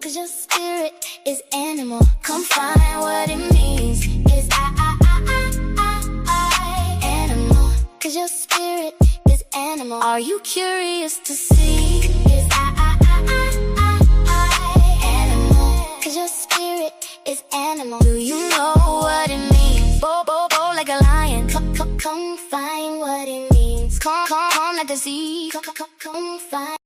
Cause your spirit is animal. Come find what it means. It's animal. Cause your spirit is animal. Are you curious to see? It's animal. Cause your spirit is animal. Do you know what it means? Bo, bo, bo, like a lion. Come find what it means. Come like the sea. Come find.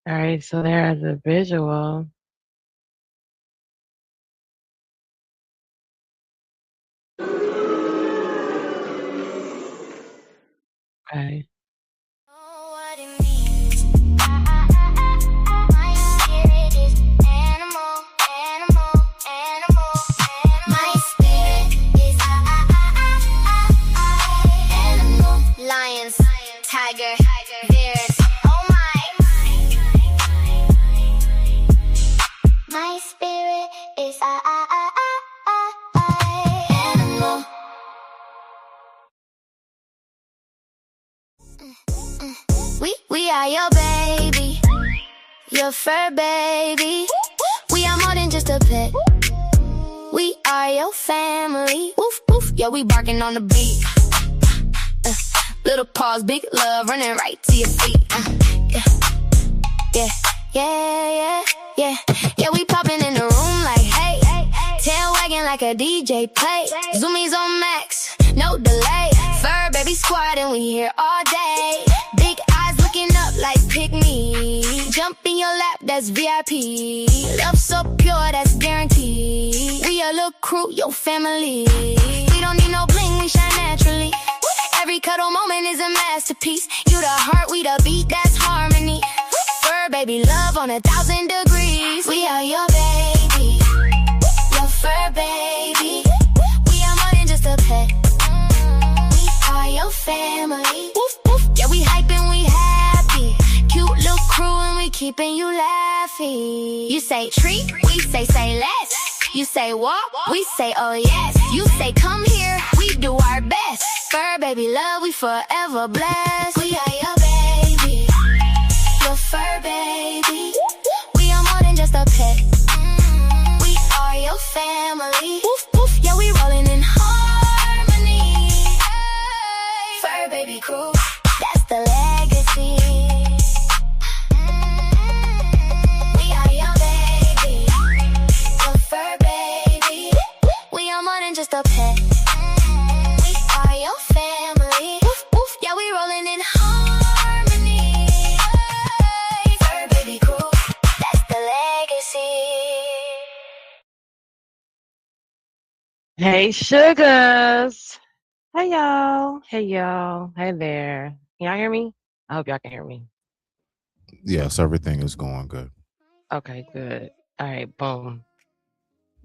All right, so there's a visual. Okay. Know what it means. My spirit is animal, animal, animal, animal. My spirit is animal. Lions, tiger, bears. Oh my. My spirit is animal. We are your baby, your fur baby. We are more than just a pet. We are your family. Woof woof, yeah, we barking on the beat. Little paws, big love, running right to your feet. Yeah, yeah, yeah, yeah, yeah. We popping in the room like hey, tail wagging like a DJ play. Zoomies on max, no delay. Fur baby squad and we here all day. Big eyes looking up like pick me. Jump in your lap, that's VIP. Love so pure, that's guaranteed. We a little crew, your family. We don't need no bling, we shine naturally. Every cuddle moment is a masterpiece. You the heart, we the beat, that's harmony. Fur baby, love on 1,000 degrees. We are your baby, your fur baby. We are more than just a pet. We are your family. Woof, woof. Yeah, we hyping, we happy. Cute little crew and we keeping you laughing. You say treat, we say less. You say walk, we say oh yes. You say come here, we do our best. Fur baby love, we forever blessed. We are your baby, your fur baby. We are more than just a pet. We are your family. Woof woof, yeah, we rolling in harmony. Fur baby crew, that's the legacy. We are your baby, your fur baby. We are more than just a pet. We are your family. Woof woof, yeah, we rolling in harmony. Fur baby crew, that's the legacy. Hey, sugars. Hey, y'all. Hey, y'all. Hey there. Can y'all hear me? I hope y'all can hear me. Yes, everything is going good. Okay, good. All right, boom.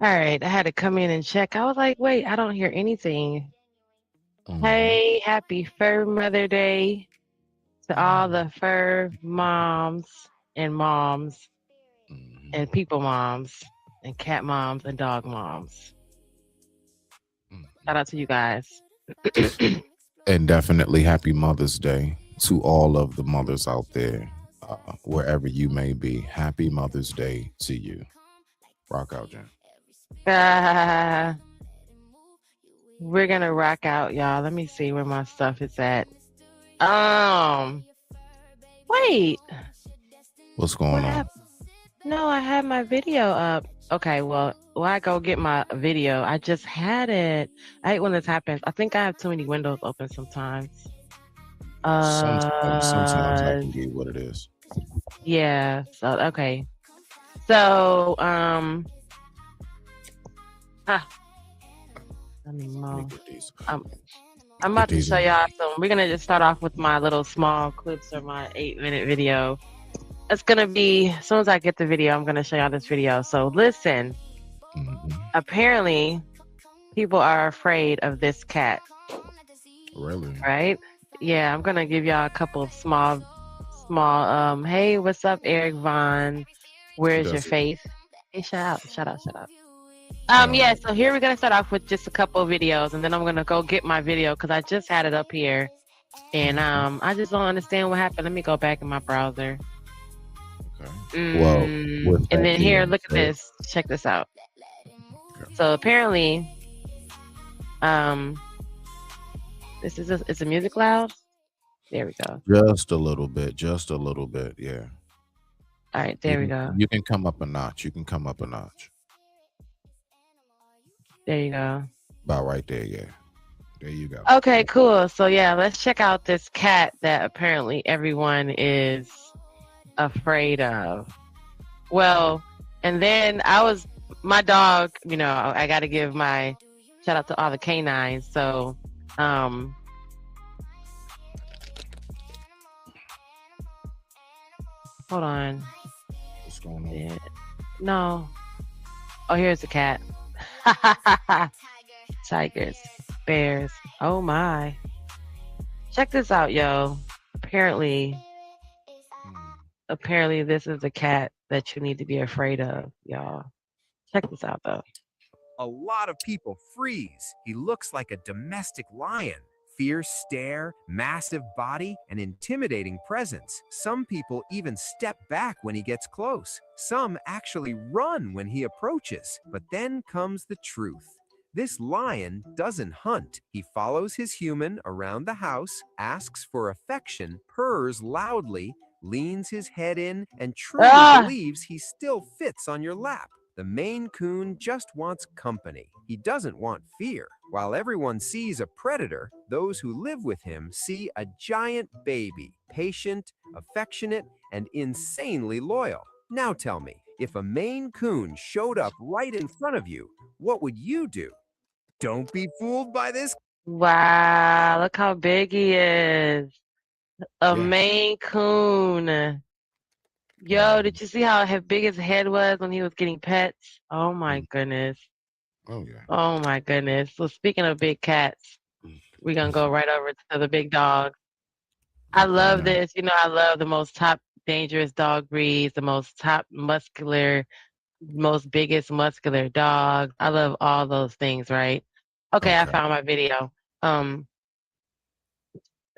All right, I had to come in and check. I was like, wait, I don't hear anything. Hey, happy Fur Mother Day to all the fur moms and people moms. and cat moms and dog moms. Mm. Shout out to you guys. And definitely happy Mother's Day to all of the mothers out there, wherever you may be. Happy Mother's Day to you. Rock out, Jen. We're gonna rock out, y'all. Let me see where my stuff is at. Wait. What's going on? No, I had my video up. Okay, well, while I go get my video, I just had it. I hate when this happens. I think I have too many windows open sometimes. Sometimes that can be what it is. Yeah. So okay. So I'm about to show y'all some. We're gonna just start off with my little small clips or my 8-minute video. It's gonna be as soon as I get the video, I'm gonna show y'all this video. So listen. Mm-hmm. Apparently, people are afraid of this cat. Really? Right? Yeah, I'm gonna give y'all a couple of small. Hey, what's up, Eric Vaughn? Where's your faith? Hey, shout out. Yeah, so here we're gonna start off with just a couple of videos, and then I'm gonna go get my video because I just had it up here, and I just don't understand what happened. Let me go back in my browser. Okay. Well, and then here, look at this. Check this out. Okay. So apparently, is the music loud? There we go. Just a little bit, yeah. All right, there we go. You can come up a notch. There you go. About right there, yeah. There you go. Okay, cool. So yeah, let's check out this cat that apparently everyone is afraid of. Well, and then my dog, I got to give my shout out to all the canines. So, hold on. What's going on? Yeah. No. Oh, here's the cat. Tigers, bears. Oh my. Check this out, yo. Apparently this is the cat that you need to be afraid of, y'all. Check this out, though. A lot of people freeze. He looks like a domestic lion. Fierce stare, massive body, and intimidating presence. Some people even step back when he gets close. Some actually run when he approaches. But then comes the truth. This lion doesn't hunt. He follows his human around the house, asks for affection, purrs loudly, leans his head in, and truly believes he still fits on your lap. The Maine Coon just wants company. He doesn't want fear. While everyone sees a predator, those who live with him see a giant baby, patient, affectionate, and insanely loyal. Now tell me, if a Maine Coon showed up right in front of you, what would you do? Don't be fooled by this. Wow, look how big he is. A Maine Coon. Yo, did you see how big his head was when he was getting pets? Oh my goodness. Oh yeah. Oh my goodness. So speaking of big cats, we're gonna go right over to the big dogs. I love this. I love the most top dangerous dog breeds, the most top muscular, most biggest muscular dogs. I love all those things, right? Okay, I found my video.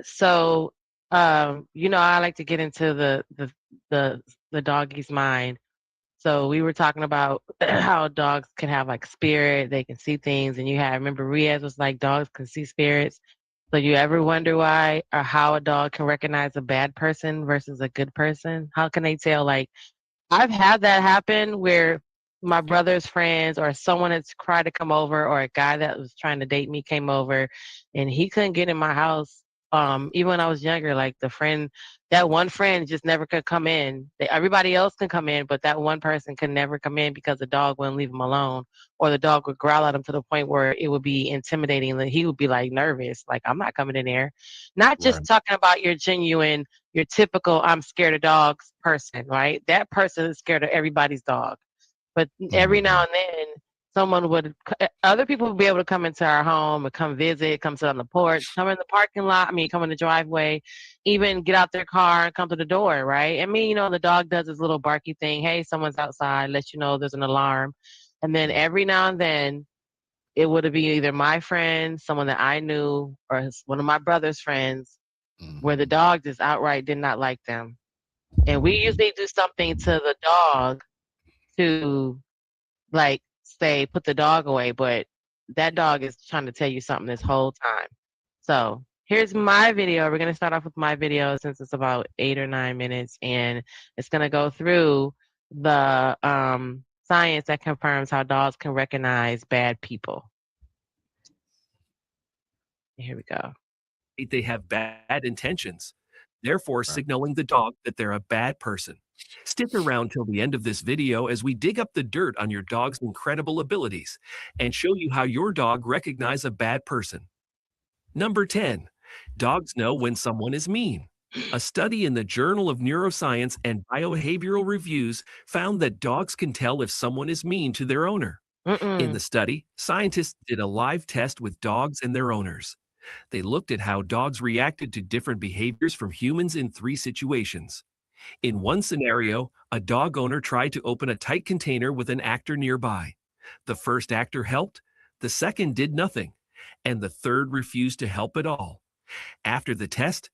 So I like to get into the doggy's mind. So we were talking about how dogs can have like spirit, they can see things, and remember Riaz was like dogs can see spirits. So you ever wonder why or how a dog can recognize a bad person versus a good person? How can they tell? Like I've had that happen where my brother's friends or someone that's tried to come over or a guy that was trying to date me came over and he couldn't get in my house. Even when I was younger, like that one friend just never could come in. Everybody else can come in, but that one person could never come in because the dog wouldn't leave him alone, or the dog would growl at him to the point where it would be intimidating. He would be like nervous, like I'm not coming in there. Not just talking about your typical I'm scared of dogs person, right? That person is scared of everybody's dog. But every now and then, other people would be able to come into our home or come visit, come sit on the porch, come in the parking lot, come in the driveway, even get out their car and come to the door, right? The dog does his little barky thing. Hey, someone's outside, let you know there's an alarm. And then every now and then, it would be either my friend, someone that I knew, or one of my brother's friends, where the dog just outright did not like them. And we usually do something to the dog to, like, say, put the dog away, but that dog is trying to tell you something this whole time. So here's my video. We're going to start off with my video since it's about 8 or 9 minutes, and it's going to go through the science that confirms how dogs can recognize bad people. Here we go. They have bad intentions, therefore signaling the dog that they're a bad person. Stick around till the end of this video as we dig up the dirt on your dog's incredible abilities and show you how your dog recognizes a bad person. Number 10. Dogs know when someone is mean. A study in the Journal of Neuroscience and Biobehavioral Reviews found that dogs can tell if someone is mean to their owner. In the study, scientists did a live test with dogs and their owners. They looked at how dogs reacted to different behaviors from humans in 3 situations. In one scenario, a dog owner tried to open a tight container with an actor nearby. The first actor helped, the second did nothing, and the third refused to help at all. After the test,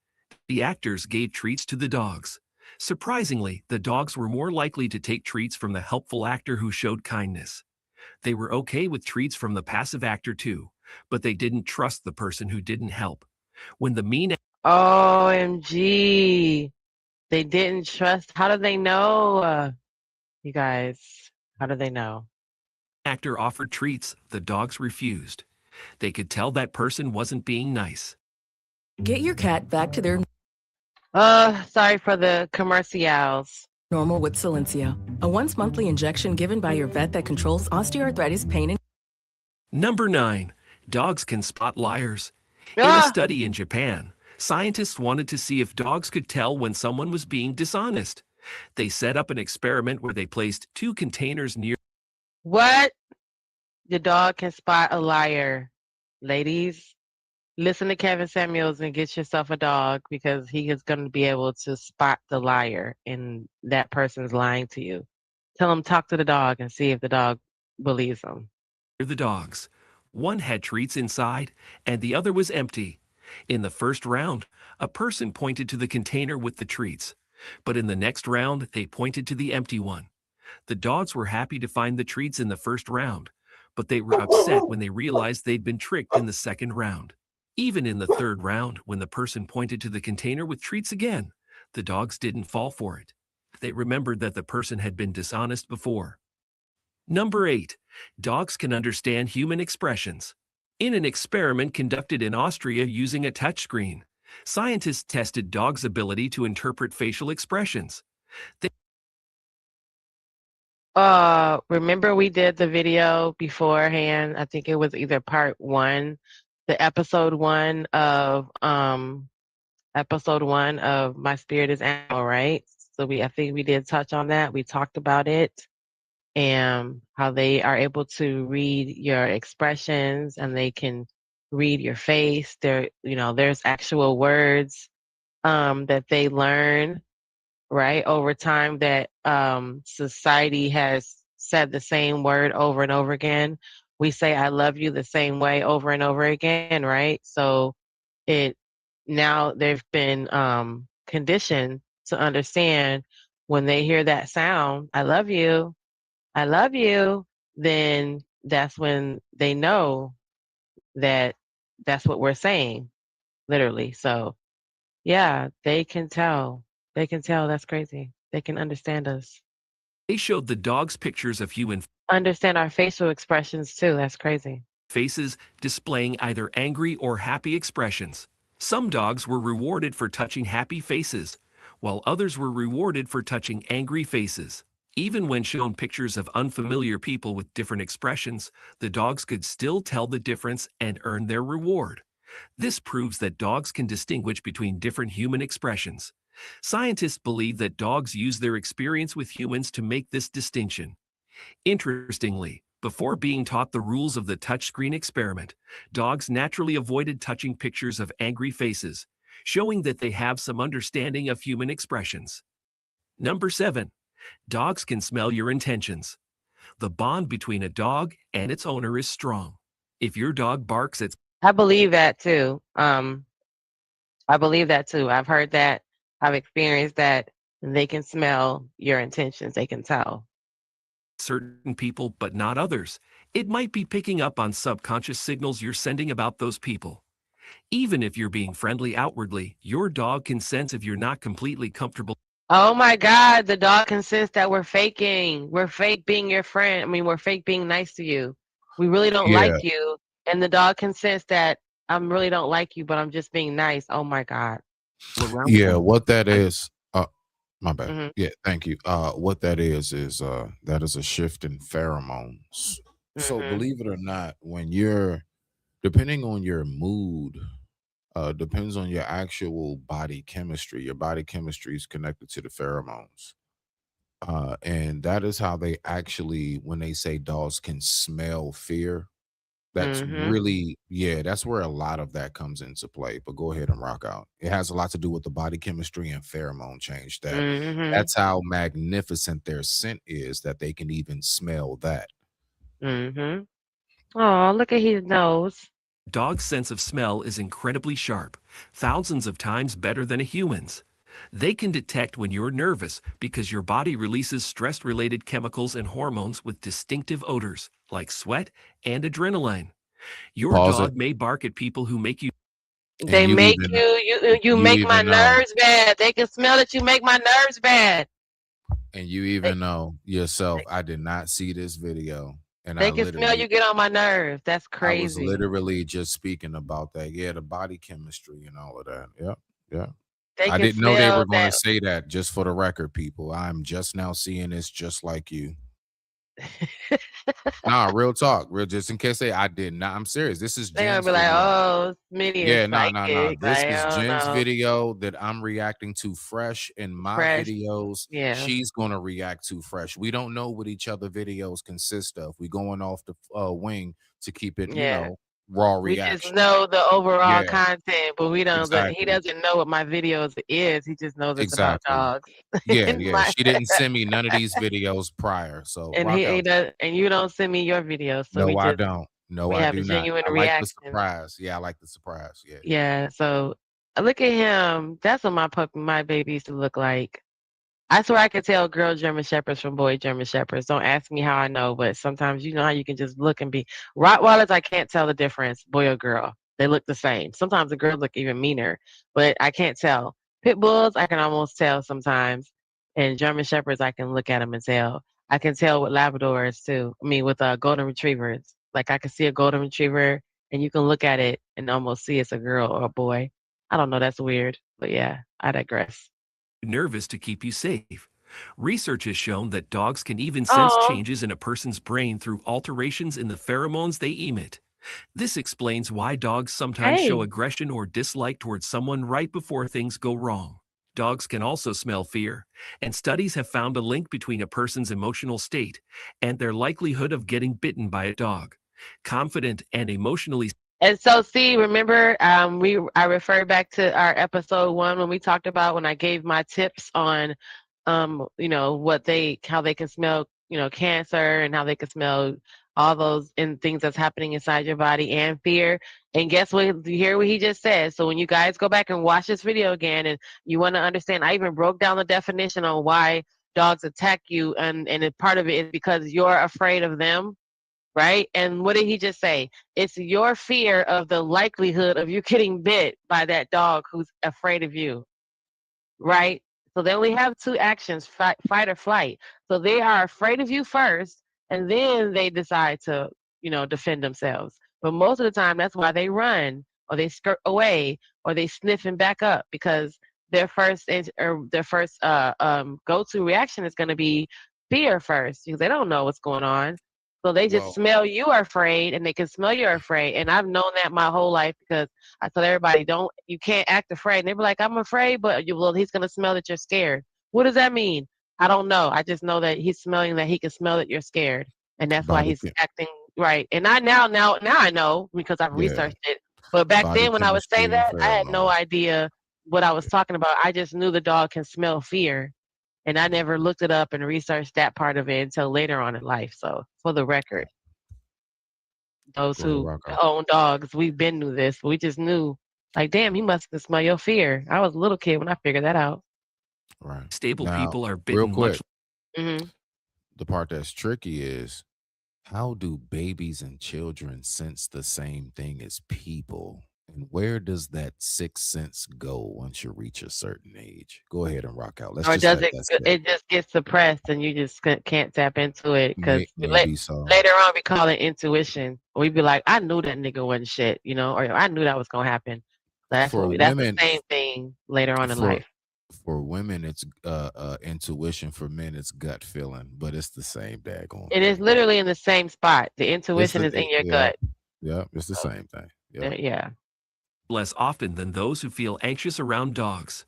the actors gave treats to the dogs. Surprisingly, the dogs were more likely to take treats from the helpful actor who showed kindness. They were okay with treats from the passive actor too, but they didn't trust the person who didn't help. When the mean OMG. They didn't trust. How do they know? You guys, how do they know? actor offered treats, the dogs refused. They could tell that person wasn't being nice. Get your cat back to their Sorry for the commercials. normal with Silencio, a once-monthly injection given by your vet that controls osteoarthritis pain and Number 9. Dogs can spot liars. In a study in Japan, scientists wanted to see if dogs could tell when someone was being dishonest. They set up an experiment where they placed 2 containers near. What? The dog can spot a liar. Ladies, listen to Kevin Samuels and get yourself a dog, because he is going to be able to spot the liar and that person's lying to you. Tell him, talk to the dog and see if the dog believes him. The dogs. One had treats inside and the other was empty. In the first round, a person pointed to the container with the treats, but in the next round, they pointed to the empty one. The dogs were happy to find the treats in the first round, but they were upset when they realized they'd been tricked in the second round. Even in the third round, when the person pointed to the container with treats again, the dogs didn't fall for it. They remembered that the person had been dishonest before. Number 8. Dogs can understand human expressions. In an experiment conducted in Austria using a touchscreen, scientists tested dogs' ability to interpret facial expressions. Remember we did the video beforehand? I think it was either part 1, the episode 1 of My Spirit is Animal, right? So I think we did touch on that. We talked about it and how they are able to read your expressions and they can read your face. There's actual words that they learn, right, over time, that society has said the same word over and over again. We say I love you the same way over and over again, right? So now they've been conditioned to understand when they hear that sound, I love you, then that's when they know that that's what we're saying, literally. So yeah, they can tell. They can tell. That's crazy. They can understand us. They showed the dogs pictures of human Understand our facial expressions too. That's crazy. faces displaying either angry or happy expressions. Some dogs were rewarded for touching happy faces, while others were rewarded for touching angry faces. Even when shown pictures of unfamiliar people with different expressions, the dogs could still tell the difference and earn their reward. This proves that dogs can distinguish between different human expressions. Scientists believe that dogs use their experience with humans to make this distinction. Interestingly, before being taught the rules of the touchscreen experiment, dogs naturally avoided touching pictures of angry faces, showing that they have some understanding of human expressions. Number 7. Dogs can smell your intentions. The bond between a dog and its owner is strong. If your dog barks at I believe that too. I believe that too. I've heard that. I've experienced that. They can smell your intentions. They can tell. certain people but not others, it might be picking up on subconscious signals you're sending about those people. Even if you're being friendly outwardly, your dog can sense if you're not completely comfortable. Oh my God, the dog can sense that we're faking. We're fake being your friend. I mean, we're fake being nice to you. We really don't Yeah. like you. And the dog can sense that I really don't like you, but I'm just being nice. Oh my God. Around Yeah, them. what that is, my bad. Mhm. Yeah, thank you. What that is that is a shift in pheromones. So Mhm. believe it or not, when you're depending on your mood, depends on your actual body chemistry. Your body chemistry is connected to the pheromones. And that is how they actually, when they say dogs can smell fear, that's Mhm. really, yeah, that's where a lot of that comes into play. But go ahead and rock out. It has a lot to do with the body chemistry and pheromone change. Mhm. That's how magnificent their scent is, that they can even smell that. Mhm. Oh, look at his nose. Dog's sense of smell is incredibly sharp, thousands of times better than a human's. They can detect when you're nervous because your body releases stress-related chemicals and hormones with distinctive odors, like sweat and adrenaline. Your Pause it. dog may bark at people who make you And They make you you make my even know, nerves bad. They can smell that you make my nerves bad. and you They, even know yourself, I did not see this video. And they can smell you get on my nerves. That's I was crazy. literally just speaking about that. Yeah, the body chemistry and all of that. Yep. Yeah. They I can didn't know they smell were going to that. say that, just for the record, people. I'm just now seeing this just like you. Nah, real talk. Real, just in case I did not. I'm serious. This is They're gonna Jen's be like, video. "Oh, Smitty is Yeah, nah. psychic." This Like, is I don't Jen's know. video that I'm reacting to fresh in my Fresh. videos. Yeah. She's gonna react to fresh. We don't know what each other videos consist of. We going off the wing to keep it, Yeah. raw We just reaction. know the overall Yeah, content, but we don't. He exactly. doesn't know what my videos is. He just knows it's about Exactly. dogs. Yeah, And yeah. my She didn't send me none of these videos prior. So and rock he out. does, and you don't send me your videos, so No, I don't. No, we I have a do not. genuine I like the reaction. surprise. Yeah, I like the surprise. Yeah. Yeah. So look at him. That's what my baby used to look like. I swear I could tell girl German Shepherds from boy German Shepherds. Don't ask me how I know, but sometimes you know how you can just look and be Rottweilers. I can't tell the difference, boy or girl. They look the same. Sometimes the girls look even meaner, but I can't tell. Pit bulls, I can almost tell sometimes, and German Shepherds, I can look at them and tell. I can tell with Labradors too. I mean, with golden retrievers, like I can see a golden retriever, and you can look at it and almost see it's a girl or a boy. I don't know. That's weird, but yeah, I digress. nervous to keep you safe. Research has shown that dogs can even sense Oh, changes in a person's brain through alterations in the pheromones they emit. This explains why dogs sometimes show hey. aggression or dislike towards someone right before things go wrong. Dogs can also smell fear, and studies have found a link between a person's emotional state and their likelihood of getting bitten by a dog. Confident and emotionally And so, see, remember, I refer back to our episode 1 when we talked about when I gave my tips on, how they can smell, cancer and how they can smell all those and things that's happening inside your body and fear. And guess what? You hear what he just said. So when you guys go back and watch this video again, and you want to understand, I even broke down the definition on why dogs attack you, and part of it is because you're afraid of them, right? And what did he just say? It's your fear of the likelihood of you getting bit by that dog who's afraid of you, right? So they only have two actions, fight or flight. So they are afraid of you first, and then they decide to, defend themselves. But most of the time, that's why they run or they skirt away or they sniff and back up, because their first go-to reaction is going to be fear first, because they don't know what's going on. So they just Well, smell you are afraid, and they can smell you're afraid. And I've known that my whole life, because I tell everybody, you can't act afraid. And they be like, I'm afraid, but he's going to smell that you're scared. What does that mean? I don't know. I just know that he's smelling that he can smell that you're scared. And that's why body he's chem acting right. And I now I know, because I've yeah, researched it. But back body then when I would say chemistry and that, I had no pheromone. idea what I was talking about. I just knew the dog can smell fear. And I never looked it up and researched that part of it until later on in life. So for the record, those Go ahead, who rock out. own dogs, we've been knew this. We just knew, like, damn, he must can smell your fear. I was a little kid when I figured that out. Right. Stable Now, people are real bitten quick, much. Hmm. the part that's tricky is how do babies and children sense the same thing as people? And where does that sixth sense go once you reach a certain age? Go ahead and rock out. Let's Or just does let it? that sit. It just gets suppressed, and you just can't tap into it because Maybe so. later on we call it intuition. We'd be like, I knew that nigga wasn't shit, or I knew that was gonna happen. That's For that's the women, same thing later on in for life. for women, it's intuition. For men, it's gut feeling, but it's the same daggone It is thing. literally in the same spot. The It's intuition the is in your yeah, gut. yeah, it's the So, same thing. Yeah. yeah. less often than those who feel anxious around dogs.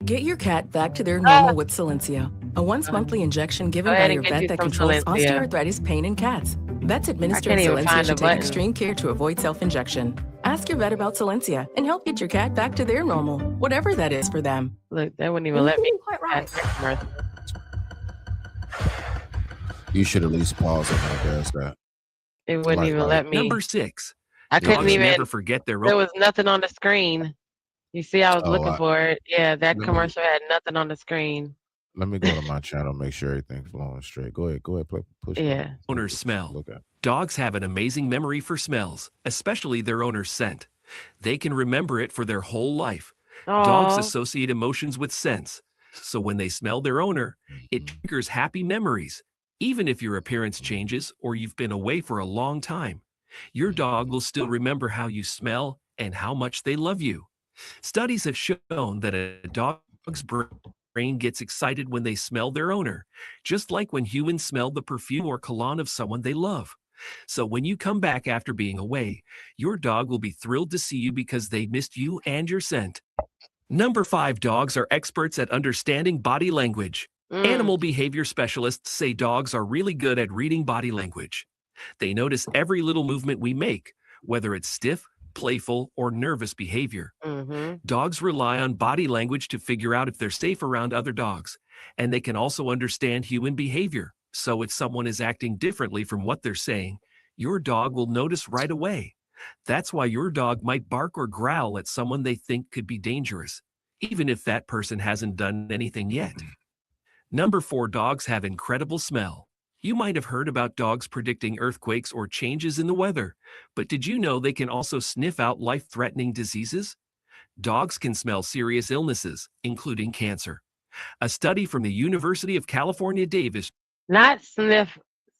Get your cat back to their Ah, normal with Silencio, a once-monthly injection go given by ahead and your get vet you that some controls Silencia. osteoarthritis pain in cats. Vets I administered can't even Silencio find the should take button. extreme care to avoid self-injection. Ask your vet about Silencia and help get your cat back to their normal, whatever that is for them. Look, they wouldn't even let me Quite pass right. that commercial. You should at least pause it when it does that. It wouldn't Like, even let me. Number 6. I couldn't Dogs even. never forget their There own. was nothing on the screen. You see, I was oh, looking for it. Yeah, that let me commercial had nothing on the screen. let me go to my channel, make sure everything's flowing straight. Go ahead, push Yeah. button. Owner's smell. Look at. Dogs have an amazing memory for smells, especially their owner's scent. They can remember it for their whole life. Dogs Oh, associate emotions with scents, so when they smell their owner, it Mhm. triggers happy memories. Even if your appearance changes or you've been away for a long time, your dog will still remember how you smell and how much they love you. Studies have shown that a dog's brain gets excited when they smell their owner, just like when humans smell the perfume or cologne of someone they love. So when you come back after being away, your dog will be thrilled to see you because they missed you and your scent. Number 5, dogs are experts at understanding body language. mm. Animal behavior specialists say dogs are really good at reading body language. They notice every little movement we make, whether it's stiff, playful, or nervous behavior. Hmm. Dogs rely on body language to figure out if they're safe around other dogs, and they can also understand human behavior. So if someone is acting differently from what they're saying, your dog will notice right away. That's why your dog might bark or growl at someone they think could be dangerous, even if that person hasn't done anything yet. Number 4, dogs have incredible smell. You might have heard about dogs predicting earthquakes or changes in the weather, but did you know they can also sniff out life-threatening diseases? Dogs can smell serious illnesses, including cancer. A study from the University of California, Davis. Not smell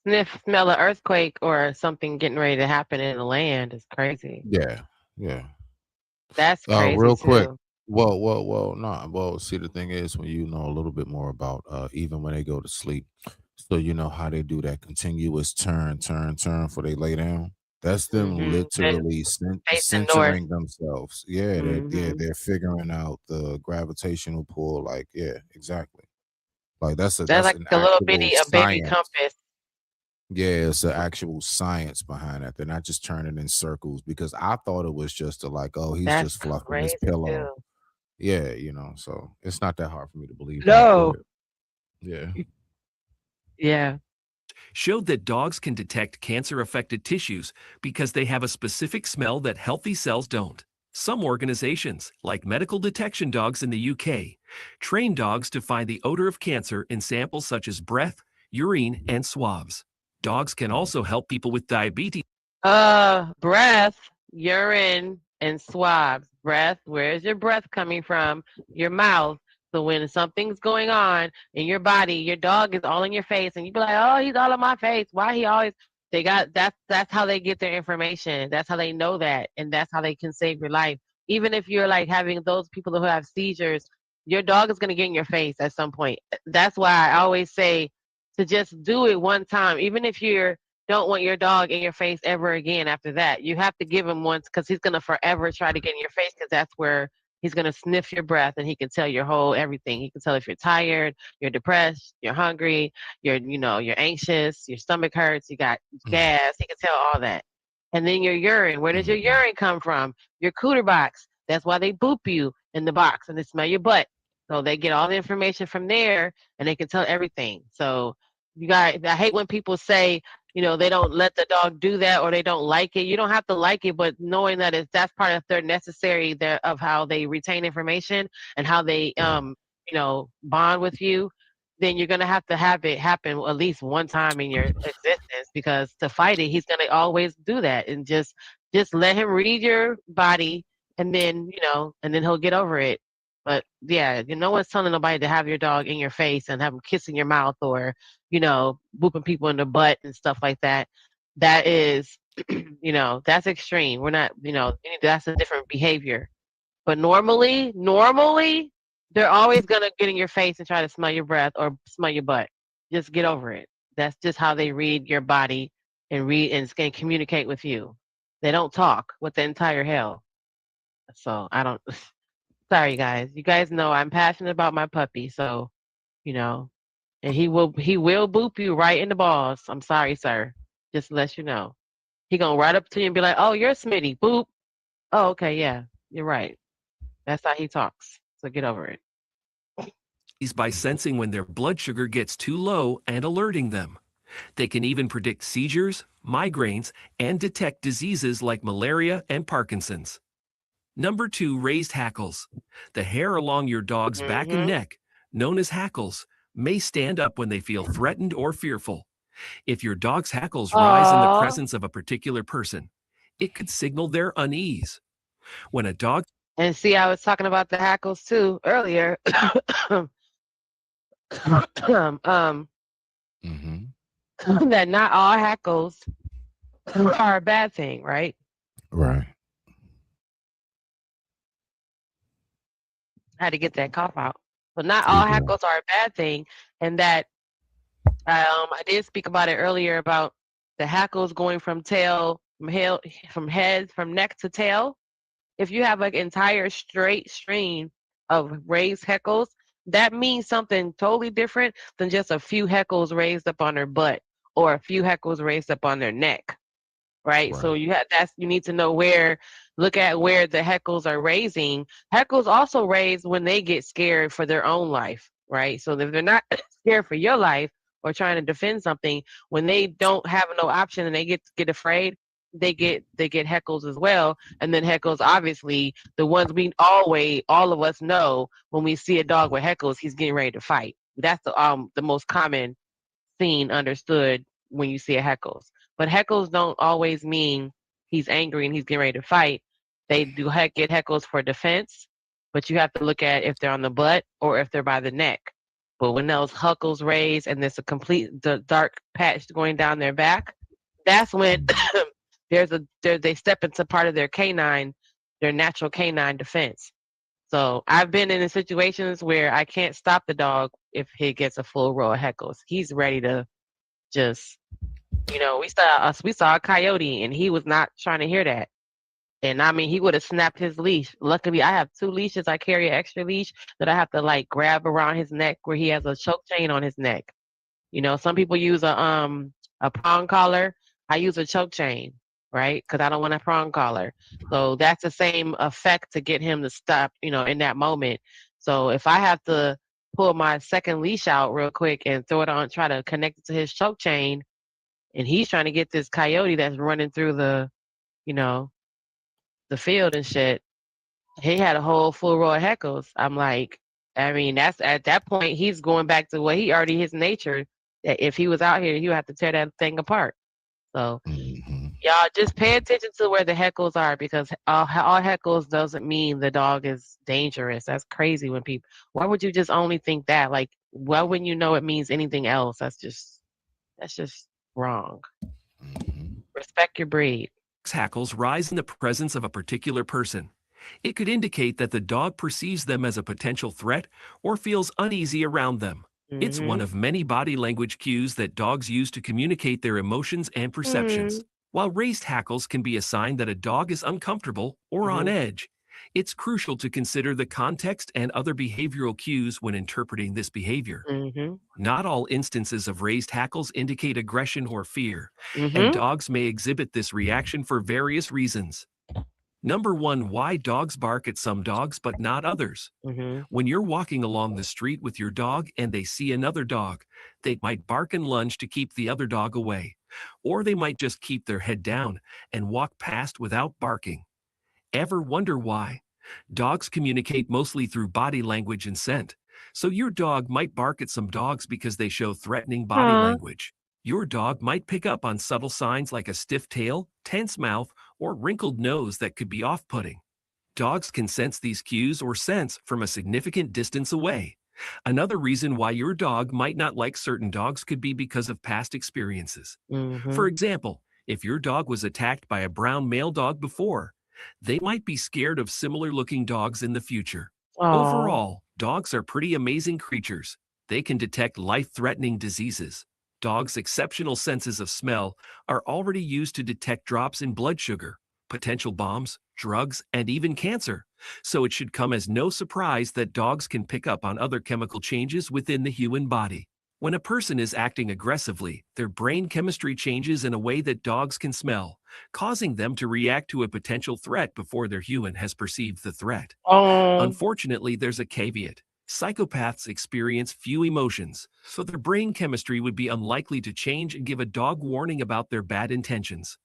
an earthquake or something getting ready to happen in the land is crazy. Yeah. That's crazy Real quick. too. Well, nah. Well, see, the thing is, when you know a little bit more about even when they go to sleep, so you know how they do that continuous turn before they lay down. That's them Hmm. literally Facing north. centering themselves. Yeah, Hmm. they're figuring out the gravitational pull. Like, yeah, exactly. Like That's that's like an a little actual bitty, a baby science. compass. Yeah, it's an actual science behind that. They're not just turning in circles because I thought it was just oh, he's That's just fluffing his crazy pillow. too. Yeah, so it's not that hard for me to believe that. Go No. ahead. Yeah. Yeah. Showed that dogs can detect cancer-affected tissues because they have a specific smell that healthy cells don't. Some organizations, like Medical Detection Dogs in the UK, train dogs to find the odor of cancer in samples such as breath, urine, and swabs. Dogs can also help people with diabetes. Breath, urine, and swabs. Breath, where's your breath coming from? Your mouth. So when something's going on in your body, your dog is all in your face, and you be like, "Oh, he's all in my face. Why he always?" They got that's how they get their information. That's how they know that, and that's how they can save your life. Even if you're like having those people who have seizures, your dog is gonna get in your face at some point. That's why I always say to just do it one time, even if you don't want your dog in your face ever again after that. You have to give him once because he's gonna forever try to get in your face because that's where he's gonna sniff your breath and he can tell your whole everything. He can tell if you're tired, you're depressed, you're hungry, you're anxious, your stomach hurts, you got gas. He can tell all that. And then your urine. Where does your urine come from? Your cooter box. That's why they boop you in the box and they smell your butt. So they get all the information from there and they can tell everything. So you guys, I hate when people say, they don't let the dog do that or they don't like it. You don't have to like it, but knowing that that's part of their necessary of how they retain information and how they, bond with you, then you're going to have it happen at least one time in your existence, because to fight it, he's going to always do that. And just let him read your body, and then, and then he'll get over it. But yeah, no one's telling nobody to have your dog in your face and have him kissing your mouth or, whooping people in the butt and stuff like that. That is, that's extreme. We're not, that's a different behavior. But normally, they're always going to get in your face and try to smell your breath or smell your butt. Just get over it. That's just how they read your body and can communicate with you. They don't talk. What the entire hell? So I don't. Sorry, guys. You guys know I'm passionate about my puppy, so and he will boop you right in the balls. I'm sorry, sir. Just to let you know. He gonna ride up to you and be like, "Oh, you're Smitty." Boop. Oh, okay, yeah, you're right. That's how he talks. So get over it. By sensing when their blood sugar gets too low and alerting them. They can even predict seizures, migraines, and detect diseases like malaria and Parkinson's. Number 2, raised hackles. The hair along your dog's back and neck, known as hackles, may stand up when they feel threatened or fearful. If your dog's hackles rise in the presence of a particular person, it could signal their unease. When a dog... And see, I was talking about the hackles too earlier. That not all hackles are a bad thing, right? Right. I had to get that cough out. But not all hackles are a bad thing, and that I did speak about it earlier about the hackles going from neck to tail. If you have an entire straight stream of raised hackles, that means something totally different than just a few hackles raised up on their butt or a few hackles raised up on their neck, right? So you need to know look at where the hackles are raising. Hackles also raise when they get scared for their own life, right? So if they're not scared for your life or trying to defend something, when they don't have no option and they get afraid, they get hackles as well. And then hackles, obviously, the ones all of us know when we see a dog with hackles, he's getting ready to fight. That's the most common scene understood when you see a hackles. But hackles don't always mean he's angry and he's getting ready to fight. They do get hackles for defense, but you have to look at if they're on the butt or if they're by the neck. But when those hackles raise and there's a complete dark patch going down their back, that's when they step into part of their natural canine defense. So I've been in situations where I can't stop the dog if he gets a full row of hackles. He's ready to just, we saw a coyote and he was not trying to hear that. And I mean, he would have snapped his leash. Luckily, I have 2 leashes. I carry an extra leash that I have to grab around his neck where he has a choke chain on his neck. Some people use a prong collar. I use a choke chain, right? Because I don't want a prong collar. So that's the same effect to get him to stop, in that moment. So if I have to pull my second leash out real quick and throw it on, try to connect it to his choke chain, and he's trying to get this coyote that's running through the field and shit, he had a whole full row of hackles. I'm like, that's at that point, he's going back to what his nature, that if he was out here, he would have to tear that thing apart. So y'all just pay attention to where the hackles are, because all hackles doesn't mean the dog is dangerous. That's crazy when why would you just only think that? Why wouldn't you know it means anything else? That's just wrong. Respect your breed. Hackles rise in the presence of a particular person. It could indicate that the dog perceives them as a potential threat or feels uneasy around them. It's one of many body language cues that dogs use to communicate their emotions and perceptions. While raised hackles can be a sign that a dog is uncomfortable or on edge, it's crucial to consider the context and other behavioral cues when interpreting this behavior. Not all instances of raised hackles indicate aggression or fear, and dogs may exhibit this reaction for various reasons. Number 1, why dogs bark at some dogs but not others. Mm-hmm. When you're walking along the street with your dog and they see another dog, they might bark and lunge to keep the other dog away. Or they might just keep their head down and walk past without barking. Ever wonder why? Dogs communicate mostly through body language and scent. So your dog might bark at some dogs because they show threatening body language. Your dog might pick up on subtle signs like a stiff tail, tense mouth, or wrinkled nose that could be off-putting. Dogs can sense these cues or scents from a significant distance away. Another reason why your dog might not like certain dogs could be because of past experiences. Mm-hmm. For example, if your dog was attacked by a brown male dog before, they might be scared of similar-looking dogs in the future. Overall, dogs are pretty amazing creatures. They can detect life-threatening diseases. Dogs' exceptional senses of smell are already used to detect drops in blood sugar, potential bombs, drugs, and even cancer. So it should come as no surprise that dogs can pick up on other chemical changes within the human body. When a person is acting aggressively, their brain chemistry changes in a way that dogs can smell, causing them to react to a potential threat before their human has perceived the threat. Unfortunately, there's a caveat. Psychopaths experience few emotions, so their brain chemistry would be unlikely to change and give a dog warning about their bad intentions.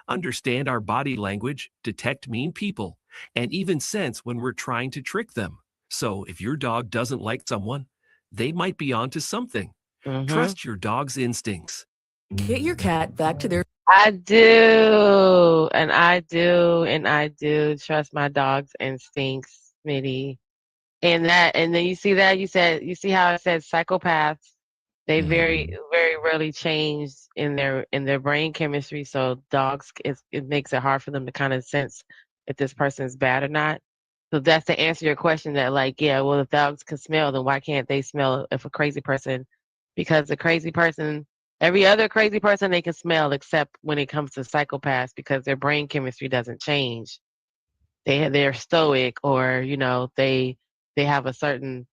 Understand our body language, detect mean people, and even sense when we're trying to trick them. So if your dog doesn't like someone, they might be onto something. Mm-hmm. Trust your dog's instincts. Get your cat back to their I do, and I do trust my dog's instincts, Smitty. And then you see how it says psychopaths. They very, very rarely change in their brain chemistry. So dogs, it makes it hard for them to kind of sense if this person is bad or not. So that's to answer your question that like, yeah, well, if dogs can smell, then why can't they smell if a crazy person? Because the crazy person, every other crazy person they can smell except when it comes to psychopaths because their brain chemistry doesn't change. They're stoic or, they have a certain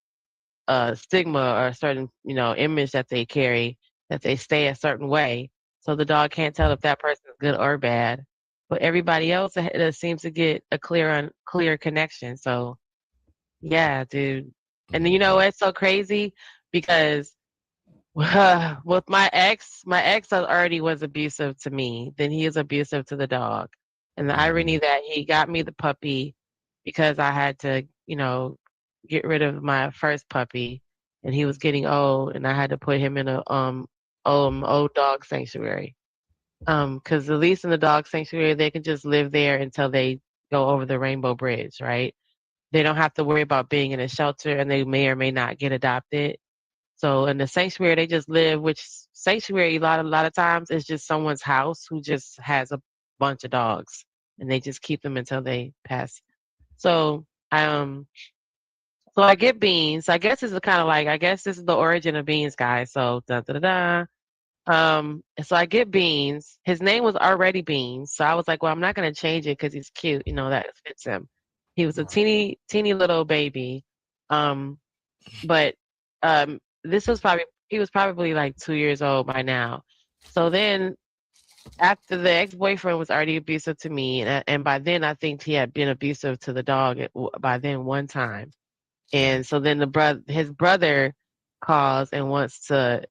stigma or a certain, image that they carry, that they stay a certain way. So the dog can't tell if that person is good or bad. But everybody else it seems to get a clear connection. So yeah, dude. And then, it's so crazy because with my ex already was abusive to me. Then he is abusive to the dog. And the irony that he got me the puppy because I had to, get rid of my first puppy, and he was getting old, and I had to put him in a old dog sanctuary. Because at least in the dog sanctuary, they can just live there until they go over the Rainbow Bridge, right? They don't have to worry about being in a shelter, and they may or may not get adopted. So in the sanctuary, they just live. Which sanctuary a lot of times is just someone's house who just has a bunch of dogs, and they just keep them until they pass. So so I get Beans. I guess this is kind of like, I guess this is the origin of Beans, guys. So so I get Beans. His name was already Beans, so I was like, well, I'm not gonna change it because he's cute. That fits him. He was a teeny little baby, but he was probably like 2 years old by now. So then, after the ex-boyfriend was already abusive to me, and by then I think he had been abusive to the dog by then one time. And so then his brother calls and wants to,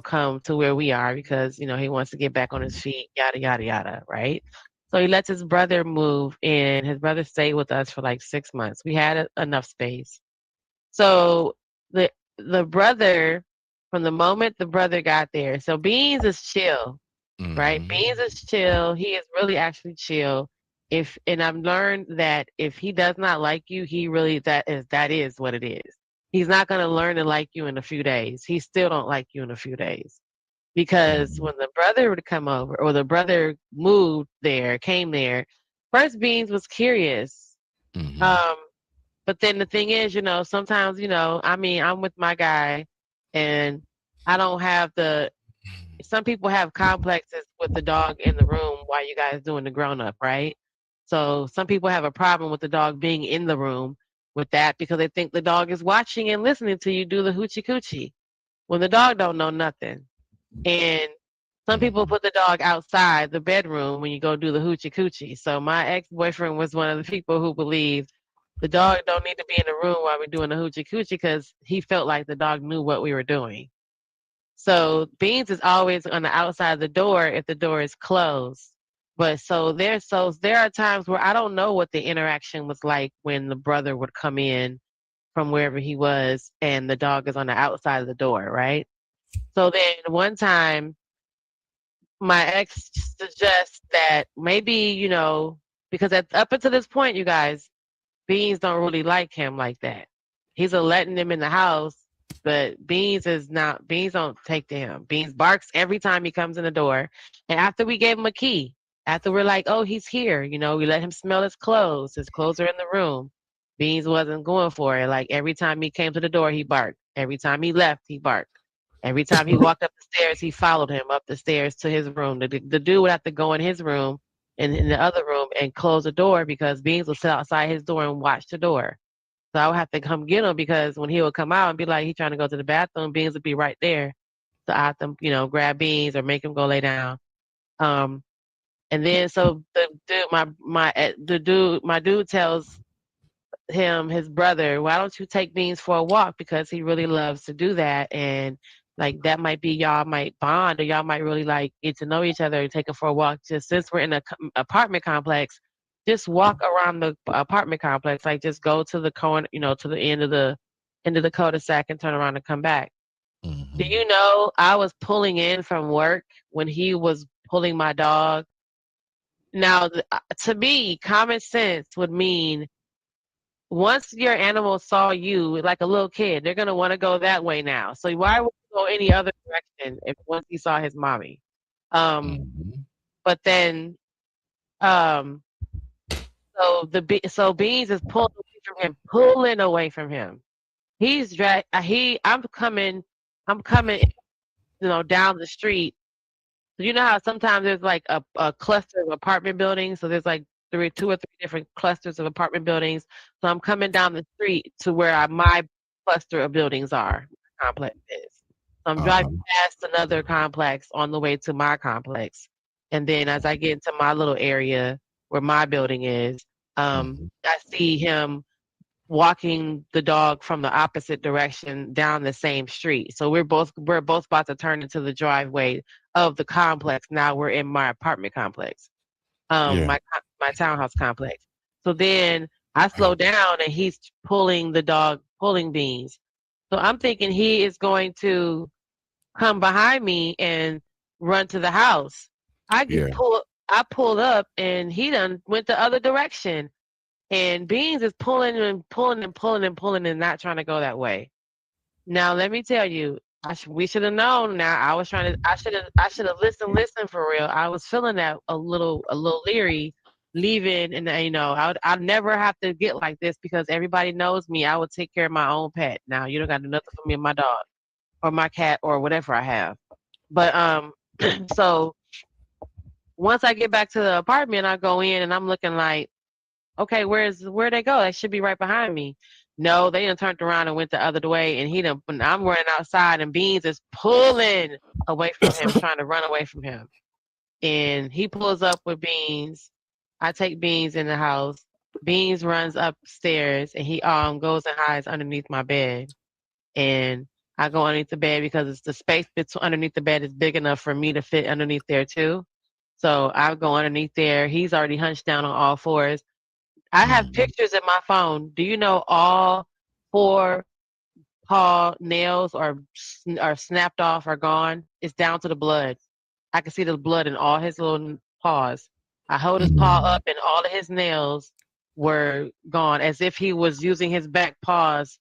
come to where we are because, he wants to get back on his feet, yada, yada, yada, right? So he lets his brother move in. His brother stayed with us for like 6 months. We had enough space. So the brother, from the moment the brother got there, so Beans is chill, right? Beans is chill. He is really actually chill. And I've learned that if he does not like you, he really that is what it is. He's not gonna learn to like you in a few days. He still don't like you in a few days. Because when the brother would come over or the brother came there, first Beans was curious. But then the thing is, sometimes, I'm with my guy and I don't have some people have complexes with the dog in the room while you guys doing the grown up, right? So some people have a problem with the dog being in the room with that because they think the dog is watching and listening to you do the hoochie coochie when the dog don't know nothing. And Some people put the dog outside the bedroom when you go do the hoochie coochie. So my ex-boyfriend was one of the people who believed the dog don't need to be in the room while we're doing the hoochie coochie because he felt like the dog knew what we were doing. So Beans is always on the outside of the door if the door is closed. But there are times where I don't know what the interaction was like when the brother would come in from wherever he was and the dog is on the outside of the door, right? So then one time my ex suggests that maybe, because up until this point, you guys, Beans don't really like him like that. He's letting him in the house, but Beans don't take to him. Beans barks every time he comes in the door. And after we gave him a key, after we're like, oh, he's here, we let him smell his clothes. His clothes are in the room. Beans wasn't going for it. Like every time he came to the door, he barked. Every time he left, he barked. Every time he walked up the stairs, he followed him up the stairs to his room. The dude would have to go in his room and in the other room and close the door because Beans would sit outside his door and watch the door. So I would have to come get him because when he would come out and be like, he's trying to go to the bathroom, Beans would be right there. So I have to, grab Beans or make him go lay down. And then so my dude tells his brother, why don't you take Beans for a walk because he really loves to do that, and like that might be y'all might bond or y'all might really like get to know each other and take him for a walk. Just since we're in an apartment complex, just walk around the apartment complex, like just go to the corner, to the end of the cul-de-sac and turn around and come back. Mm-hmm. Do you know I was pulling in from work when he was pulling my dog? Now, to me, common sense would mean once your animal saw you like a little kid, they're going to want to go that way now. So why would you go any other direction if once he saw his mommy? But then, so Beans is pulling away from him. He's I'm coming, down the street. So you know how sometimes there's like a cluster of apartment buildings. So there's like two or three different clusters of apartment buildings. So I'm coming down the street to where my cluster of buildings are, complex is. So I'm driving past another complex on the way to my complex. And then as I get into my little area where my building is, I see him walking the dog from the opposite direction down the same street. So we're both about to turn into the driveway of the complex. Now we're in my apartment complex. My townhouse complex. So then I slow down and he's pulling Beans. So I'm thinking he is going to come behind me and run to the house. I pulled up and he done went the other direction. And Beans is pulling and not trying to go that way. Now let me tell you, we should have known. Now I should have listened for real. I was feeling that a little leery leaving, and I'd never have to get like this because everybody knows me. I would take care of my own pet. Now you don't got to do nothing for me and my dog or my cat or whatever I have. But so once I get back to the apartment, I go in and I'm looking like, okay, where'd they go? They should be right behind me. No, they done turned around and went the other way, and I'm running outside, and Beans is pulling away from him, trying to run away from him. And he pulls up with Beans. I take Beans in the house. Beans runs upstairs, and he goes and hides underneath my bed. And I go underneath the bed because the space underneath the bed is big enough for me to fit underneath there too. So I go underneath there. He's already hunched down on all fours. I have pictures in my phone. Do you know all 4 paw nails are snapped off or gone? It's down to the blood. I can see the blood in all his little paws. I hold his paw up and all of his nails were gone as if he was using his back paws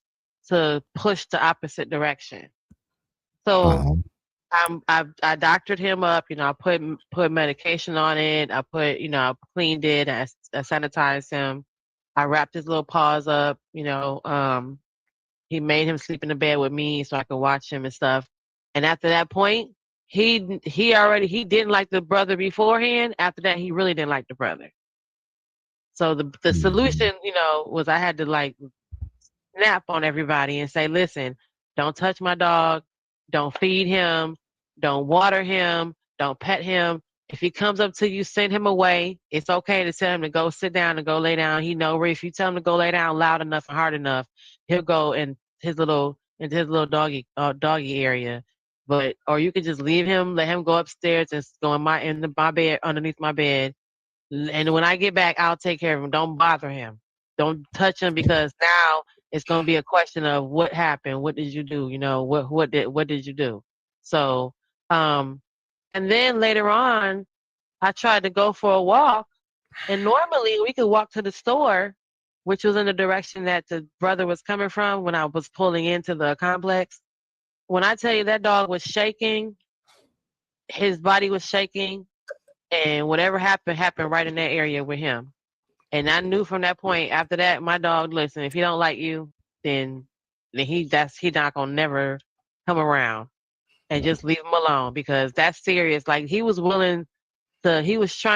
to push the opposite direction. So I doctored him up, I put medication on it. I cleaned it. I sanitized him. I wrapped his little paws up, he made him sleep in the bed with me so I could watch him and stuff. And after that point, he didn't like the brother beforehand. After that, he really didn't like the brother. So the solution, was I had to like snap on everybody and say, listen, don't touch my dog. Don't feed him. Don't water him. Don't pet him. If he comes up to you, send him away. It's okay to tell him to go sit down and go lay down. He know where if you tell him to go lay down loud enough and hard enough, he'll go into his little doggy area. But or you could just leave him, let him go upstairs and go in my bed underneath my bed. And when I get back, I'll take care of him. Don't bother him. Don't touch him because now it's gonna be a question of what happened. What did you do? You know, what did you do? So and then later on, I tried to go for a walk, and normally we could walk to the store, which was in the direction that the brother was coming from when I was pulling into the complex. When I tell you that dog was shaking, his body was shaking, and whatever happened right in that area with him. And I knew from that point, after that, my dog, listen, if he don't like you, then he not gonna never come around. And just leave him alone because that's serious. Like he was trying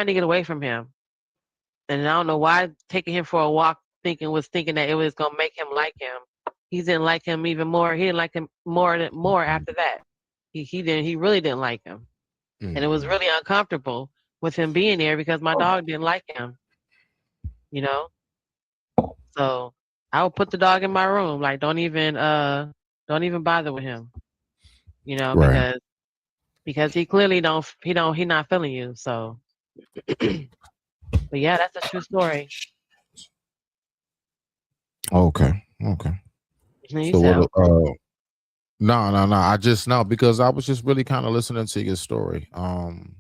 to get away from him. And I don't know why taking him for a walk thinking that it was gonna make him like him. He didn't like him even more. He didn't like him more after that. He really didn't like him. And it was really uncomfortable with him being there because my dog didn't like him. You know? So I would put the dog in my room. Like don't even bother with him. You know, Right. because he clearly he not feeling you. So, but yeah, that's a true story. Okay. So what? No. I just know because I was just really kind of listening to your story. And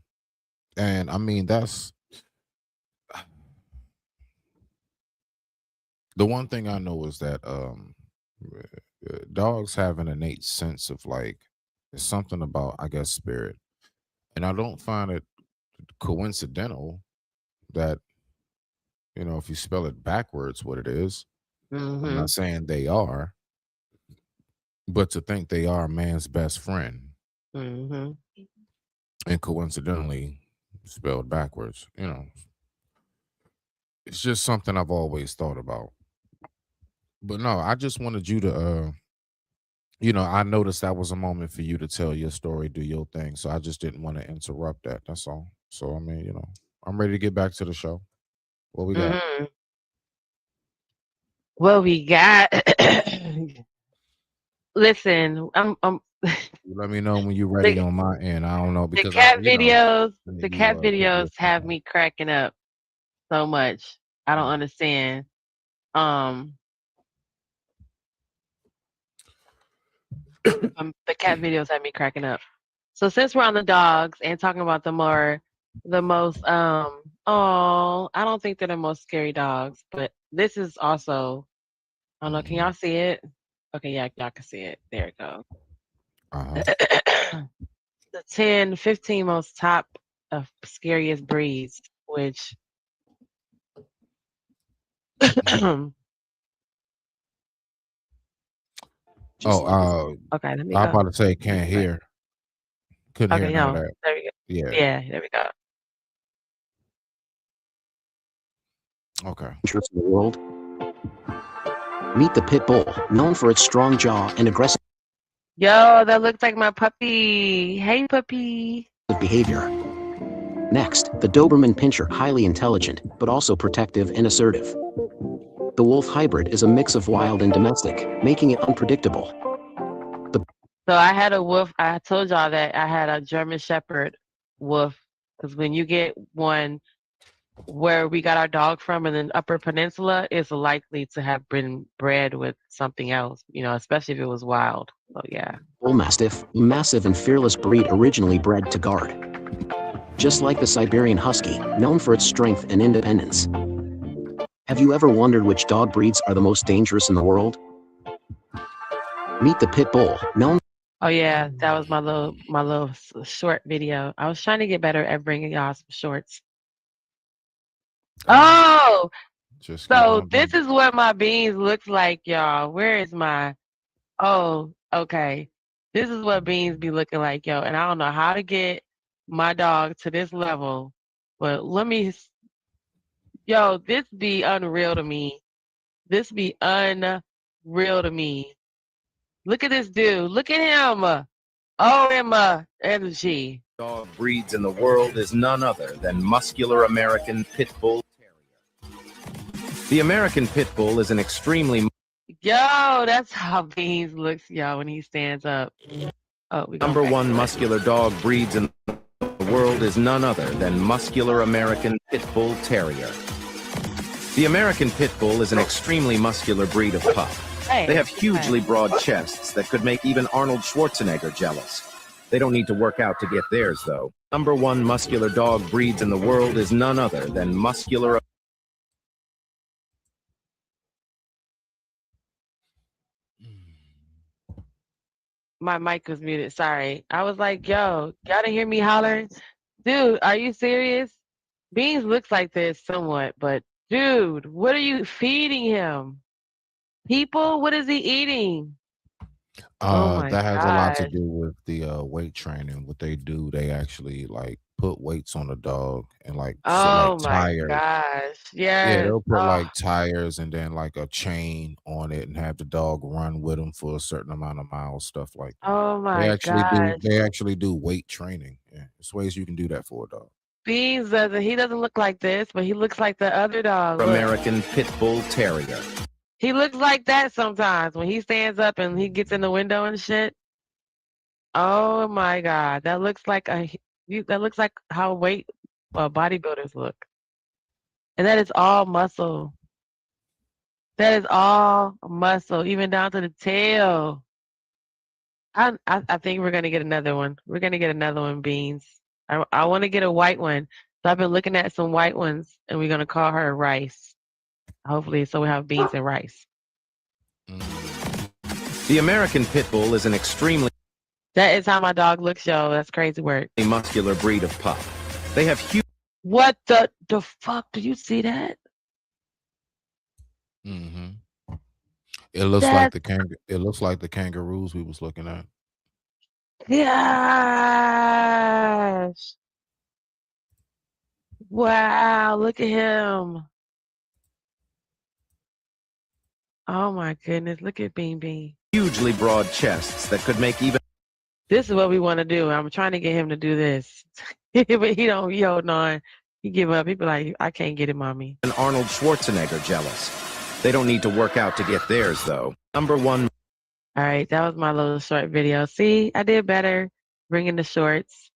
I mean that's the one thing I know is that dogs have an innate sense of like it's something about I guess spirit, and I don't find it coincidental that if you spell it backwards, what it is. I'm not saying they are, but to think they are man's best friend, and coincidentally spelled backwards, it's just something I've always thought about. But no, I just wanted you to I noticed that was a moment for you to tell your story, do your thing. So I just didn't want to interrupt that. That's all. So I mean, I'm ready to get back to the show. What we got? What we got? Listen, I'm You let me know when you're ready on my end. I don't know because the cat videos have me cracking up so much. I don't understand. The cat videos have me cracking up. So since we're on the dogs and talking about the most I don't think they're the most scary dogs, but this is also I don't know, can y'all see it? Okay, yeah, y'all can see it. There it goes. The 10, 15 most top of scariest breeds, which okay, let me go. I'm about to say can't hear. Couldn't hear none of that. There we go. Yeah, there we go. Okay. Interest in the world. Meet the pit bull, known for its strong jaw and aggressive that looks like my puppy. Hey, puppy. Behavior. Next, the Doberman Pinscher, highly intelligent, but also protective and assertive. The wolf hybrid is a mix of wild and domestic, making it unpredictable. So I had a wolf. I told y'all that I had a German Shepherd wolf because when you get one where we got our dog from in the Upper Peninsula, it's likely to have been bred with something else, especially if it was wild. So yeah. Bull Mastiff, a massive and fearless breed originally bred to guard. Just like the Siberian Husky, known for its strength and independence. Have you ever wondered which dog breeds are the most dangerous in the world? Meet the pit bull, known. Oh yeah, that was my little short video. I was trying to get better at bringing y'all some shorts. Oh, so this is what my beans looks like, y'all. Where is my? Oh, okay. This is what beans be looking like, yo. And I don't know how to get my dog to this level, but this be unreal to me. This be unreal to me. Look at this dude. Look at him. Oh, Emma energy. Dog breeds in the world is none other than muscular American Pit Bull Terrier. The American Pit Bull is an extremely Yo, that's how Beans looks, y'all, when he stands up. Oh, we number one muscular dog breeds in the world is none other than muscular American Pit Bull Terrier. The American Pit Bull is an extremely muscular breed of pup. They have hugely broad chests that could make even Arnold Schwarzenegger jealous. They don't need to work out to get theirs, though. Number one muscular dog breeds in the world is none other than muscular. My mic was muted. Sorry. I was like, yo, y'all didn't hear me hollering? Dude, are you serious? Beans looks like this somewhat, but dude, what are you feeding him? People, what is he eating? Oh my That has a lot to gosh. do with the weight training. What they do, they actually like put weights on the dog and like Oh my tires. gosh. Yeah, Yes. they'll put Oh, like tires and then like a chain on it and have the dog run with them for a certain amount of miles, stuff like that. oh my gosh. They actually do weight training. Yeah, there's ways you can do that for a dog. Beans doesn't look like this, but he looks like the other dog. Look. American Pit Bull Terrier. He looks like that sometimes when he stands up and he gets in the window and shit. Oh my God, that looks like how bodybuilders look, and that is all muscle. That is all muscle, even down to the tail. I think we're gonna get another one. We're gonna get another one, Beans. I want to get a white one. So I've been looking at some white ones, and we're gonna call her Rice. Hopefully, so we have Beans and Rice. The American Pit Bull is an extremely That is how my dog looks, yo. That's crazy work. muscular breed of pup. They have huge. What the fuck? Do you see that? Mm-hmm. It looks like it looks like the kangaroos we was looking at. Gosh. Wow, look at him. Oh my goodness, look at Bean Bean. Hugely broad chests that could make even. This is what we want to do. I'm trying to get him to do this. But he holding on. He give up. He be like, I can't get it, mommy. And Arnold Schwarzenegger jealous. They don't need to work out to get theirs, though. Number one. All right, that was my little short video. See, I did better bringing the shorts.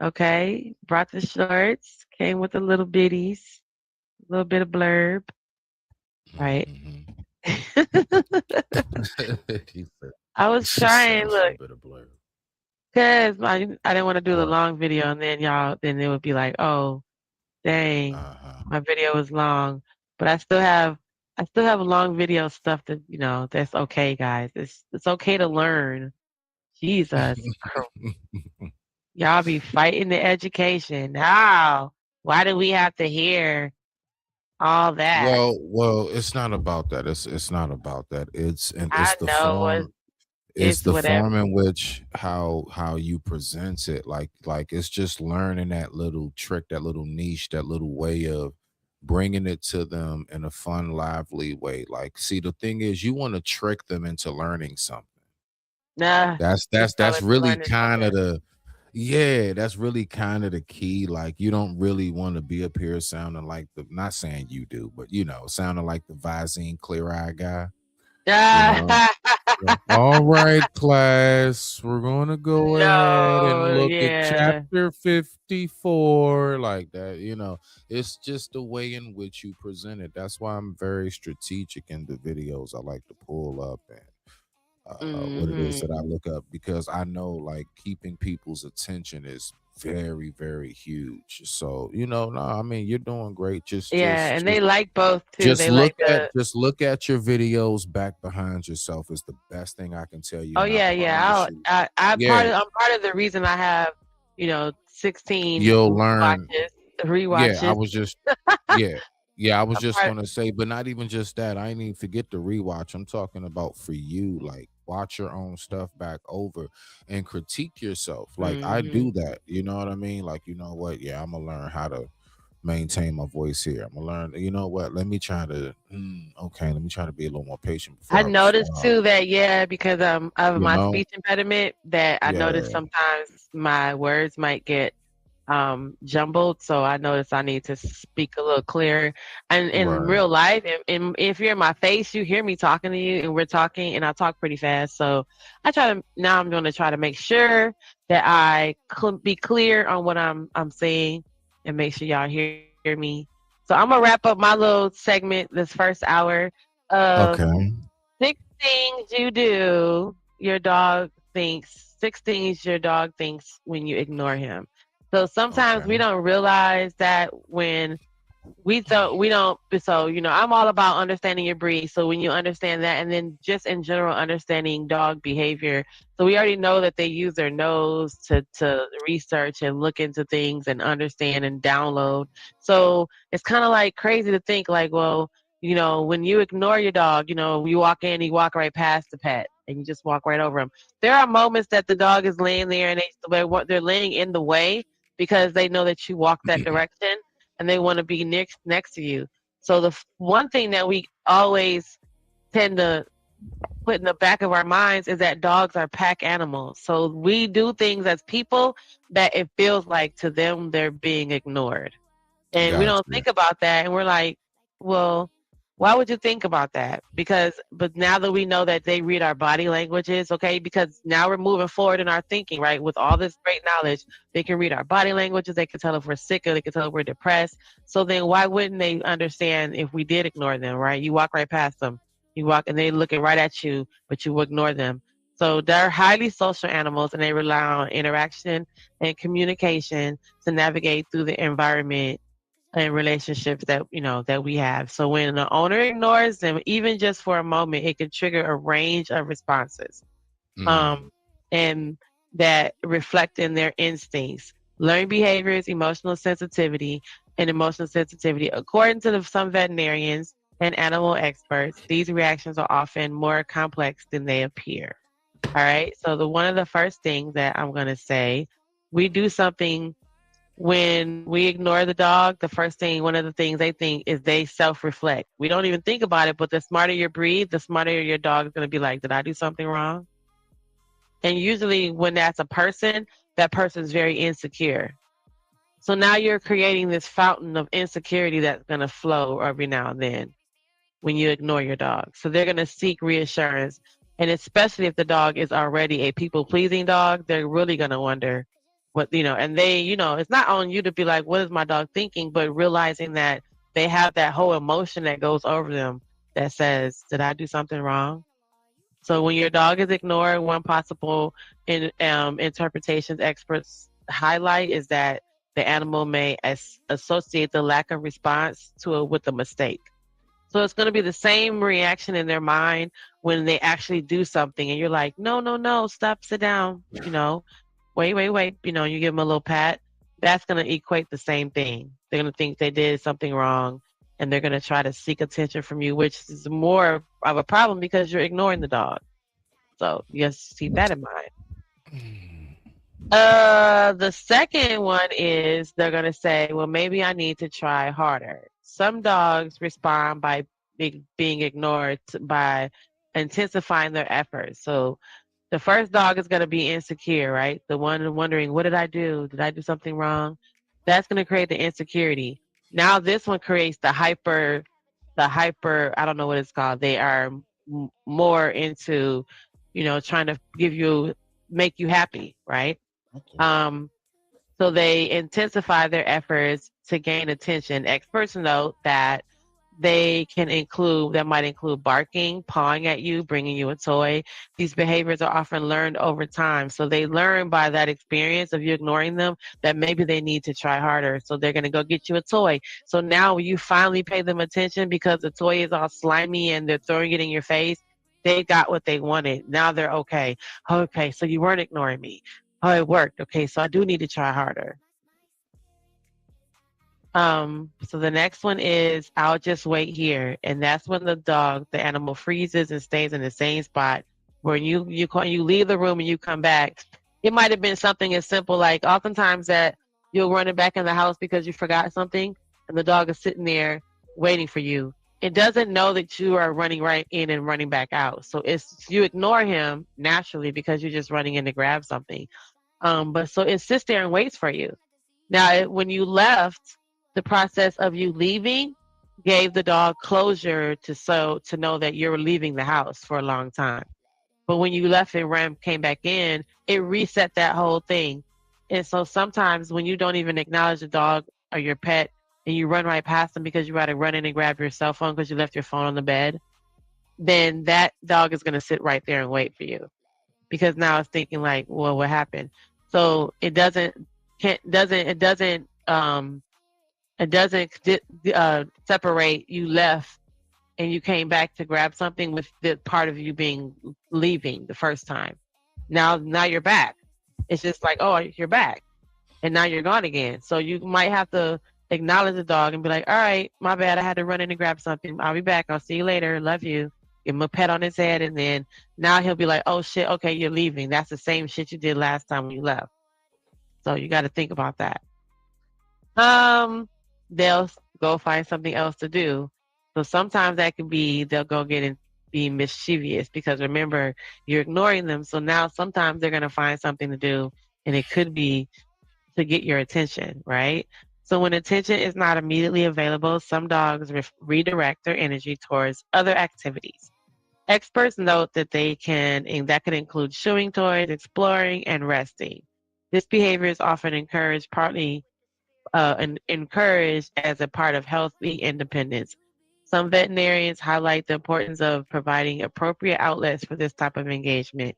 Okay, brought the shorts. Came with the little bitties. A little bit of blurb. Right. Mm-hmm. I was trying, look, because I didn't want to do the long video, and then it would be like, oh, dang, my video was long. But I still have long video stuff that that's okay, guys. It's okay to learn. Jesus, y'all be fighting the education. Now, why do we have to hear all that? Well, it's not about that. It's not about that. It's the form. It's the whatever. form in which how you present it. Like it's just learning that little trick, that little niche, that little way of bringing it to them in a fun, lively way. Like, see, the thing is, you want to trick them into learning something. Nah, that's really kind of that's really kind of the key. Like, you don't really want to be up here sounding like not saying you do, but sounding like the Visine Clear Eye guy. All right, class, we're gonna go ahead and look at chapter 54, like that. It's just the way in which you present it. That's why I'm very strategic in the videos I like to pull up and what it is that I look up, because I know like keeping people's attention is very, very huge. So I mean, you're doing great. And they like both too. Just they look like at your videos back behind yourself is the best thing I can tell you. Oh yeah. I'm part of the reason I have 16. You'll learn rewatches. Yeah, I was just I was just gonna say, but not even just that. I ain't even forget the rewatch. I'm talking about for you, like watch your own stuff back over and critique yourself. Like I do that. You know what I mean? Like, you know what? Yeah, I'm gonna learn how to maintain my voice here. I'm gonna learn. You know what? Let me try to. Let me try to be a little more patient. I noticed too that because of my know, speech impediment, that I noticed yeah, sometimes my words might get jumbled. So I noticed I need to speak a little clearer. And in right. real life, and if you're in my face, you hear me talking to you, and we're talking, and I talk pretty fast. So I'm going to try to make sure that I be clear on what I'm saying, and make sure y'all hear me. So I'm gonna wrap up my little segment this first hour of Okay. 6 things you do your dog thinks. 6 things your dog thinks when you ignore him. So sometimes we Okay. don't realize that when we don't. So I'm all about understanding your breed. So when you understand that, and then just in general understanding dog behavior, so we already know that they use their nose to research and look into things and understand and download. So it's kind of like crazy to think like, well, when you ignore your dog, you walk in, you walk right past the pet, and you just walk right over him. There are moments that the dog is laying there and they're laying in the way because they know that you walk that direction, and they want to be next to you. So the one thing that we always tend to put in the back of our minds is that dogs are pack animals. So we do things as people that it feels like to them they're being ignored. And we don't Gotcha. think about that, and we're like, well, why would you think about that? But now that we know that they read our body languages, okay, because now we're moving forward in our thinking, right? With all this great knowledge, they can read our body languages, they can tell if we're sick, or they can tell if we're depressed. So then why wouldn't they understand if we did ignore them, right? You walk right past them. You walk and they're looking right at you, but you ignore them. So they're highly social animals, and they rely on interaction and communication to navigate through the environment and relationships that we have. So when the owner ignores them, even just for a moment, it can trigger a range of responses, Mm. and that reflect in their instincts, learned behaviors, emotional sensitivity. According to some veterinarians and animal experts, these reactions are often more complex than they appear. All right. So one of the first things that I'm going to say, we do something when we ignore the dog. One of the things they think is they self-reflect. We don't even think about it, but the smarter your breed, the smarter your dog is going to be like, did I do something wrong? And usually when that's a person, that person's very insecure. So now you're creating this fountain of insecurity that's going to flow every now and then when you ignore your dog. So they're going to seek reassurance. And especially if the dog is already a people-pleasing dog, they're really going to wonder and it's not on you to be like, what is my dog thinking? But realizing that they have that whole emotion that goes over them that says, did I do something wrong? So when your dog is ignored, one possible interpretations experts highlight is that the animal may associate the lack of response with a mistake. So it's going to be the same reaction in their mind when they actually do something, and you're like, no, stop, sit down, wait, you give them a little pat. That's going to equate the same thing. They're going to think they did something wrong, and they're going to try to seek attention from you, which is more of a problem because you're ignoring the dog. So just keep that in mind. The second one is they're going to say, well, maybe I need to try harder. Some dogs respond by being ignored by intensifying their efforts. So the first dog is going to be insecure, right? The one wondering, what did I do? Did I do something wrong? That's going to create the insecurity. Now this one creates the hyper, I don't know what it's called. They are more into, trying to make you happy, right? Okay. So they intensify their efforts to gain attention. Experts note that that might include barking, pawing at you, bringing you a toy. These behaviors are often learned over time. So they learn by that experience of you ignoring them that maybe they need to try harder. So they're going to go get you a toy. So now when you finally pay them attention because the toy is all slimy and they're throwing it in your face, they got what they wanted. Now they're okay. Okay, so you weren't ignoring me. Oh, it worked. Okay, so I do need to try harder. So the next one is, I'll just wait here. And that's when the animal freezes and stays in the same spot. When you leave the room and you come back, it might have been something as simple like oftentimes that you'll run it back in the house because you forgot something. and the dog is sitting there waiting for you. It doesn't know that you are running right in and running back out. So you ignore him naturally because you're just running in to grab something. But so it sits there and waits for you. Now, when you left, the process of you leaving gave the dog closure to know that you're leaving the house for a long time. But when you left and came back in, it reset that whole thing. And so sometimes when you don't even acknowledge the dog or your pet and you run right past them because you got to run in and grab your cell phone because you left your phone on the bed, then that dog is going to sit right there and wait for you because now it's thinking like, well, what happened? So it doesn't separate you left and you came back to grab something with the part of you being leaving the first time. Now you're back. It's just like, oh, you're back. And now you're gone again. So you might have to acknowledge the dog and be like, all right, my bad. I had to run in and grab something. I'll be back. I'll see you later. Love you. Give him a pet on his head. And then now he'll be like, oh shit, okay, you're leaving. That's the same shit you did last time when you left. So you got to think about that. They'll go find something else to do. So sometimes that can be they'll go get and be mischievous because remember, you're ignoring them. So now sometimes they're going to find something to do and it could be to get your attention, right? So when attention is not immediately available, some dogs redirect their energy towards other activities. Experts note that that can include chewing toys, exploring, and resting. This behavior is often encouraged as a part of healthy independence. Some veterinarians highlight the importance of providing appropriate outlets for this type of engagement.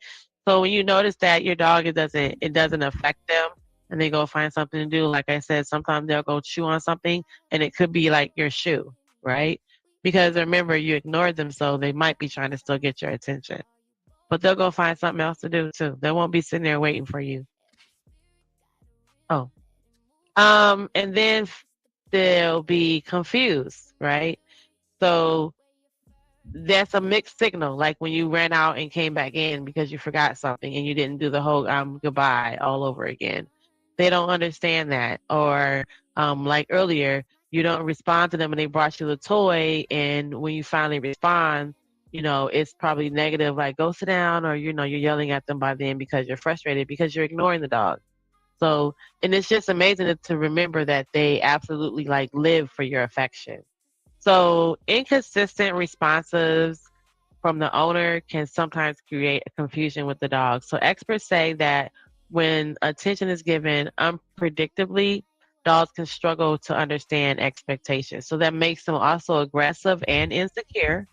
So when you notice that your dog, it doesn't affect them and they go find something to do, like I said, sometimes they'll go chew on something and it could be like your shoe, right? Because remember, you ignored them, so they might be trying to still get your attention. But they'll go find something else to do too. They won't be sitting there waiting for you. Oh. And then they'll be confused, right? So that's a mixed signal, like when you ran out and came back in because you forgot something and you didn't do the whole goodbye all over again. They don't understand that. Or like earlier, you don't respond to them and they brought you the toy, and when you finally respond, it's probably negative, like go sit down, or you're yelling at them by then because you're frustrated because you're ignoring the dog. So, and it's just amazing to remember that they absolutely live for your affection. So inconsistent responses from the owner can sometimes create a confusion with the dog. So experts say that when attention is given unpredictably, dogs can struggle to understand expectations. So that makes them also aggressive and insecure.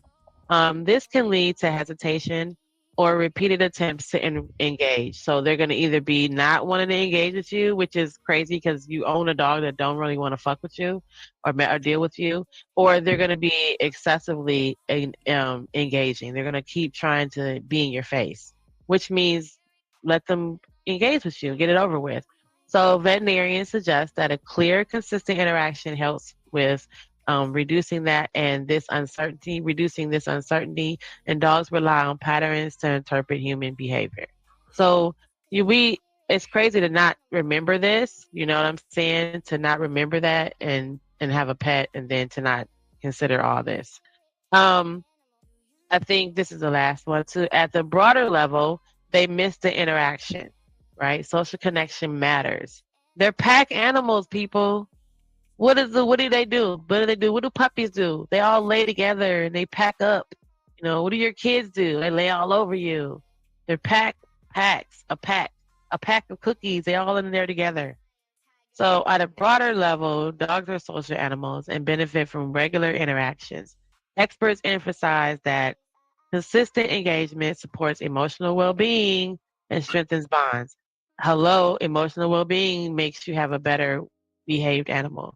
This can lead to hesitation or repeated attempts to engage. So they're going to either be not wanting to engage with you, which is crazy because you own a dog that don't really want to fuck with you or deal with you, or they're going to be excessively engaging. They're going to keep trying to be in your face, which means let them engage with you, get it over with. So veterinarians suggest that a clear, consistent interaction helps with reducing this uncertainty, and dogs rely on patterns to interpret human behavior. So it's crazy to not remember this, you know what I'm saying? To not remember that and have a pet and then to not consider all this. I think this is the last one too. At the broader level, they miss the interaction, right? Social connection matters. They're pack animals, people. What do they do? What do puppies do? They all lay together and they pack up. What do your kids do? They lay all over you. They're packs, a pack of cookies. They all in there together. So at a broader level, dogs are social animals and benefit from regular interactions. Experts emphasize that consistent engagement supports emotional well-being and strengthens bonds. Emotional well-being makes you have a better behaved animal.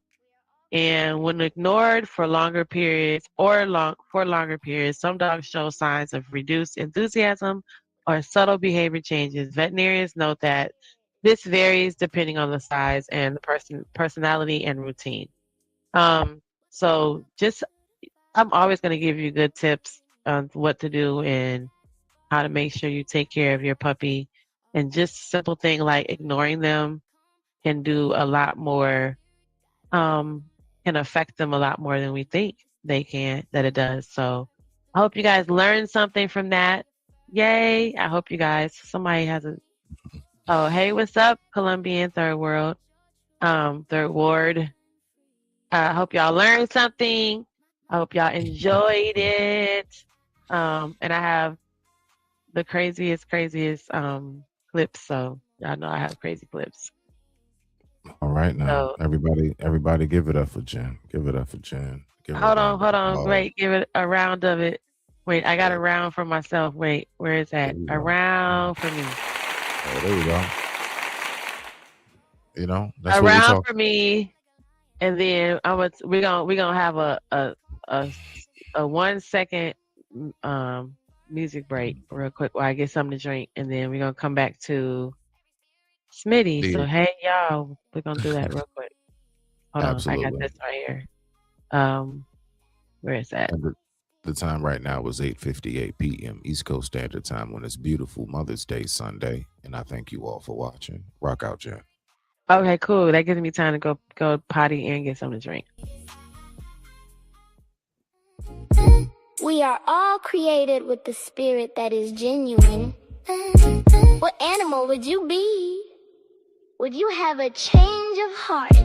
And when ignored for longer periods, some dogs show signs of reduced enthusiasm or subtle behavior changes. Veterinarians note that this varies depending on the size and the personality and routine. So I'm always going to give you good tips on what to do and how to make sure you take care of your puppy. And just simple thing like ignoring them can do a lot more can affect them a lot more than we think that it does. So I hope you guys learned something from that. Yay. I hope you guys, somebody has oh, hey, what's up, Colombian Third World, Third Ward. I hope y'all learned something. I hope y'all enjoyed it. And I have the craziest clips. So y'all know I have crazy clips. All right now, so, everybody give it up for Jen. Give it up for Jen. Hold on. Wait, give it a round of it. Wait, I got a round for myself. Wait, where is that? A round for me. Oh, there you go. You know, that's a what round for me, and then we're gonna have a 1 second music break real quick while I get something to drink, and then we're gonna come back to Smitty. Yeah. So hey y'all, we're gonna do that real quick. Hold Absolutely. on, I got this right here. Where is that? And the time right now is 8:58 p.m. East Coast Standard Time on this beautiful Mother's Day Sunday, and I thank you all for watching. Rock out, Jen. Okay, cool. That gives me time to go potty and get something to drink. We are all created with the spirit that is genuine. What animal would you be? Would you have a change of heart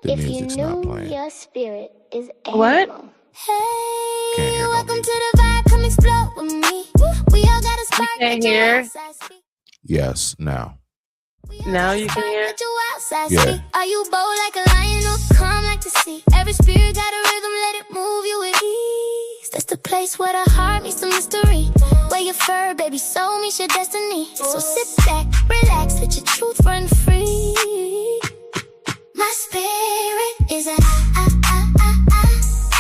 if you knew your spirit is animal? What? Hey, welcome to the vibe. Come explore with me. We all got a spark. You can't hear? Yes, now. Now you can hear? Yeah. Are you bold like a lion or calm like the sea? Every spirit got a rhythm, let it move you with ease. That's the place where the heart meets the mystery, where your fur, baby, soul meets your destiny. So sit back, relax, let your truth run free. My spirit is an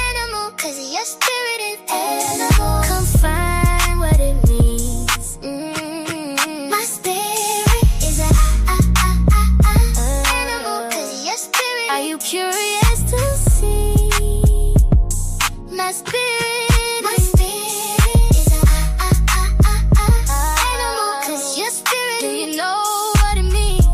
animal, 'cause your spirit is animal. Come find what it means. My spirit is an animal, 'cause your spirit. Are you curious to see? My spirit, my spirit is an animal, 'cause your spirit. Do you know what it means?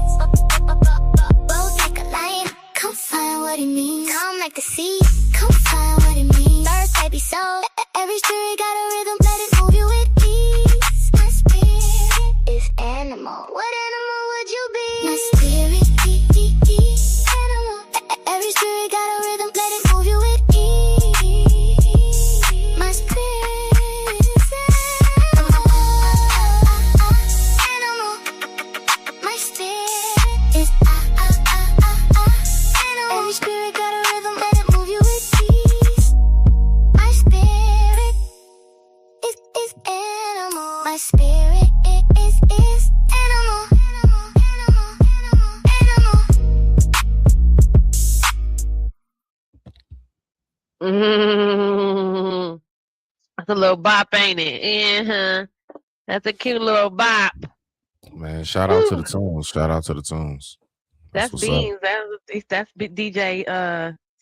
Bold like a lion, come find what it means. Calm like the sea, come find what it means. First, baby, soul, every spirit got a rhythm, let it move you with ease. My spirit is animal. What animal would you be? My spirit is animal. Every spirit got a rhythm, let it move you with ease. My spirit is animal. My spirit is animal. Every spirit got a rhythm, let it move you with ease. My spirit is animal. My spirit is animal. That's a little bop, ain't it? That's a cute little bop. Man, shout out to the tunes. Shout out to the tunes. That's Beans. That's DJ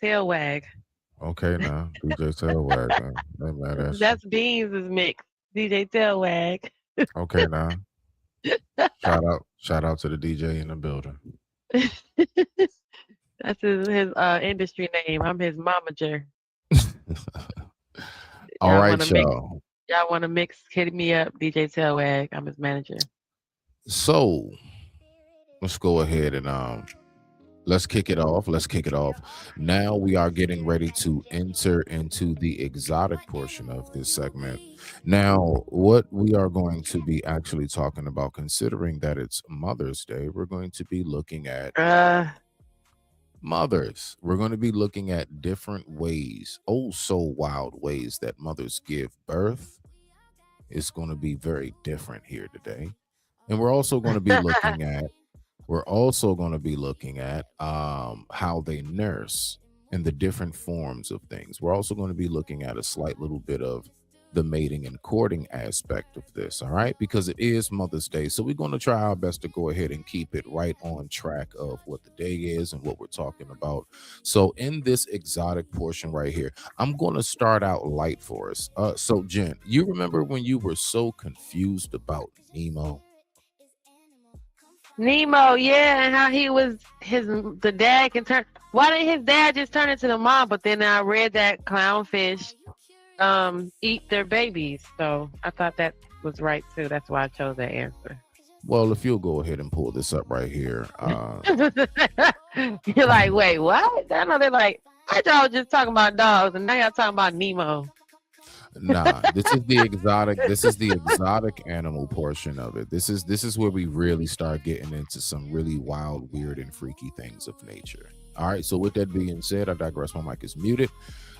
Tailwag. Okay, now DJ Tailwag. Man. That's Beans' mix. DJ Tailwag. Okay, now. Shout out to the DJ in the building. That's his industry name. I'm his momager. All right, y'all. Y'all want to mix? Hit me up, DJ Tailwag. I'm his manager. So let's go ahead and let's kick it off. Now we are getting ready to enter into the exotic portion of this segment. Now, what we are going to be actually talking about, considering that it's Mother's Day, we're going to be looking at mothers. We're going to be looking at different ways, oh so wild ways that mothers give birth. It's going to be very different here today. And we're also going to be looking at how they nurse and the different forms of things. We're also going to be looking at a slight little bit of the mating and courting aspect of this, all right? Because it is Mother's Day. So we're going to try our best to go ahead and keep it right on track of what the day is and what we're talking about. So in this exotic portion right here, I'm going to start out light for us. So Jen, you remember when you were so confused about Nemo? Nemo, yeah, and how he was the dad can turn. Why didn't his dad just turn into the mom? But then I read that clownfish eat their babies, so I thought that was right too. That's why I chose that answer. Well, if you'll go ahead and pull this up right here. You're like, wait, what? I know they're like, I thought I was just talking about dogs, and now y'all talking about Nemo. Nah, this is the exotic. This is the exotic animal portion of it. This is where we really start getting into some really wild, weird, and freaky things of nature. All right. So with that being said, I digress. My mic is muted.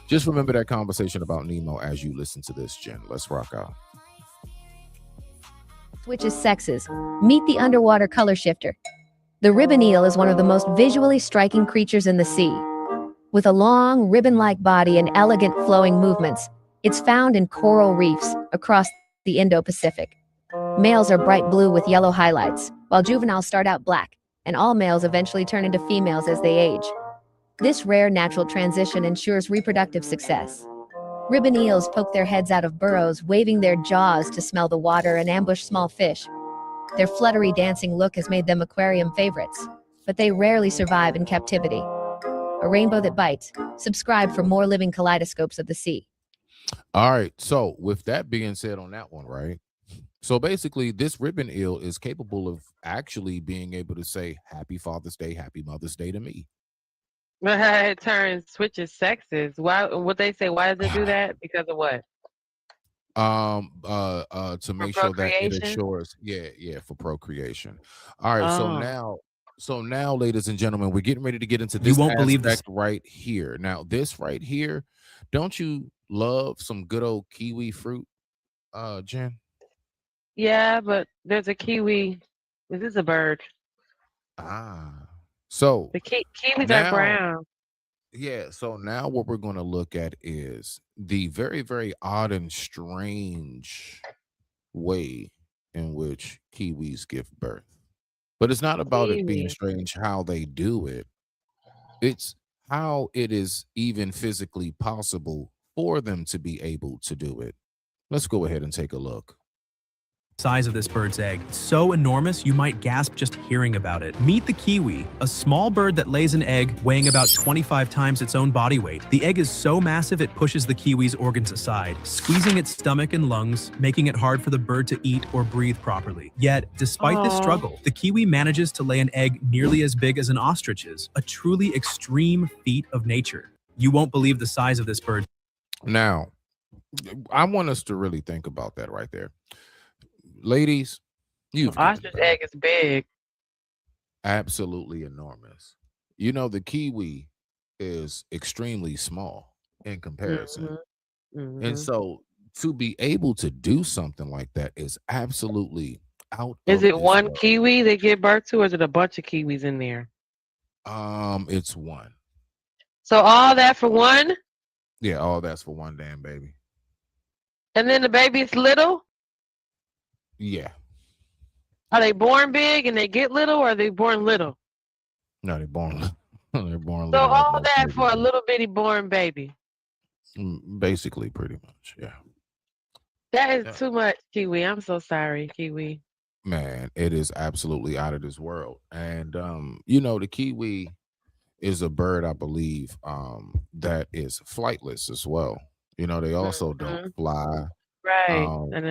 Just remember that conversation about Nemo as you listen to this, Jen. Let's rock out. Switches sexes. Meet the underwater color shifter. The ribbon eel is one of the most visually striking creatures in the sea. With a long, ribbon-like body and elegant flowing movements, it's found in coral reefs across the Indo-Pacific. Males are bright blue with yellow highlights, while juveniles start out black, and all males eventually turn into females as they age. This rare natural transition ensures reproductive success. Ribbon eels poke their heads out of burrows, waving their jaws to smell the water and ambush small fish. Their fluttery dancing look has made them aquarium favorites, but they rarely survive in captivity. A rainbow that bites. Subscribe for more living kaleidoscopes of the sea. All right. So with that being said on that one, right? So basically, this ribbon eel is capable of actually being able to say Happy Father's Day, Happy Mother's Day to me. It switches sexes. Why would they say why does it do that? Because of what? To make sure that it assures, for procreation. All right. So now, ladies and gentlemen, we're getting ready to get into this. You won't believe this right here. Now, this right here, don't you love some good old kiwi fruit, Jen? Yeah, but there's a kiwi. Is this a bird? So the kiwis are brown. Yeah, so now what we're going to look at is the very, very odd and strange way in which kiwis give birth. But it's not about it being strange how they do it. It's how it is even physically possible for them to be able to do it. Let's go ahead and take a look. Size of this bird's egg. So enormous, you might gasp just hearing about it. Meet the kiwi, a small bird that lays an egg weighing about 25 times its own body weight. The egg is so massive it pushes the kiwi's organs aside, squeezing its stomach and lungs, making it hard for the bird to eat or breathe properly. Yet, despite this struggle, the kiwi manages to lay an egg nearly as big as an ostrich's, a truly extreme feat of nature. You won't believe the size of this bird. Now, I want us to really think about that right there. Ladies, ostrich egg is big. Absolutely enormous. You know, the kiwi is extremely small in comparison. And so to be able to do something like that is absolutely out. Is it one kiwi they give birth to, or is it a bunch of kiwis in there? It's one. So all that for one? Yeah, all that's for one damn baby. And then the baby's little? Yeah. Are they born big and they get little, or are they born little? No, they're born little. They're born so little. All that for a little bitty born baby. Basically, pretty much, yeah. That is too much, Kiwi. I'm so sorry, Kiwi. Man, it is absolutely out of this world. And you know, the kiwi is a bird, I believe, that is flightless as well. You know, they also don't fly. Right. And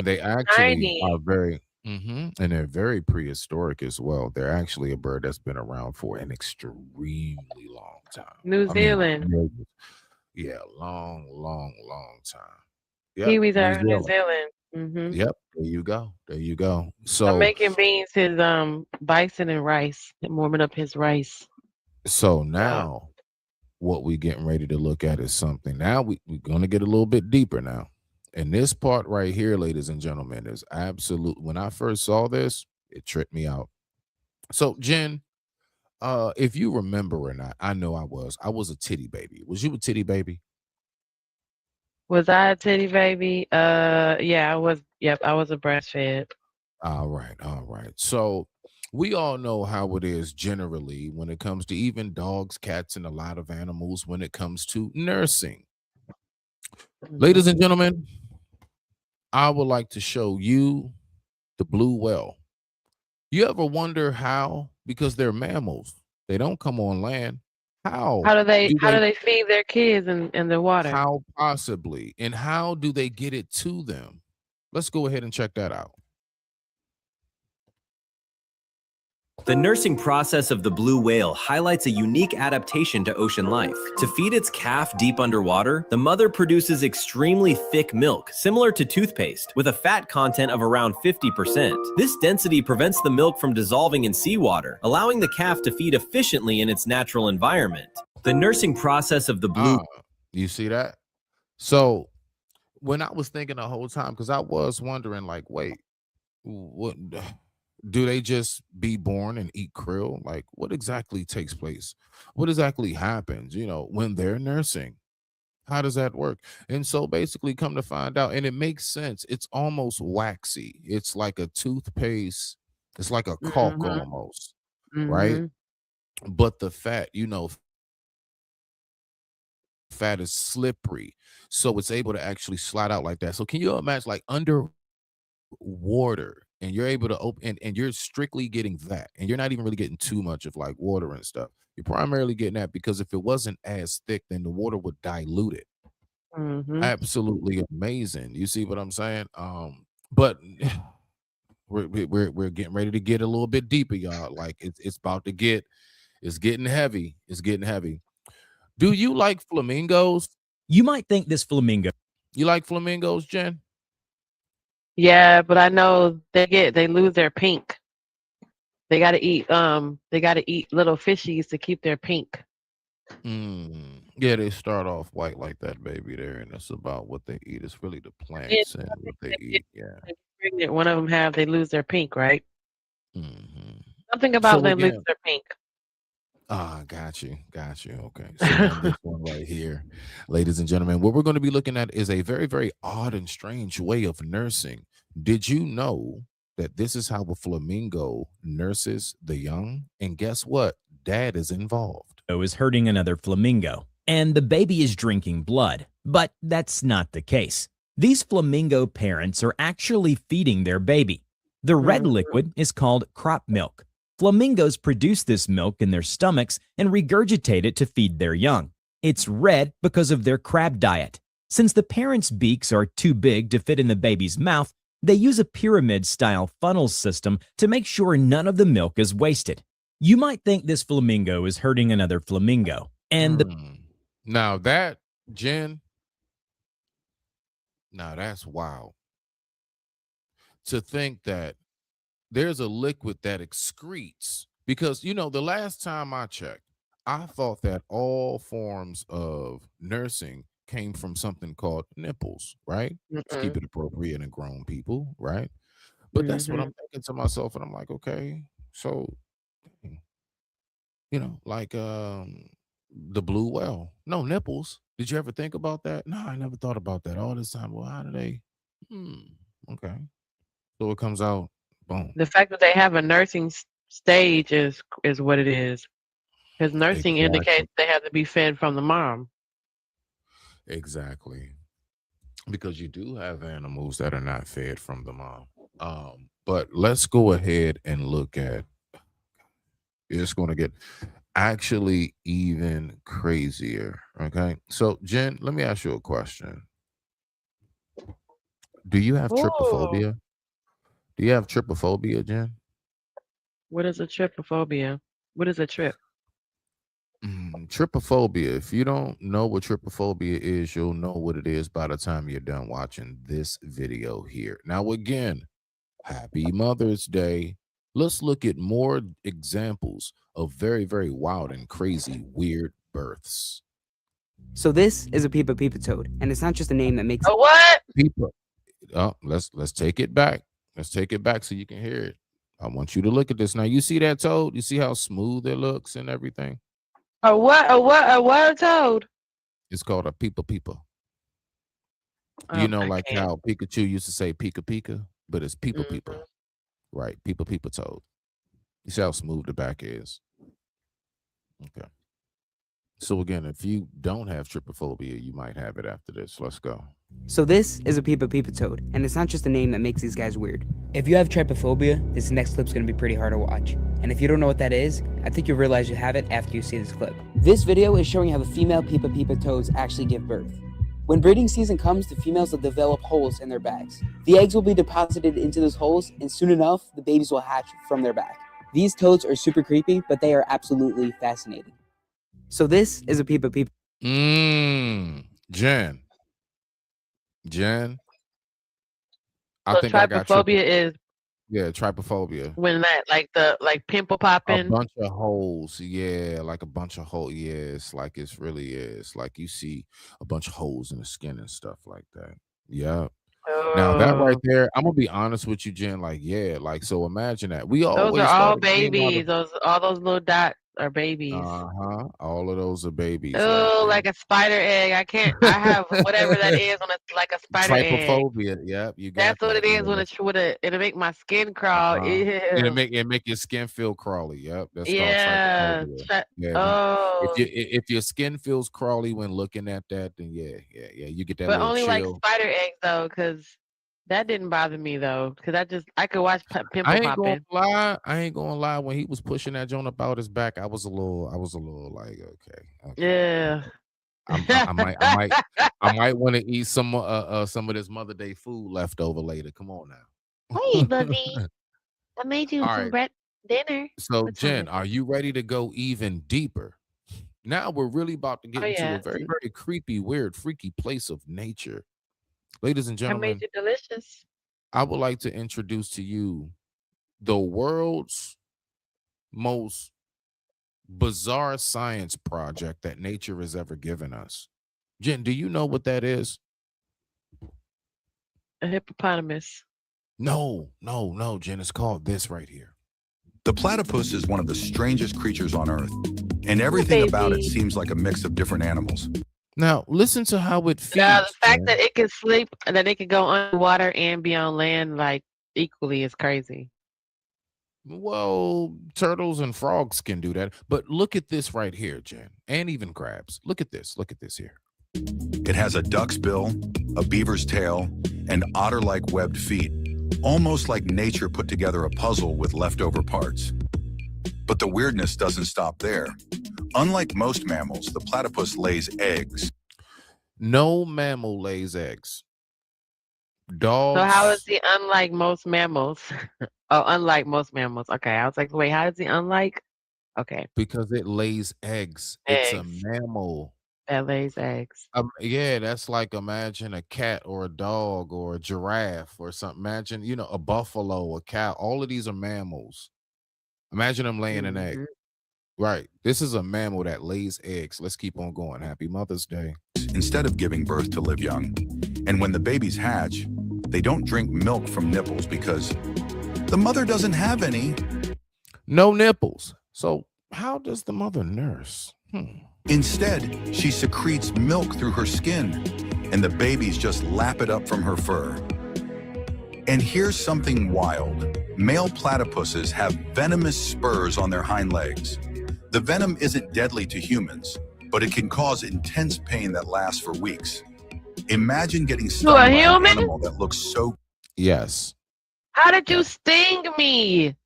they actually are very and they're very prehistoric as well. They're actually a bird that's been around for an extremely long time. New Zealand. Long time. Yep, Kiwis are in New Zealand. Yep, there you go. So I'm making beans his bison and rice and warming up his rice. So now what we're getting ready to look at is something. Now we're going to get a little bit deeper now. And this part right here, ladies and gentlemen, is absolute. When I first saw this, it tripped me out. So, Jen, if you remember or not, I know I was a titty baby. Was you a titty baby? Was I a titty baby? Yeah, I was. Yep, I was a breastfed. All right. So we all know how it is generally when it comes to even dogs, cats, and a lot of animals when it comes to nursing. Ladies and gentlemen, I would like to show you the blue whale. You ever wonder how? Because they're mammals. They don't come on land. How How do they do how do they they feed their kids in the water? how possibly and how do they get it to them? Let's go ahead and check that out. The nursing process of the blue whale highlights a unique adaptation to ocean life. To feed its calf deep underwater, the mother produces extremely thick milk, similar to toothpaste, with a fat content of around 50%. This density prevents the milk from dissolving in seawater, allowing the calf to feed efficiently in its natural environment. The nursing process of the blue... You see that? So when I was thinking the whole time, because I was wondering, like, wait, what... Do they just be born and eat krill? Like, what exactly takes place? What exactly happens, when they're nursing? How does that work? And so basically come to find out, and it makes sense. It's almost waxy. It's like a toothpaste. It's like a caulk Mhm. almost, right? Mhm. But the fat, fat is slippery. So it's able to actually slide out like that. So can you imagine like under water and you're able to open and you're strictly getting that and you're not even really getting too much of like water and stuff. You're primarily getting that because if it wasn't as thick, then the water would dilute it. Mhm. Absolutely amazing. You see what I'm saying? But we're getting ready to get a little bit deeper, y'all. Like it's about to get it's getting heavy. It's getting heavy. Do you like flamingos? You might think this flamingo. You like flamingos, Jen? Yeah, but I know they lose their pink. They gotta eat little fishies to keep their pink. Yeah, they start off white like that, baby. There, and that's about what they eat. It's really the plants and what they eat. Yeah. Pregnant, one of them they lose their pink, right? Mm-hmm. Something about So they lose again, their pink. got you. Okay. So now this one right here, ladies and gentlemen, what we're going to be looking at is a very, very odd and strange way of nursing. Did you know that this is how a flamingo nurses the young? And guess what? Dad is involved. Is hurting another flamingo, and the baby is drinking blood. But that's not the case. These flamingo parents are actually feeding their baby. The red liquid is called crop milk. Flamingos produce this milk in their stomachs and regurgitate it to feed their young. It's red because of their crab diet. Since the parents' beaks are too big to fit in the baby's mouth, they use a pyramid-style funnel system to make sure none of the milk is wasted. You might think this flamingo is hurting another flamingo, and now that, Jen, now that's wild. To think that there's a liquid that excretes, because the last time I checked, I thought that all forms of nursing came from something called nipples, right? Let's keep it appropriate and grown people, right? But that's what I'm thinking to myself, and I'm like, okay, so like the blue whale, no nipples. Did you ever think about that? No, I never thought about that all this time. Well, how do they? Okay, so it comes out. Boom. The fact that they have a nursing stage is what it is. Because nursing indicates they have to be fed from the mom. Exactly. Because you do have animals that are not fed from the mom. But let's go ahead and look at, it's going to get actually even crazier. Okay. So Jen, let me ask you a question. Do you have trypophobia? Do you have trypophobia, Jen? What is a trypophobia? What is a trip? Trypophobia. If you don't know what trypophobia is, you'll know what it is by the time you're done watching this video here. Now, again, happy Mother's Day. Let's look at more examples of very, very wild and crazy weird births. So this is a Peepa Peepa toad, and it's not just a name that makes a what? Peepa. Let's take it back. Let's take it back so you can hear it. I want you to look at this. Now, you see that toad? You see how smooth it looks and everything? A what? A what? A what toad? It's called a Peepa Peepa. Like how Pikachu used to say Pika Pika, but it's Peepa Peepa. Right, Peepa Peepa toad. You see how smooth the back is? Okay. So again, if you don't have trypophobia, you might have it after this. Let's go. So this is a Peepa Peepa toad, and it's not just a name that makes these guys weird. If you have trypophobia, this next clip's gonna be pretty hard to watch. And if you don't know what that is, I think you'll realize you have it after you see this clip. This video is showing how the female Pipa Pipa toads actually give birth. When breeding season comes, the females will develop holes in their bags. The eggs will be deposited into those holes, and soon enough, the babies will hatch from their bag. These toads are super creepy, but they are absolutely fascinating. So this is a Pipa Pipa. Jen. I So think I got you. trypophobia is Yeah, trypophobia. when that pimple A popping. bunch of holes. Yeah, like a bunch of holes. Yeah, it's like it's really is. Like you see a bunch of holes in the skin and stuff like that. Yeah. Now that right there, I'm gonna be honest with you, Jen. Like, yeah, like so imagine that. We Those always are all thought it came out babies. all those little dots are babies. all of those are babies. Oh, like a spider egg. I have whatever that is on like a spider egg. Trypophobia. Yep, you got That's what that. it is when it'll make my skin crawl. Ew. It'll make your skin feel crawly. Yep, that's Yeah. called trypophobia. Yeah. Oh. If your skin feels crawly when looking at that, then yeah, you get that. But little only like chill. spider eggs though, because that didn't bother me though, because I could watch pimple I ain't popping. gonna lie. When he was pushing that joint about his back, I was a little like, okay. Yeah. I might want to eat some of this Mother Day food left over later. Come on now. Hey, Bubby. I made you All some right. dinner. So, What's Jen, on are you ready to go even deeper? Now we're really about to get Oh, into yeah. a very, very creepy, weird, freaky place of nature. Ladies and I gentlemen, made you delicious. I would like to introduce to you the world's most bizarre science project that nature has ever given us. Jen, do you know what that is? A hippopotamus. No, Jen. It's called this right here. The platypus is one of the strangest creatures on Earth, and everything about it seems like a mix of different animals. Now, listen to how it feels. Yeah, the fact Jen. that it can sleep, that it can go underwater and be on land like equally is crazy. Well, turtles and frogs can do that. But look at this right here, Jen, and even crabs. Look at this here. It has a duck's bill, a beaver's tail, and otter-like webbed feet, almost like nature put together a puzzle with leftover parts. But the weirdness doesn't stop there. Unlike most mammals, the platypus lays eggs. No mammal lays eggs. Dogs. So how is he unlike most mammals? Oh, unlike most mammals. Okay, I was like, wait, how is he unlike? Okay, Because it lays eggs. It's a mammal. that lays eggs. Yeah, that's like imagine a cat or a dog or a giraffe or something. Imagine, a buffalo, a cow. All of these are mammals. Imagine them laying an egg. Right. This is a mammal that lays eggs. Let's keep on going. Happy Mother's Day. Instead of giving birth to live young. And when the babies hatch, they don't drink milk from nipples because the mother doesn't have any. No nipples. So how does the mother nurse? Instead, she secretes milk through her skin, and the babies just lap it up from her fur. And here's something wild. Male platypuses have venomous spurs on their hind legs. The venom isn't deadly to humans, but it can cause intense pain that lasts for weeks. Imagine getting stung by an human? animal that looks so... Yes. How did you sting me?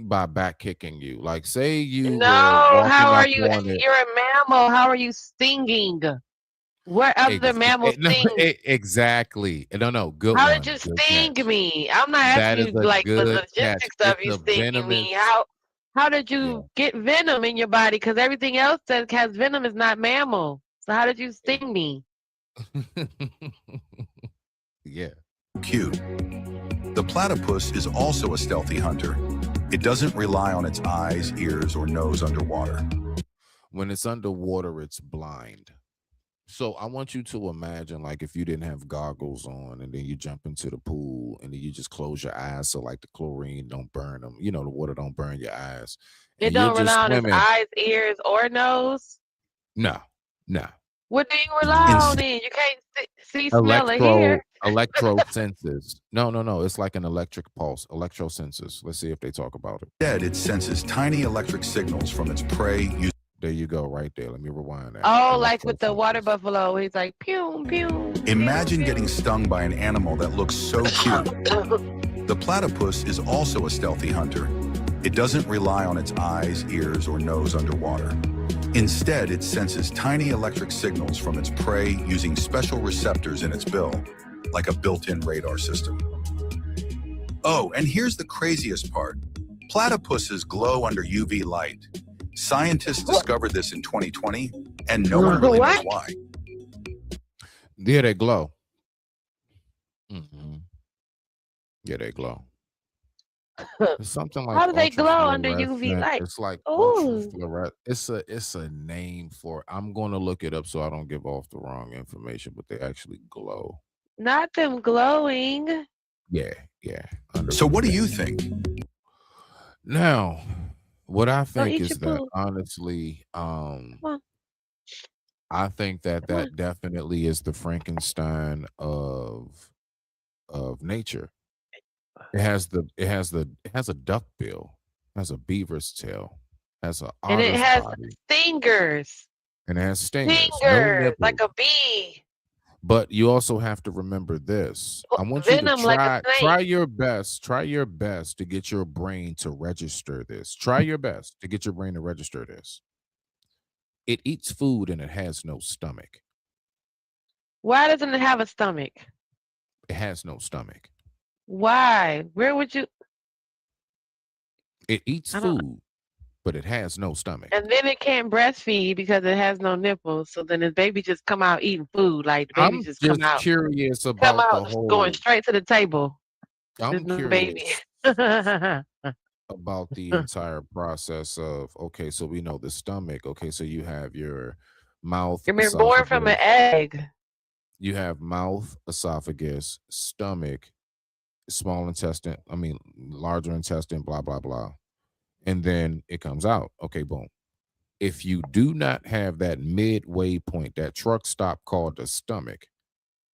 By back kicking you. Like say you were No, walking how are up you? on it. You're a mammal. How are you stinging? What other mammal sting? Exactly. No, good How one. did you Good sting catch. me? I'm not That asking is you a like the good logistics catch. of you It's a stinging me. venomous- How did you get venom in your body? Because everything else that has venom is not mammal. So how did you sting me? Yeah. cute. The platypus is also a stealthy hunter. It doesn't rely on its eyes, ears, or nose underwater. When it's underwater, it's blind. So I want you to imagine like if you didn't have goggles on and then you jump into the pool and then you just close your eyes so like the chlorine don't burn them. The water don't burn your eyes. It And you're don't just rely on his swimming. eyes, ears, or nose. No. What do you rely on then? You can't see, smell, or hear. Electro senses. No. It's like an electric pulse. Electro senses. Let's see if they talk about it. Instead, it senses tiny electric signals from its prey. There you go, right there. Let me rewind that. Oh, like with the water buffalo. He's like, pew, pew. Imagine getting stung by an animal that looks so cute. The platypus is also a stealthy hunter. It doesn't rely on its eyes, ears, or nose underwater. Instead, it senses tiny electric signals from its prey using special receptors in its bill, like a built-in radar system. Oh, and here's the craziest part. Platypuses glow under UV light. Scientists discovered this in 2020, and no one really knows why. Yeah, they glow. Yeah, they glow. It's something like How do they glow under UV ultrafluorescent. light? It's like Ooh, ultrafluorescent. It's a name for it. I'm going to look it up so I don't give off the wrong information, but they actually glow. not them glowing. Yeah. So what do you think? Now, what I Don't think eat is your that poo. honestly, Come on, I think that come on. that definitely is the Frankenstein of nature. It has a duck bill, has a beaver's tail, has an And it otter's has body, stingers. and it has stingers. No Stingers like nipples. a bee. But you also have to remember this. I want you to Venom like a try snake. your best. Try your best to get your brain to register this. Try your best to get your brain to register this. It eats food and it has no stomach. Why doesn't it have a stomach? It has no stomach. Why? Where would you? It eats I don't. food, but it has no stomach. And then it can't breastfeed because it has no nipples. So then the baby just come out eating food. Like the baby I'm just come just out curious come about the out going whole. straight to the table. There's I'm no baby. curious about the entire process of, okay, so we know the stomach. Okay, so you have your mouth, You're being born from an esophagus. egg. You have mouth, esophagus, stomach, small intestine, larger intestine, blah, blah, blah. And then it comes out. Okay, boom. If you do not have that midway point, that truck stop called the stomach,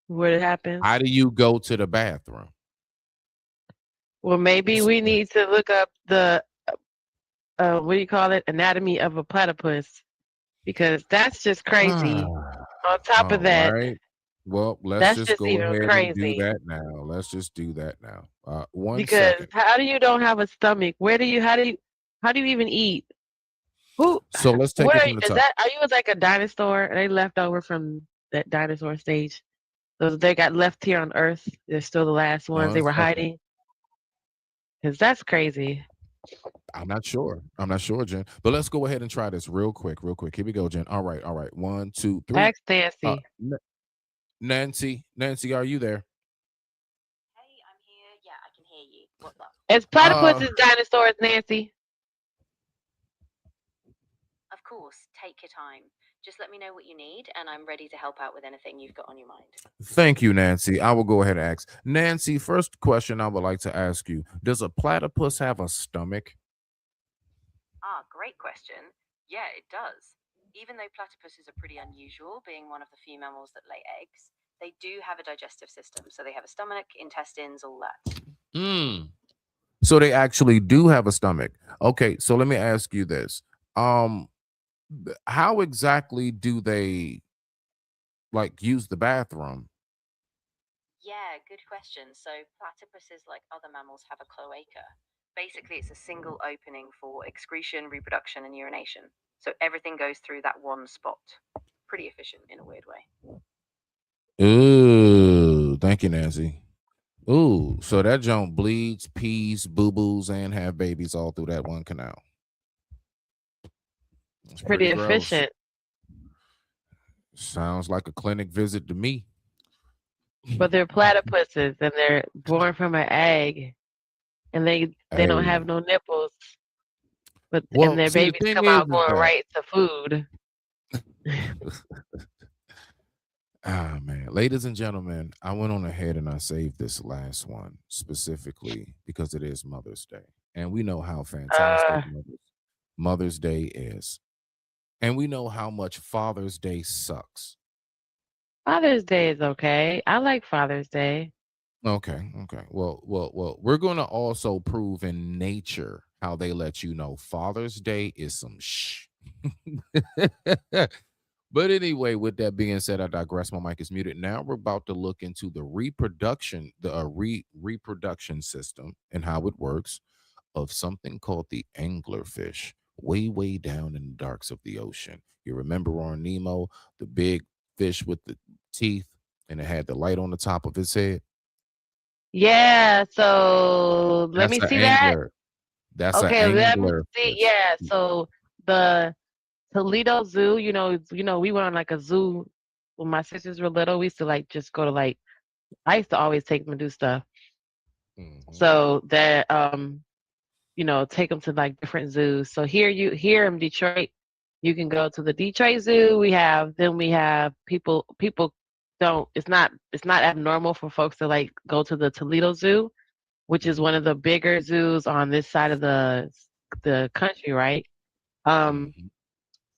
What happens? how do you go to the bathroom? Well, maybe we need to look up the what do you call it? Anatomy of a platypus, because that's just crazy. On top of All that, right. Well, let's that's just just go even ahead and do crazy. that now. Let's just do that now. One Because second. how do you don't have a stomach? How do you even eat? Who? So let's take What it are from you? the Is top. that? Are you like a dinosaur? Are they left over from that dinosaur stage? Those they got left here on Earth. They're still the last ones. They One were second. hiding. Because that's crazy. I'm not sure, Jen. But let's go ahead and try this real quick. Here we go, Jen. All right. 1, 2, 3. Ask Nancy. Nancy, are you there? Hey, I'm here. Yeah, I can hear you. What's up? Is platypuses dinosaurs, Nancy? Of course, take your time. Just let me know what you need, and I'm ready to help out with anything you've got on your mind. Thank you, Nancy. I will go ahead and ask. Nancy, first question I would like to ask you. Does a platypus have a stomach? Ah, great question. Yeah, it does. Even though platypuses are pretty unusual, being one of the few mammals that lay eggs, they do have a digestive system. So they have a stomach, intestines, all that. So they actually do have a stomach. Okay, so let me ask you this. How exactly do they use the bathroom? Yeah, good question. So platypuses, like other mammals, have a cloaca. Basically, it's a single opening for excretion, reproduction, and urination. So everything goes through that one spot. Pretty efficient in a weird way. Ooh, thank you, Nancy. Ooh, so that junk bleeds, pees, boo-boos, and have babies all through that one canal. It's Pretty gross. efficient. Sounds like a clinic visit to me. But they're platypuses and they're born from an egg. And they don't have no nipples. But Well, and their see, the babies thing come is out going that- right to food. Ah, man. Ladies and gentlemen, I went on ahead and I saved this last one specifically because it is Mother's Day. And we know how fantastic Mother's Day is. And we know how much Father's Day sucks. Father's Day is okay. I like Father's Day. Okay. Well, we're going to also prove in nature how they let you know Father's Day is some But anyway, with that being said, I digress. My mic is muted. Now we're about to look into the reproduction, reproduction system and how it works of something called the anglerfish, way down in the darks of the ocean. You remember on Nemo, the big fish with the teeth, and it had the light on the top of its head? Yeah, so let me That's see an that. angler. That's Okay, an let me angler. see. Yeah, so the Toledo Zoo, we went on like a zoo when my sisters were little. We used to like just go to like I used to always take them to do stuff. So that take them to like different zoos. So here in Detroit, you can go to the Detroit Zoo. We have people don't it's not abnormal for folks to like go to the Toledo Zoo, which is one of the bigger zoos on this side of the country, right?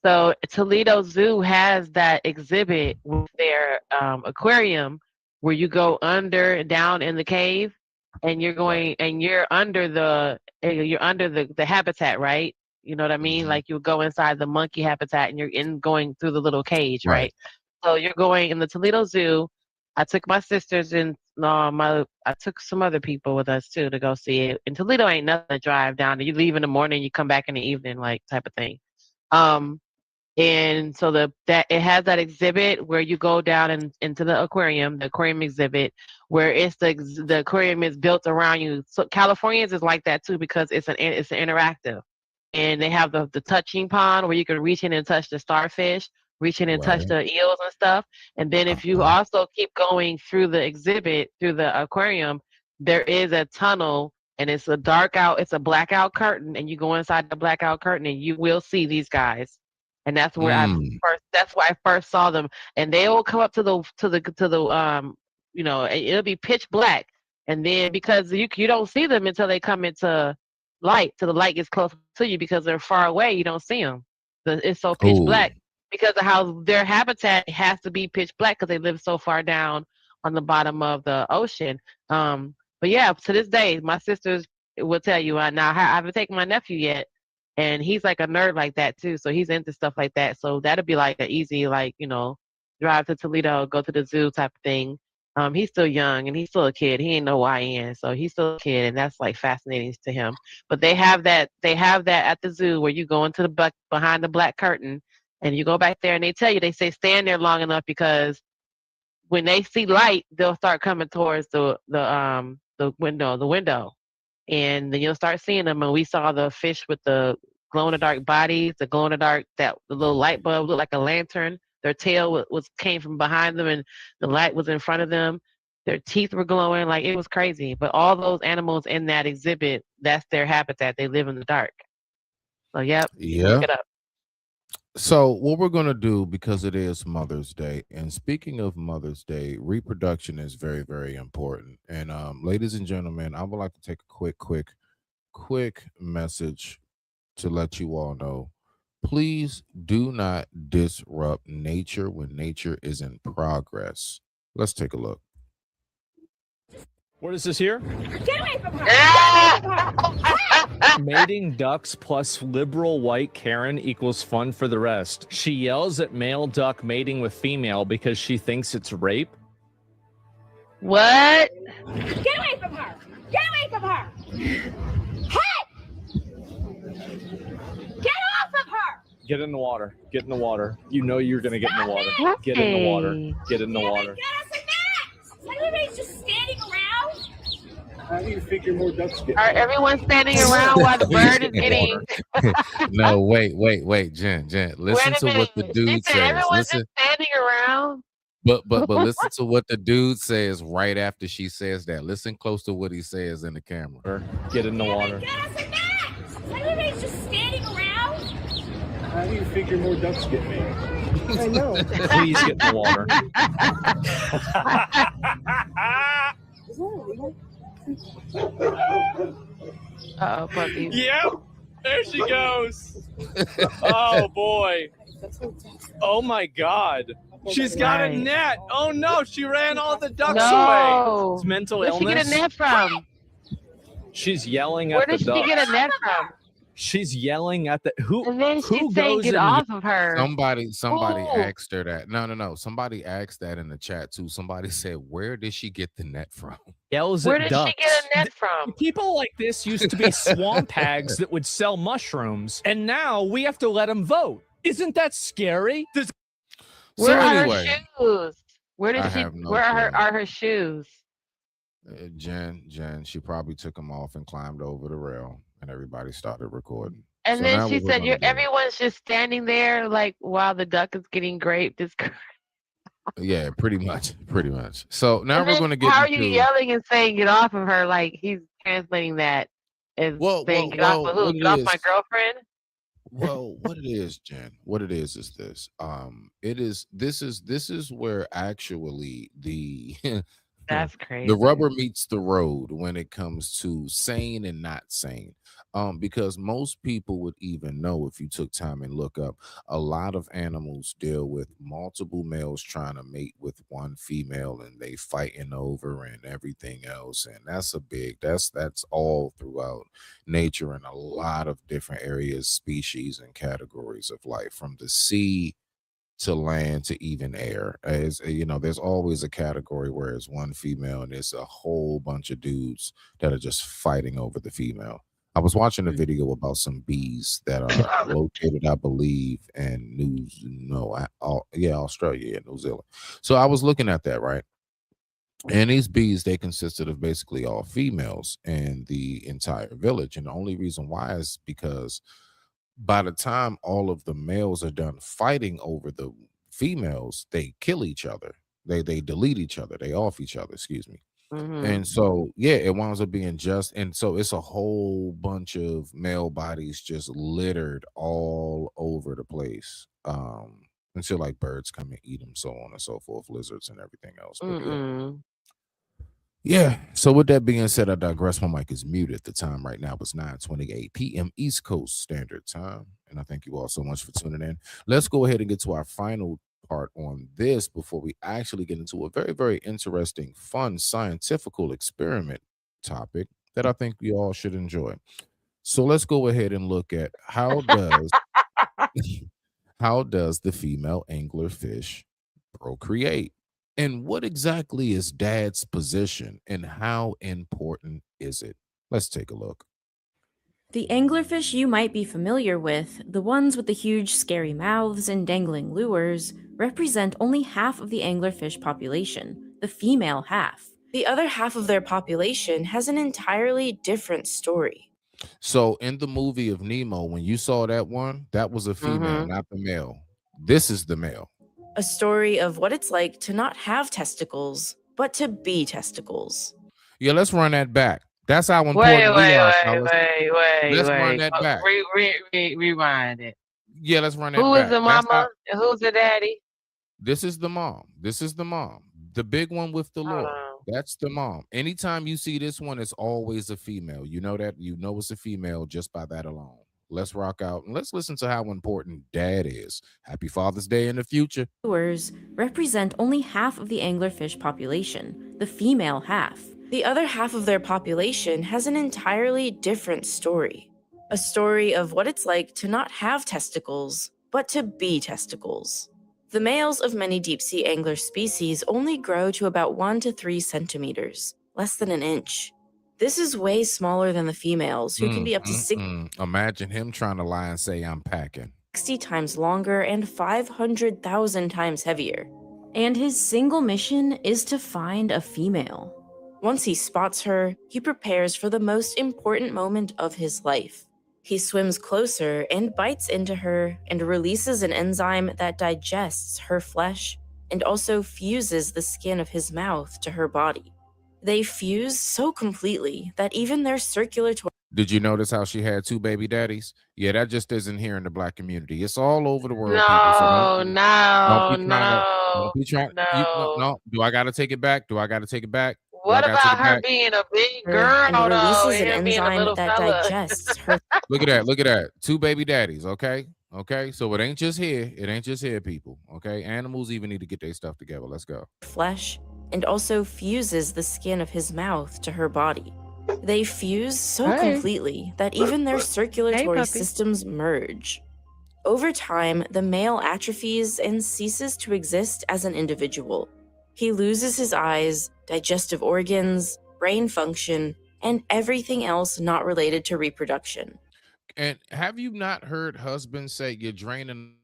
So Toledo Zoo has that exhibit with their aquarium where you go down in the cave, and you're under the habitat, right? You know what I mean? Like you go inside the monkey habitat, and you're going through the little cage, right? So you're going in the Toledo Zoo. I took my sisters and I took some other people with us too to go see it. In Toledo, ain't nothing to drive down. You leave in the morning, you come back in the evening, like type of thing. And so that it has that exhibit where you go down into the aquarium exhibit, where the aquarium is built around you. So Californians is like that too, because it's an interactive, and they have the touching pond where you can reach in and touch the starfish, reach in and touch the eels and stuff. And then if you also keep going through the exhibit, through the aquarium, there is a tunnel, and it's a blackout curtain, and you go inside the blackout curtain and you will see these guys. And that's where that's why I first saw them. And they will come up to the it'll be pitch black. And then because you don't see them until they come into light, till the light gets close to you, because they're far away, you don't see them. It's so pitch black because of how their habitat has to be pitch black, because they live so far down on the bottom of the ocean. But yeah, to this day, my sisters will tell you, now I haven't taken my nephew yet, and he's like a nerd like that too, so he's into stuff like that. So that'll be like an easy, drive to Toledo, go to the zoo type of thing. He's still young and he's still a kid. He ain't no YN, so he's still a kid, and that's like fascinating to him. But they have that at the zoo where you go into behind the black curtain, and you go back there, and they say stand there long enough, because when they see light, they'll start coming towards the window. And then you'll start seeing them. And we saw the fish with the glow-in-the-dark bodies, the glow-in-the-dark, the little light bulb looked like a lantern. Their tail came from behind them, and the light was in front of them. Their teeth were glowing. Like, it was crazy. But all those animals in that exhibit, that's their habitat. They live in the dark. So, look it up. So what we're going to do, because it is Mother's Day, and speaking of Mother's Day, reproduction is very, very important. And ladies and gentlemen, I would like to take a quick message to let you all know. Please do not disrupt nature when nature is in progress. Let's take a look. What is this here? Get away from her! Mating ducks plus liberal white Karen equals fun for the rest. She yells at male duck mating with female because she thinks it's rape. What? Get away from her! Get away from her! Hey! Get off of her! Get in the water. Get in the water. You know you're going to get in the water. Get in the water. Get in the water. Get us a net! Everybody's just standing around. How do you figure more ducks get? Everyone standing around while the bird is getting. No, wait, Jen. Listen to what the dude says. Everyone's just standing around. But listen to what the dude says right after she says that. Listen close to what he says in the camera. Get in the water. Get us a net! Everybody's just standing around. How do you figure more ducks get made? I know. Please get in the water. Uh-oh, puppy. Yep, there she goes. Oh boy. Oh my God. She's got a net. Oh no, she ran all the ducks away. It's mental illness. Where'd she get a net from? She's yelling at the ducks. Where did she get a net from? she's yelling at the who. And then who she's saying, goes "Get and off of her." Somebody Ooh. asked her that. No. Somebody asked that in the chat too. Somebody said, "Where did she get the net from?" yells Where at did ducks. she get a net from? People like this used to be swamp hags that would sell mushrooms, and now we have to let them vote. Isn't that scary? Where are anyway, her shoes? Where did I she? have no Where clue. are her shoes? Jen, she probably took them off and climbed over the rail, and everybody started recording. And So then now she what we're said, gonna do- everyone's just standing there like while the duck is getting raped. It's crazy. yeah, pretty much. So now And we're then going to get how are you into yelling and saying "get off of her"? Like he's translating that as saying "get off of who? what Get it off is. my girlfriend." Well, what it is, Jen, what it is this. This is where actually the That's crazy. the rubber meets the road when it comes to sane and not sane. Because most people would even know if you took time and look up, a lot of animals deal with multiple males trying to mate with one female and they fighting over and everything else. And that's all throughout nature in a lot of different areas, species, and categories of life, from the sea to land to even air. As you know, there's always a category where it's one female and there's a whole bunch of dudes that are just fighting over the female. I was watching a video about some bees that are located, I believe, in Australia and New Zealand. So I was looking at that, right? And these bees, they consisted of basically all females in the entire village. And the only reason why is because by the time all of the males are done fighting over the females, they kill each other. They delete each other. They off each other, excuse me. And so, yeah, it winds up being just, and so it's a whole bunch of male bodies just littered all over the place. Until like birds come and eat them, so on and so forth, lizards and everything else. But yeah. So with that being said, I digress. My mic is muted. The time right now is 9:28 p.m. East Coast Standard Time. And I thank you all so much for tuning in. Let's go ahead and get to our final part on this before we actually get into a very, very interesting, fun, scientifical experiment topic that I think we all should enjoy. So let's go ahead and look at how does the female anglerfish procreate? And what exactly is dad's position and how important is it? Let's take a look. The anglerfish you might be familiar with, the ones with the huge scary mouths and dangling lures, represent only half of the anglerfish population, the female half. The other half of their population has an entirely different story. So in the movie of Nemo, when you saw that one, that was a female, not the male. This is the male. A story of what it's like to not have testicles, but to be testicles. Yeah, let's run that back. That's how important we are. Let's run that back. Rewind it. Yeah, let's run that Who back. is the mama? Who's the daddy? This is the mom. The big one with the lure. That's the mom. Anytime you see this one, it's always a female. You know that. You know it's a female just by that alone. Let's rock out and let's listen to how important dad is. Happy Father's Day in the future. Lures represent only half of the anglerfish population, the female half. The other half of their population has an entirely different story. A story of what it's like to not have testicles, but to be testicles. The males of many deep-sea angler species only grow to about 1 to 3 centimeters, less than an inch. This is way smaller than the females, who can be up to 60 Imagine him trying to lie and say, I'm packing. times longer and 500,000 times heavier. And his single mission is to find a female. Once he spots her, he prepares for the most important moment of his life. He swims closer and bites into her and releases an enzyme that digests her flesh and also fuses the skin of his mouth to her body. They fuse so completely that even their circulatory... Did you notice how she had 2 baby daddies? Yeah, that just isn't here in the black community. It's all over the world. No. Do I got to take it back? What about her being a big girl, and though, releases and an him being a enzyme little that fella? digests her Look at that. 2 baby daddies, okay? So it ain't just here, people, okay? Animals even need to get their stuff together. Let's go. flesh and also fuses the skin of his mouth to her body. They fuse so Hey. completely that even their circulatory puppy. systems merge. Over time, the male atrophies and ceases to exist as an individual. He loses his eyes, digestive organs, brain function, and everything else not related to reproduction. And have you not heard husbands say you're draining?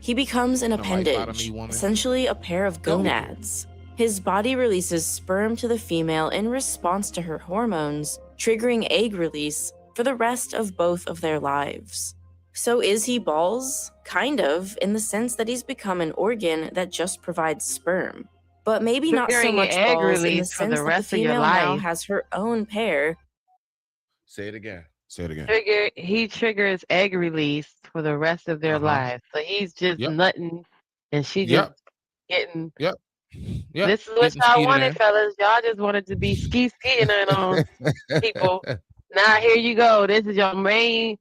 He becomes an A lipotomy appendage, woman? essentially a pair of gonads. His body releases sperm to the female in response to her hormones, triggering egg release for the rest of both of their lives. So is he balls? Kind of, in the sense that he's become an organ that just provides sperm. But maybe not so Triggering much egg balls in the release for sense the that the rest of your female now life. has her own pair. Say it again. Say it again. He triggers egg release for the rest of their lives. So he's just Yep. nutting, and she Yep. just getting. Yep. Yep. This is what Getting y'all skeeted wanted, in. fellas. Y'all just wanted to be skiing on people. Now here you go. This is your main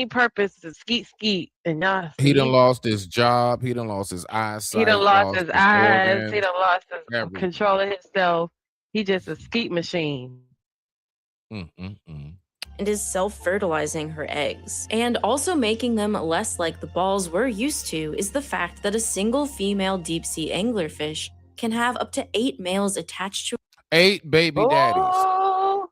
purpose to skeet, and y'all. He done see? lost his job. He done lost his eyesight. He done lost his eyes. organs, He done lost his everything. control of himself. He just a skeet machine. And is self-fertilizing her eggs. And also making them less like the balls we're used to is the fact that a single female deep-sea anglerfish can have up to 8 males attached to 8 baby daddies. Oh,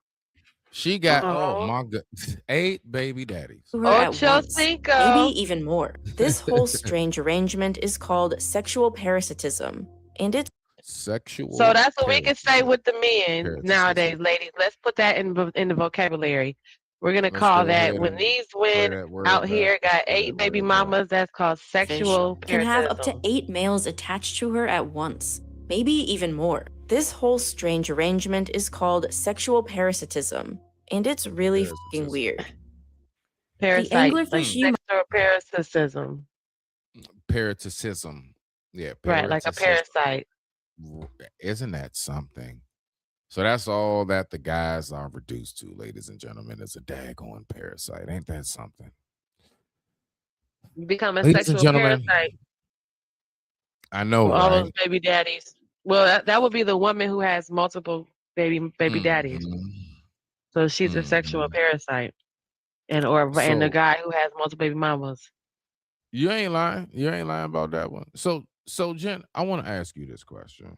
She got, oh Oh. my god, 8 baby daddies. her at Ocho once, Cinco. maybe even more. This whole strange arrangement is called sexual parasitism, and it's Sexual. So that's what we can say with the men Parasitism. nowadays, ladies. Let's put that in the vocabulary. We're gonna Let's call go that ahead when and these play women that word out back. here got Play 8 that baby word back. mamas, that's called sexual can have up to parasitism. 8 males attached to her at once, maybe even more. This whole strange arrangement is called sexual parasitism, and it's really fucking weird. Parasite, anglerfish like you sexual parasitism. Parasitism. Yeah. Right, like a parasitism. parasite. Isn't that something? So that's all that the guys are reduced to, ladies and gentlemen, is a daggone parasite. Ain't that something? You become a Ladies and sexual gentlemen, parasite I know, for all right? those baby daddies. Well, that would be the woman who has multiple baby daddies. So she's a sexual parasite, and the So guy who has multiple baby mamas. you ain't lying. You ain't lying about that one. So Jen, I want to ask you this question.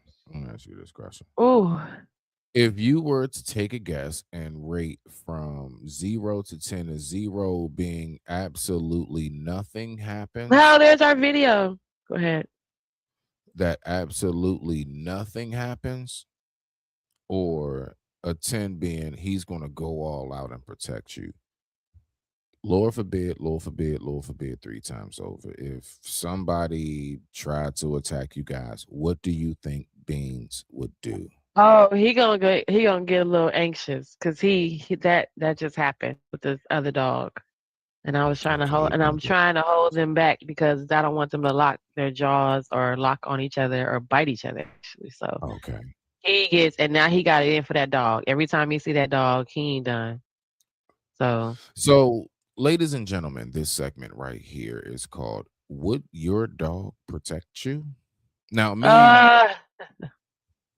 Ooh, If you were to take a guess and rate from 0 to 10, as 0 being absolutely nothing happens, well, there's our video. Go ahead. that absolutely nothing happens, or a 10 being he's going to go all out and protect you. Lord forbid, Lord forbid, Lord forbid, 3 times over. If somebody tried to attack you guys, what do you think Beans would do? Oh, he gonna get a little anxious because that just happened with this other dog, and I was trying to hold, and I'm trying to hold them back because I don't want them to lock their jaws or lock on each other or bite each other. Actually, so Okay. he gets, and now he got it in for that dog. Every time he see that dog, he ain't done. So Ladies and gentlemen, this segment right here is called "Would Your Dog Protect You?" Now, me,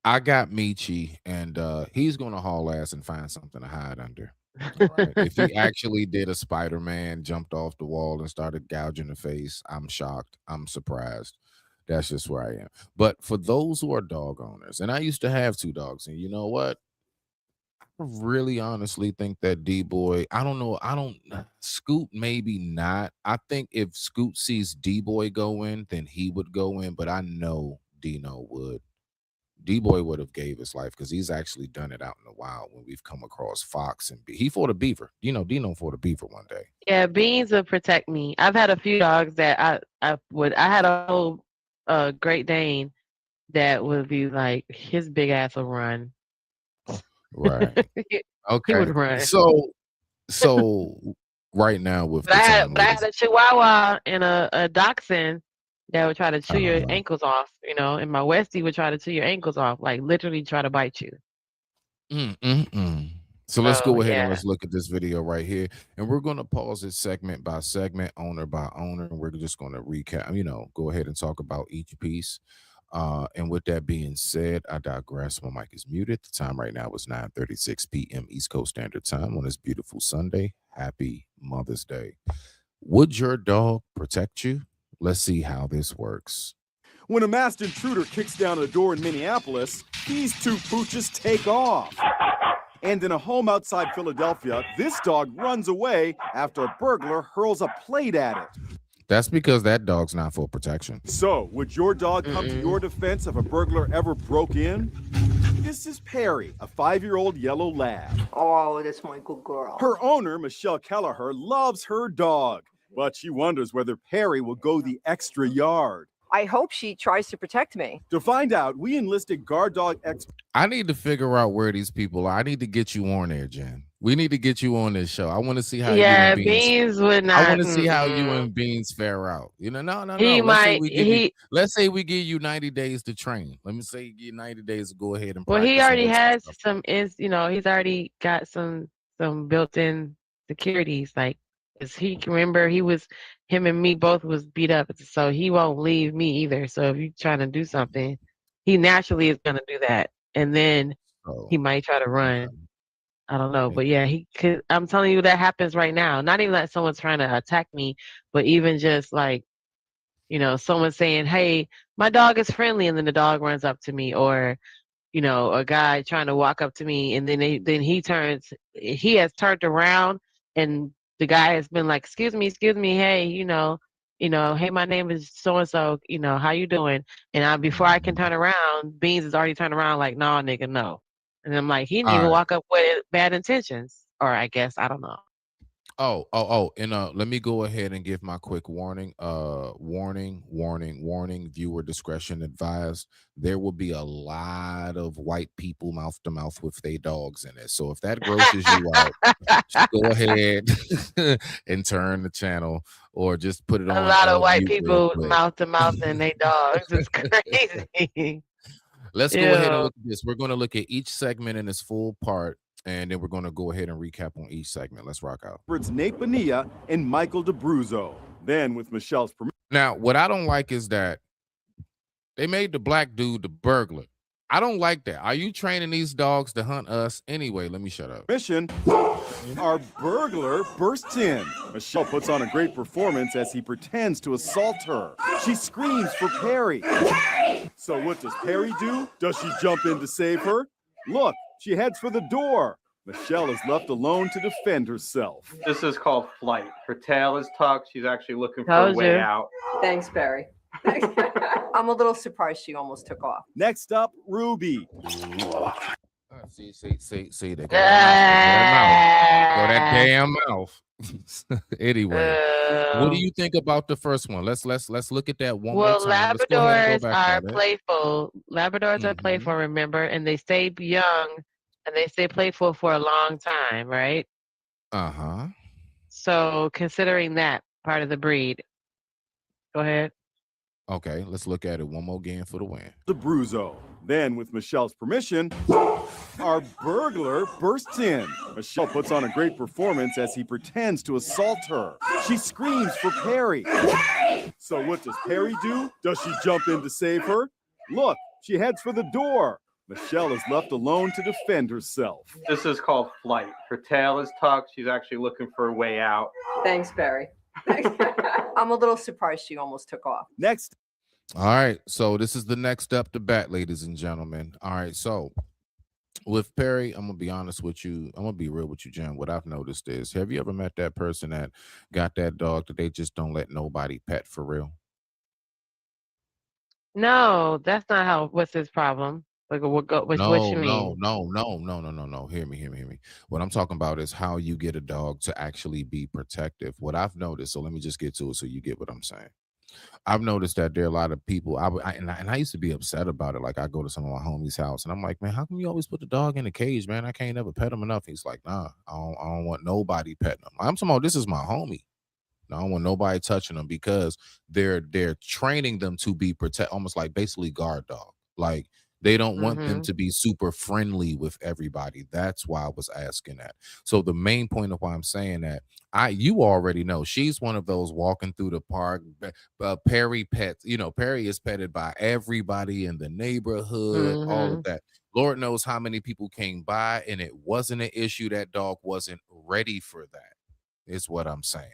I got Michi, and he's gonna haul ass and find something to hide under. All right? If he actually did a Spider-Man, jumped off the wall and started gouging the face, I'm shocked. I'm surprised. That's just where I am. But for those who are dog owners, and I used to have 2 dogs, and you know what? I really honestly think that D-Boy, I don't know, Scoot maybe not. I think if Scoot sees D-Boy go in, then he would go in, but I know Dino would. D-Boy would have gave his life because he's actually done it out in the wild when we've come across fox and he fought a beaver. Dino fought a beaver one day. yeah, Beans will protect me. I've had a few dogs that I had a whole Great Dane that would be like his big ass will run. Right. He Okay. would run. So right now with But I had a Chihuahua and a Dachshund that would try to chew your ankles off, and my Westie would try to chew your ankles off, like literally try to bite you. So let's go ahead and yeah. let's look at this video right here. And we're going to pause it segment by segment, owner by owner. And we're just going to recap, go ahead and talk about each piece. And with that being said, I digress. My mic is muted. The time right now is 9:36 p.m. East Coast Standard Time on this beautiful Sunday. Happy Mother's Day. Would your dog protect you? Let's see how this works. When a masked intruder kicks down a door in Minneapolis, these two pooches take off. And in a home outside Philadelphia, this dog runs away after a burglar hurls a plate at it. That's because that dog's not for protection. So, would your dog come to your defense if a burglar ever broke in? This is Perry, a 5-year-old yellow lab. Oh, that's my good girl. Her owner, Michelle Kelleher, loves her dog, but she wonders whether Perry will go the extra yard. I hope she tries to protect me. To find out, we enlisted guard dog expert. I need to figure out where these people are. I need to get you on there, Jen. We need to get you on this show. I want to see how you and Beans would not. I want to see how you and Beans fare out. You know, no. He might. Let's say we give you 90 days to train. Let me say you get 90 days to go ahead and. Well, he already has some. He's already got some built-in securities. Like, is he? Remember, him and me both was beat up, so he won't leave me either. So if you're trying to do something, he naturally is gonna do that, and then he might try to run. I don't know, but yeah, he could. I'm telling you, that happens right now. Not even that someone's trying to attack me, but even just like, someone saying, "Hey, my dog is friendly," and then the dog runs up to me, or, a guy trying to walk up to me, and then he has turned around, and the guy has been like, excuse me, hey, hey, my name is so and so, how you doing? And before I can turn around, Beans has already turned around like, nah, nigga, no. And I'm like, he didn't even walk up with bad intentions, or I guess, I don't know. And let me go ahead and give my quick warning. Warning, viewer discretion advised. There will be a lot of white people mouth to mouth with their dogs in it. So if that grosses you out, just go ahead and turn the channel, or just put it on. A lot of white people mouth to mouth and their dogs. It's crazy. Let's go ahead and look at this. We're going to look at each segment in its full part, and then we're going to go ahead and recap on each segment. Let's rock out. It's Nate Bonilla and Michael DeBruzzo. Then, with Michelle's permission. Now, what I don't like is that they made the black dude the burglar. I don't like that. Are you training these dogs to hunt us? Anyway, let me shut up. Mission. Our burglar bursts in. Michelle puts on a great performance as he pretends to assault her. She screams for Perry. So what does Perry do? Does she jump in to save her? Look, she heads for the door. Michelle is left alone to defend herself. This is called flight. Her tail is tucked. She's actually looking for a way out. Thanks, Barry. I'm a little surprised she almost took off. Next up, Ruby. See that mouth. Go that damn mouth. Anyway, what do you think about the first one? Let's look at that one more time. Labradors are playful. Labradors are playful, remember, and they stay young and they stay playful for a long time, right? So considering that part of the breed, go ahead. Okay, let's look at it one more again for the win. DeBruzzo. Then, with Michelle's permission, our burglar bursts in. Michelle puts on a great performance as he pretends to assault her. She screams for Perry. So what does Perry do? Does she jump in to save her? Look, she heads for the door. Michelle is left alone to defend herself. This is called flight. Her tail is tucked. She's actually looking for a way out. Thanks, Barry. I'm a little surprised she almost took off. Next. All right. So this is the next up to bat, ladies and gentlemen. All right. So with Perry, I'm going to be honest with you. I'm going to be real with you, Jen. What I've noticed is, have you ever met that person that got that dog that they just don't let nobody pet for real? No, that's not how. What's his problem? Like, what you mean? No. Hear me. What I'm talking about is how you get a dog to actually be protective. What I've noticed, so let me just get to it so you get what I'm saying. I've noticed that there are a lot of people, I used to be upset about it. Like, I go to some of my homies' house and I'm like, man, how come you always put the dog in a cage, man? I can't ever pet him enough. He's like, nah, I don't want nobody petting him. I'm talking about, this is my homie. I don't want nobody touching them, because they're training them to be almost like basically guard dog. Like, They don't want them Mm-hmm. to be super friendly with everybody. That's why I was asking that. So the main point of why I'm saying that, you already know she's one of those walking through the park. Perry pets, Perry is petted by everybody in the neighborhood, all Mm-hmm. of that. Lord knows how many people came by, and it wasn't an issue. That dog wasn't ready for that, is what I'm saying.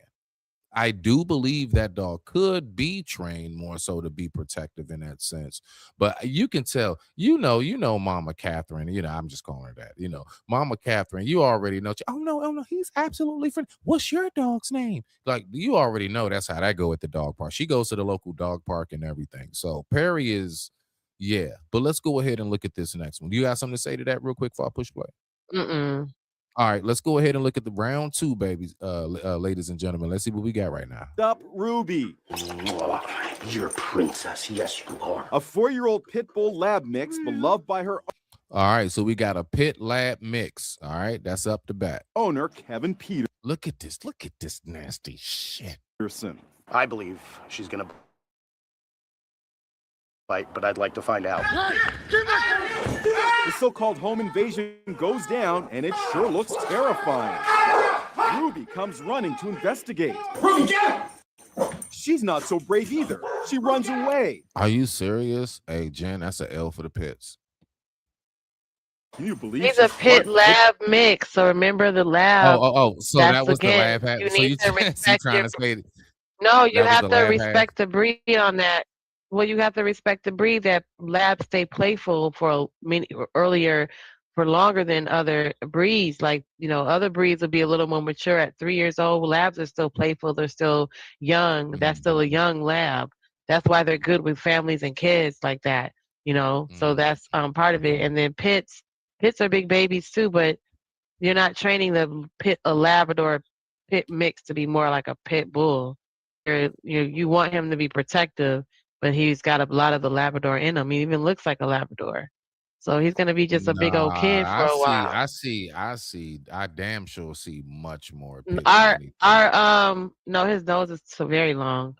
I do believe that dog could be trained more so to be protective in that sense. But you can tell, Mama Catherine, I'm just calling her that, Mama Catherine, you already know. Oh no, he's absolutely friendly. What's your dog's name? Like, you already know that's how that go at the dog park. She goes to the local dog park and everything. So Perry is, yeah. But let's go ahead and look at this next one. Do you have something to say to that real quick before I push play? Mm-mm. All right, let's go ahead and look at the round 2, babies, ladies and gentlemen. Let's see what we got right now. Up, Ruby. You're a princess. Yes, you are. A 4-year-old pit bull lab mix beloved by her All right, so we got a pit lab mix. All right, that's up to bat. owner, Kevin Peterson. Look at this nasty shit. I believe she's gonna bite, but I'd like to find out. The so-called home invasion goes down, and it sure looks terrifying. Ruby comes running to investigate. Ruby, get him! She's not so brave either. She runs away. Are you serious? Hey, Jen, that's an L for the pits. Can you believe He's a pit lab mix. So remember the lab. So that was the lab hat. You So need to respect trying your, to say no, you that was have the to lab hat? respect the breed on that. Well, you have to respect the breed that labs stay playful for longer than other breeds. Like, other breeds will be a little more mature at 3 years old. Labs are still playful. They're still young. That's still a young lab. That's why they're good with families and kids like that, So that's part of it. And then pits are big babies too, but you're not training a Labrador pit mix to be more like a pit bull. You want him to be protective, but he's got a lot of the Labrador in him. He even looks like a Labrador. So he's gonna be just a big old kid for a while. I see. I damn sure see much more. pit Our than no, his nose is so very long.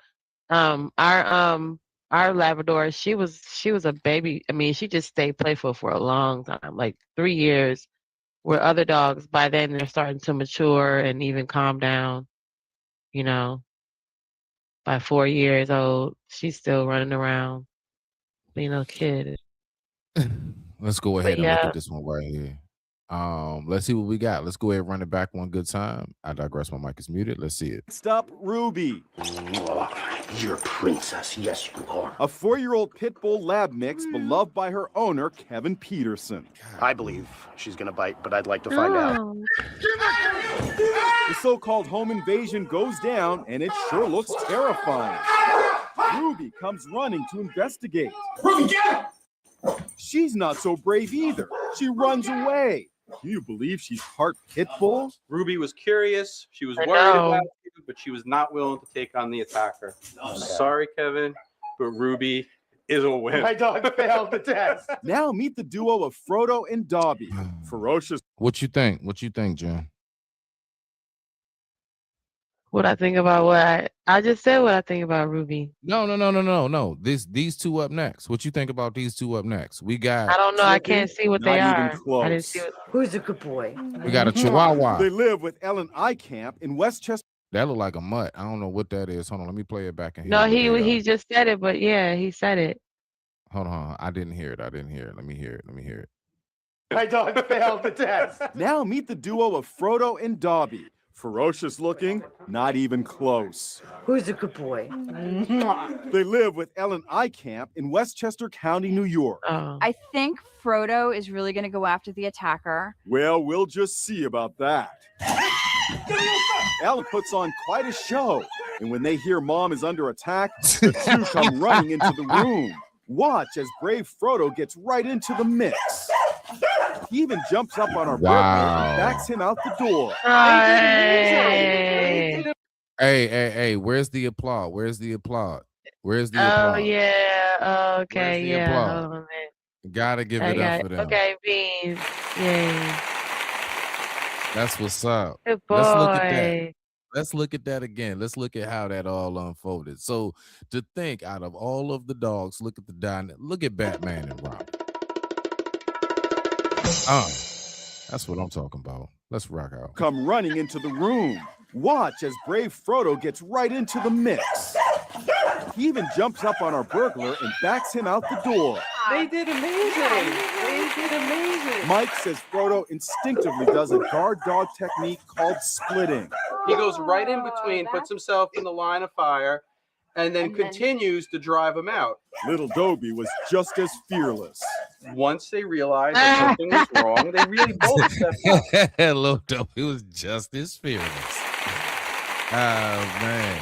Our Labrador, she was a baby. I mean, she just stayed playful for a long time, like 3 years. Where other dogs, by then they're starting to mature and even calm down. By 4 years old, she's still running around, being a kid. Let's go ahead and look yeah. at this one right here. Let's see what we got. Let's go ahead and run it back one good time. I digress. My mic is muted. Let's see it. Stop, Ruby. You're a princess. Yes, you are. A 4-year-old pit bull lab mix beloved by her owner, Kevin Peterson. I believe she's gonna bite, but I'd like to find out. Oh. The so-called home invasion goes down, and it sure looks terrifying. Ruby comes running to investigate. Ruby, get him! She's not so brave either. She runs away. Can you believe she's part pit bull? Ruby was curious. She was I worried know. about you, but she was not willing to take on the attacker. I'm sorry, Kevin, but Ruby is a win. My dog failed the test. Now meet the duo of Frodo and Dobby. Ferocious. What you think? What you think, Jen? What I think about I just said what I think about Ruby. No. These two up next. What you think about these two up next? We got. I don't know. I can't see what they Not are. even close. I didn't see what. Who's a good boy? We got a Chihuahua. They live with Ellen Eykamp in Westchester. That look like a mutt. I don't know what that is. Hold on, let me play it back in here. No, he just said it, but yeah, he said it. Hold on. I didn't hear it. Let me hear it. My dog failed the test. Now meet the duo of Frodo and Dobby. Ferocious looking, not even close. Who's a good boy? They live with Ellen Eykamp in Westchester County, New York. I think Frodo is really going to go after the attacker. Well, we'll just see about that. Ellen puts on quite a show, and when they hear Mom is under attack, the two come running into the room. Watch as brave Frodo gets right into the mix. He even jumps up on our birthday and backs him out the door. Hey, where's the applaud? Oh yeah. Okay. Where's the Yeah. applause? Hold on a minute. Gotta give it up for them. Okay, Beans. Yay. That's what's up. Good Let's look at boy. that. Let's look at that again. Let's look at how that all unfolded. So to think, out of all of the dogs, look at Batman and Robin. That's what I'm talking about. Let's rock out. Come running into the room. Watch as brave Frodo gets right into the mix. He even jumps up on our burglar and backs him out the door. They did amazing. They did amazing. Mike says Frodo instinctively does a guard dog technique called splitting. He goes right in between, puts himself in the line of fire, and then continues to drive him out. Little Dobie was just as fearless. Once they realized that something was wrong, they really both stepped up. Little Dobie was just as fearless. Oh, man.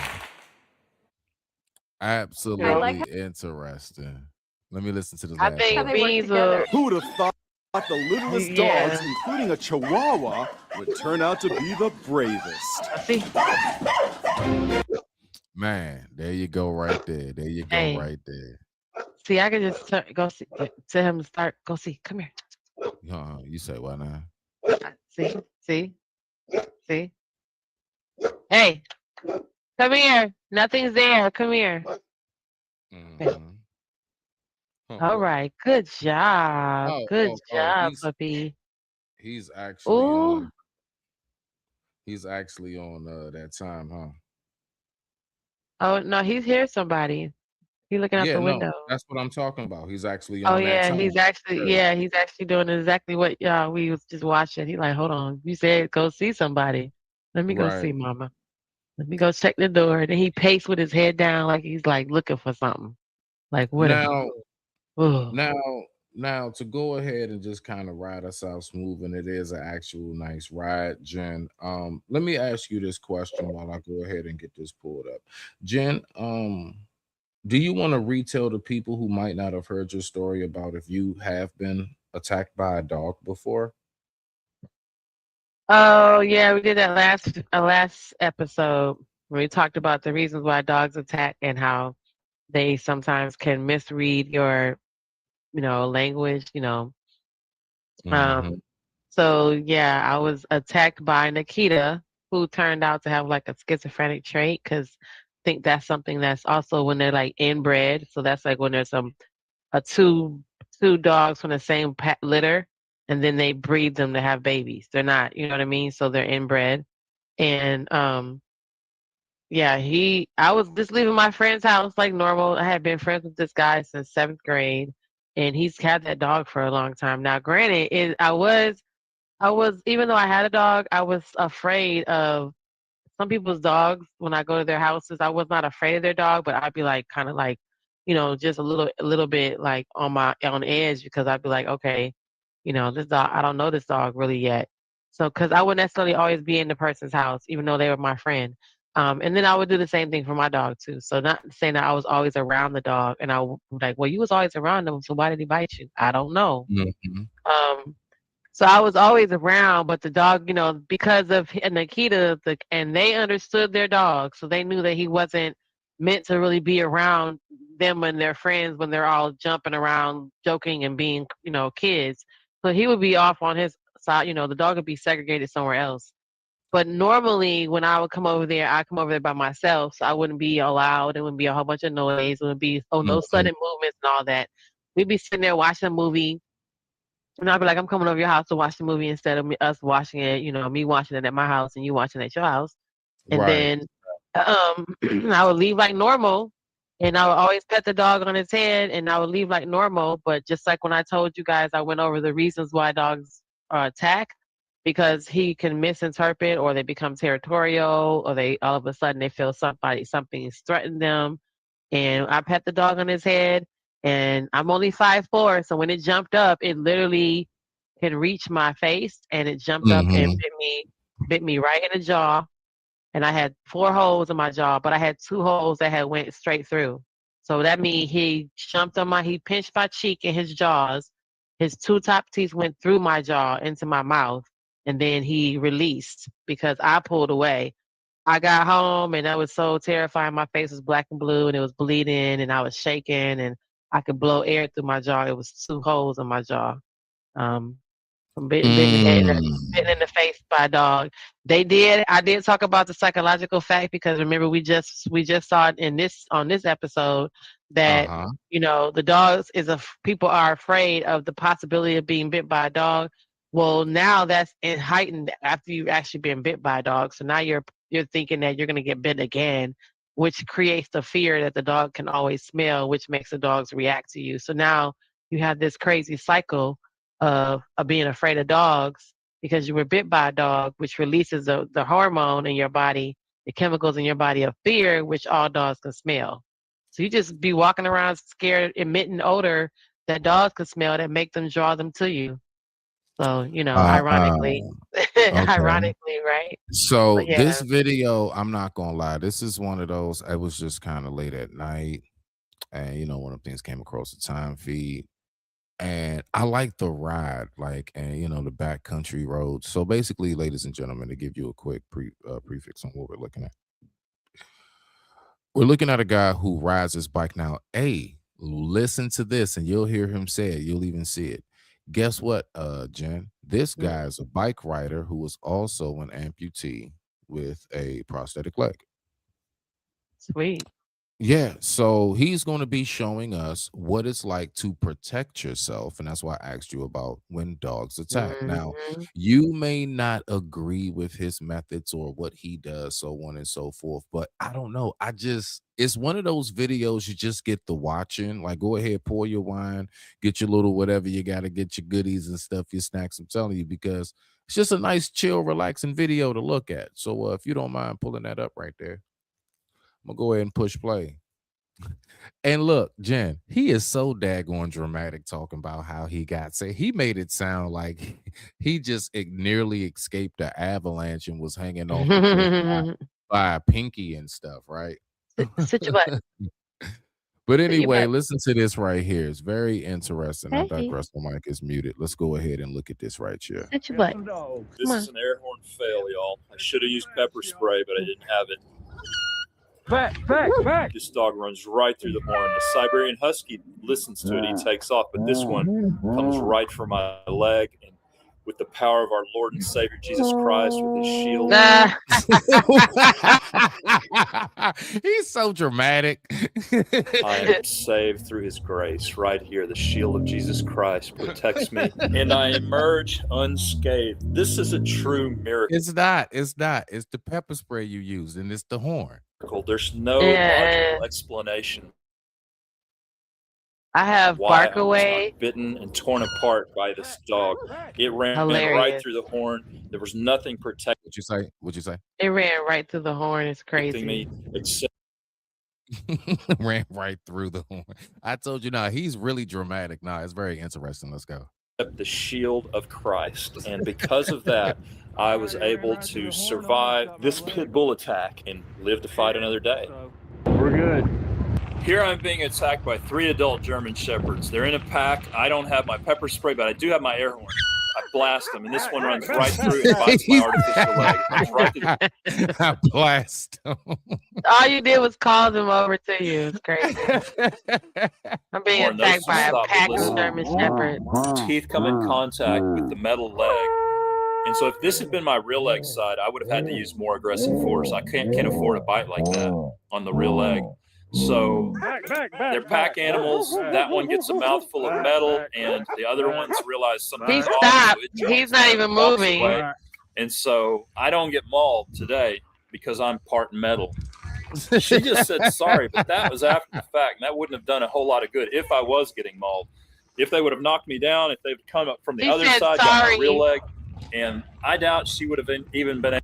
Absolutely interesting. Let me listen to this. I think bees will. Who'd have thought the littlest dogs, including a Chihuahua, would turn out to be the bravest? Man, there you go right there. There you go right there. See, I can just go see, tell him to start. Go see. Come here. You say what now? See. Hey, come here. Nothing's there. Come here. All right. Good job. Good job, puppy. He's actually on that time, huh? Oh no, he's here. Somebody. He's looking out the window. That's what I'm talking about. He's actually on that time. He's actually doing exactly what we was just watching. He's like, hold on. You said go see somebody. Let me go see Mama. Let me go check the door. And then he paced with his head down like he's like looking for something. Like what? Now to go ahead and just kind of ride us out smooth, and it is an actual nice ride, Jen. Let me ask you this question while I go ahead and get this pulled up. Jen, do you want to retell the people who might not have heard your story about if you have been attacked by a dog before? Oh yeah, we did that last episode where we talked about the reasons why dogs attack and how they sometimes can misread your, language, So yeah, I was attacked by Nikita, who turned out to have like a schizophrenic trait, because I think that's something that's also when they're like inbred. So that's like when there's two dogs from the same litter, and then they breed them to have babies. They're not, you know what I mean? So they're inbred. And I was just leaving my friend's house like normal. I had been friends with this guy since 7th grade, and he's had that dog for a long time. Now, granted, I was even though I had a dog, I was afraid of some people's dogs. When I go to their houses, I was not afraid of their dog, but I'd be like kind of like, just a little bit like on edge, because I'd be like, okay, this dog, I don't know this dog really yet. So, because I wouldn't necessarily always be in the person's house, even though they were my friend. And then I would do the same thing for my dog too. So not saying that I was always around the dog, and I would be like, well, you was always around him, so why did he bite you? I don't know. So I was always around, but the dog, because of Nikita, and they understood their dog, so they knew that he wasn't meant to really be around them and their friends when they're all jumping around, joking and being, kids. So he would be off on his side, the dog would be segregated somewhere else. But normally when I would come over there, I come over there by myself, so I wouldn't be allowed. It wouldn't be a whole bunch of noise. It would be, no sudden movements and all that. We'd be sitting there watching a movie, and I'd be like, I'm coming over your house to watch the movie instead of us watching it, me watching it at my house and you watching it at your house. And then I would leave like normal, and I would always pet the dog on his head, and I would leave like normal. But just like when I told you guys, I went over the reasons why dogs attack, because he can misinterpret, or they become territorial, or they all of a sudden they feel something's threatened them. And I pet the dog on his head, and I'm only 5'4", so when it jumped up, it literally can reach my face, and it jumped up and bit me right in the jaw. And I had 4 holes in my jaw, but I had 2 holes that had went straight through. So that means he pinched my cheek in his jaws. His 2 top teeth went through my jaw into my mouth, and then he released because I pulled away. I got home, and that was so terrifying. My face was black and blue, and it was bleeding, and I was shaking, and I could blow air through my jaw. It was 2 holes in my jaw. From bitten in the faced by a dog. I did talk about the psychological fact because remember we just saw it on this episode that the dogs people are afraid of the possibility of being bit by a dog. Well, now that's heightened after you've actually been bit by a dog. So now you're thinking that you're going to get bit again, which creates the fear that the dog can always smell, which makes the dogs react to you. So now you have this crazy cycle of being afraid of dogs because you were bit by a dog, which releases the hormone in your body, the chemicals in your body of fear, which all dogs can smell. So you just be walking around scared, emitting odor that dogs can smell that make them draw them to you. So, ironically, ironically, right? So this video, I'm not going to lie. This is one of those, I was just kind of late at night. And, one of the things came across the time feed. And I like the ride, the backcountry roads. So basically, ladies and gentlemen, to give you a quick prefix on what we're looking at. We're looking at a guy who rides his bike. Now, listen to this and you'll hear him say it. You'll even see it. Guess what, Jen? This guy is a bike rider who is also an amputee with a prosthetic leg. Sweet. Yeah, so he's going to be showing us what it's like to protect yourself. And that's why I asked you about when dogs attack. Now, you may not agree with his methods or what he does, so on and so forth. But I don't know. It's one of those videos you just get to watching. Like, go ahead, pour your wine, get your little whatever you got to get, your goodies and stuff, your snacks. I'm telling you, because it's just a nice, chill, relaxing video to look at. So if you don't mind pulling that up right there. I'm gonna go ahead and push play. And look, Jen, he is so daggone dramatic talking about how he got sick. He made it sound like he just nearly escaped the avalanche and was hanging off by a pinky and stuff, right? Sit your butt. But anyway, listen to this right here. It's very interesting. I digress. The mic is muted. Let's go ahead and look at this right here. Sit your butt. This is an air horn fail, y'all. I should have used pepper spray, but I didn't have it. Back. This dog runs right through the horn. The Siberian Husky listens to it. He takes off, but this one comes right for my leg. And with the power of our Lord and Savior Jesus Christ with his shield. He's so dramatic. I am saved through his grace right here. The shield of Jesus Christ protects me and I emerge unscathed. This is a true miracle. It's not. It's the pepper spray you use, and it's the horn. There's no logical explanation. I have why Barkaway. I was not bitten and torn apart by this dog. It ran right through the horn. There was nothing protecting. What'd you say? It ran right through the horn. It's crazy. Me except ran right through the horn. I told you, he's really dramatic. It's very interesting. Let's go. The shield of Christ. And because of that, I was able to survive this pit bull attack and live to fight another day. We're good. Here I'm being attacked by 3 adult German Shepherds. They're in a pack. I don't have my pepper spray, but I do have my air horn. I blast them, and this one runs right through and bites my artificial leg. It runs right through. I blast them. All you did was call them over to you. It's crazy. I'm being attacked by a pack of German Shepherds. Teeth come in contact with the metal leg. And so if this had been my real leg side, I would have had to use more aggressive force. I can't afford a bite like that on the real leg. So they're pack animals. That one gets a mouthful of metal, and the other ones realize something's wrong. Stopped. He's not even moving. Away. And so I don't get mauled today because I'm part metal. She just said sorry, but that was after the fact, and that wouldn't have done a whole lot of good if I was getting mauled. If they would have knocked me down, if they'd come up from the other side, got my real leg, and I doubt she would have even been.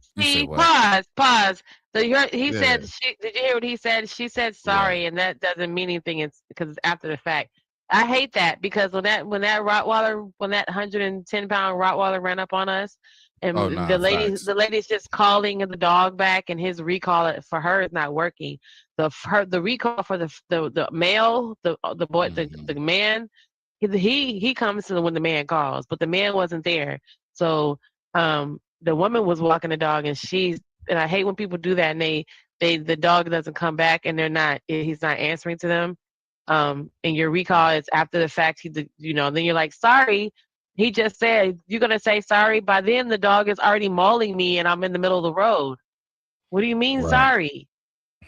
Pause. So he said, did you hear what he said? She said sorry, and that doesn't mean anything. It's because it's after the fact. I hate that because when that 110-pound Rottweiler ran up on us, and the lady's just calling the dog back, and his recall for her is not working. The recall for the male, the boy, the man, he comes to when the man calls, but the man wasn't there. So the woman was walking the dog, and and I hate when people do that, and the dog doesn't come back, and he's not answering to them. And your recall is after the fact. Then you're like, sorry, He just said, you're going to say sorry? By then, the dog is already mauling me and I'm in the middle of the road. What do you mean Right. sorry?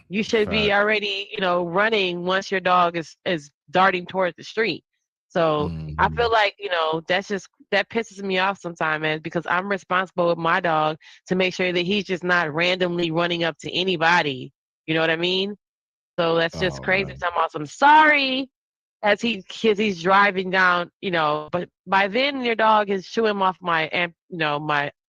You should be Fact. already, running once your dog is darting towards the street. So I feel like, that pisses me off sometimes, man, because I'm responsible with my dog to make sure that he's just not randomly running up to anybody. You know what I mean? So that's just crazy. I'm awesome. Sorry, as he's driving down, but by then your dog is chewing off my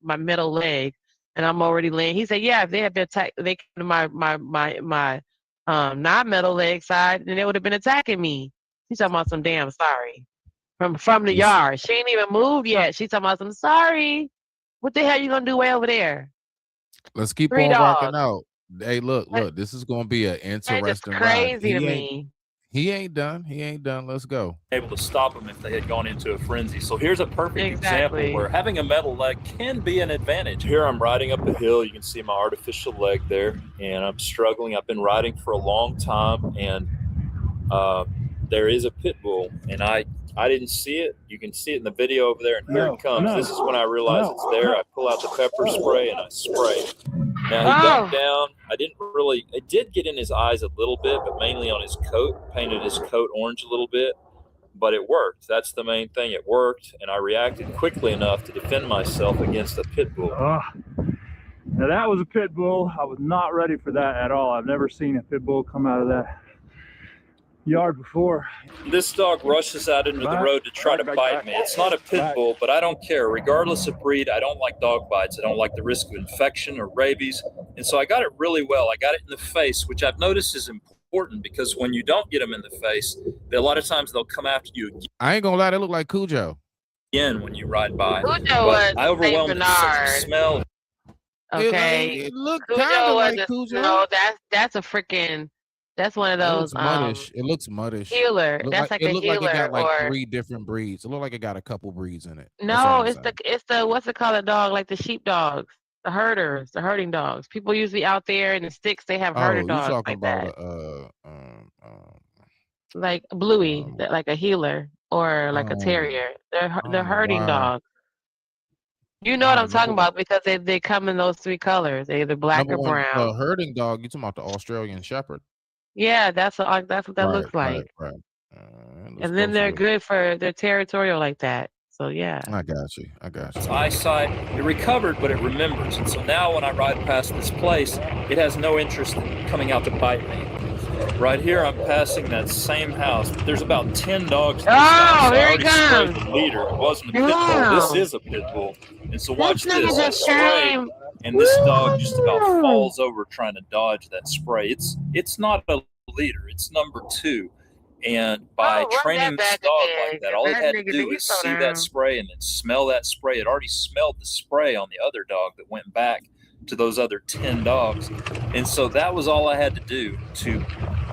middle leg, and I'm already laying. He said, yeah, if they had been attacked, they came to my non-metal leg side, then they would have been attacking me. She's talking about some damn sorry from the yard. She ain't even moved yet. She's talking about some sorry. What the hell you gonna do way over there? Let's keep 3 on dogs. rocking out. Hey, look, this is gonna be an interesting ride. Crazy to me. He ain't done. Let's go. Able to stop them if they had gone into a frenzy. So here's a perfect example where having a metal leg can be an advantage. Here I'm riding up a hill. You can see my artificial leg there, and I'm struggling. I've been riding for a long time, and there is a pit bull, and I didn't see it. You can see it in the video over there, and here it comes. This is when I realize it's there. I pull out the pepper spray and I spray. Now he got down. It did get in his eyes a little bit, but mainly on his coat, painted his coat orange a little bit, but it worked. That's the main thing. It worked, and I reacted quickly enough to defend myself against a pit bull. Now that was a pit bull. I was not ready for that at all. I've never seen a pit bull come out of that yard before. This dog rushes out into the road to try to bite me. It's not a pit bull, but I don't care. Regardless of breed, I don't like dog bites. I don't like the risk of infection or rabies. And so I got it really well. I got it in the face, which I've noticed is important because when you don't get them in the face, a lot of times they'll come after you I ain't gonna lie, they look like Cujo. again when you ride by. Cujo was I overwhelmed it with such a smell. Okay. It looked Cujo kind of like was Cujo. No, that's a freaking. That's one of those It looks muddish. healer. Look That's like a it looked healer like it got like or 3 different breeds. It looked like it got a couple breeds in it. no, it's the what's it called, a dog, like the sheep dogs, the herders, the herding dogs. People usually out there in the sticks, they have herder you dogs talking like about that. Like Bluey, like a healer or like a terrier. They're herding wow. dogs. You know what I'm talking about because they come in those 3 colors. They're either black or brown. The herding dog, you talking about the Australian Shepherd? Yeah, that's what that looks like. Right. And then they're good they're territorial like that. So yeah. I got you. Its eyesight, it recovered, but it remembers. And so now when I ride past this place, it has no interest in coming out to bite me. Right here, I'm passing that same house. There's about 10 dogs in this house. Here I he already sprayed comes. the leader. It wasn't a pit bull. This is a pit bull. And so watch this. I spray, and this dog just about falls over trying to dodge that spray. It's not a leader. It's number 2. And by training this dog like that, all it had to do is see that spray and then smell that spray. It already smelled the spray on the other dog that went back to those other 10 dogs. And so that was all I had to do to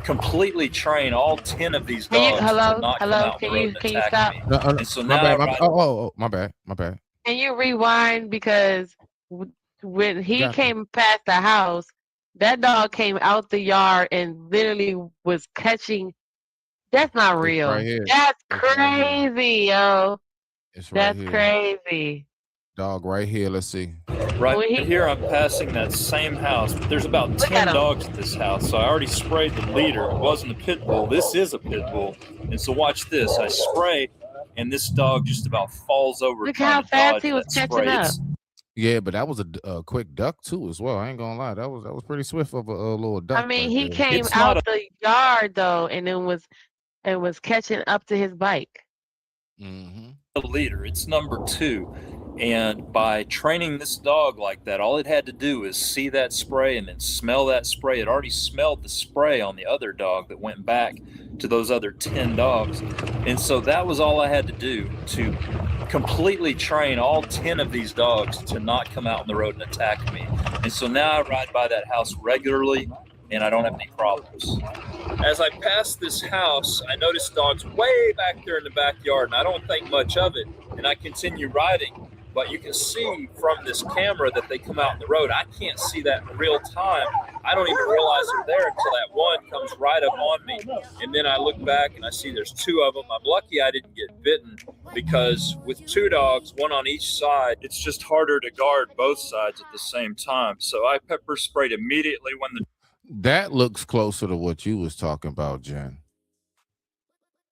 completely train all 10 of these dogs to not come out can the road you and can you attack stop? me. And so My now bad. My bad. Can you rewind because when he came past the house, that dog came out the yard and literally was catching. That's not real. right here. That's It's right here. crazy, yo. It's right That's here. crazy. Dog right here. Let's see. right here, I'm passing that same house. There's about 10 dogs at this house. So I already sprayed the leader. It wasn't a pit bull. This is a pit bull. And so watch this. I spray, and this dog just about falls over. Look trying how to fast dodge he was that catching spray. up. Yeah, but that was a quick duck too, as well. I ain't gonna lie. That was pretty swift of a little duck. I mean, right he there. came out the yard though, and then was catching up to his bike. The leader. It's number 2. And by training this dog like that, all it had to do is see that spray and then smell that spray. It already smelled the spray on the other dog that went back to those other 10 dogs. And so that was all I had to do to completely train all 10 of these dogs to not come out on the road and attack me. And so now I ride by that house regularly and I don't have any problems. As I pass this house, I notice dogs way back there in the backyard, and I don't think much of it. And I continue riding, but you can see from this camera that they come out in the road. I can't see that in real time. I don't even realize they're there until that one comes right up on me. And then I look back and I see there's two of them. I'm lucky I didn't get bitten, because with two dogs, one on each side, it's just harder to guard both sides at the same time. So I pepper sprayed immediately when the... That looks closer to what you was talking about, Jen.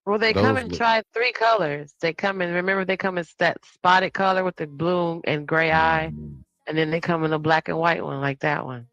Well, they Those come and look- try 3 colors. They come in, remember, they come in that spotted color with the blue and gray eye, and then they come in a black and white one like that one.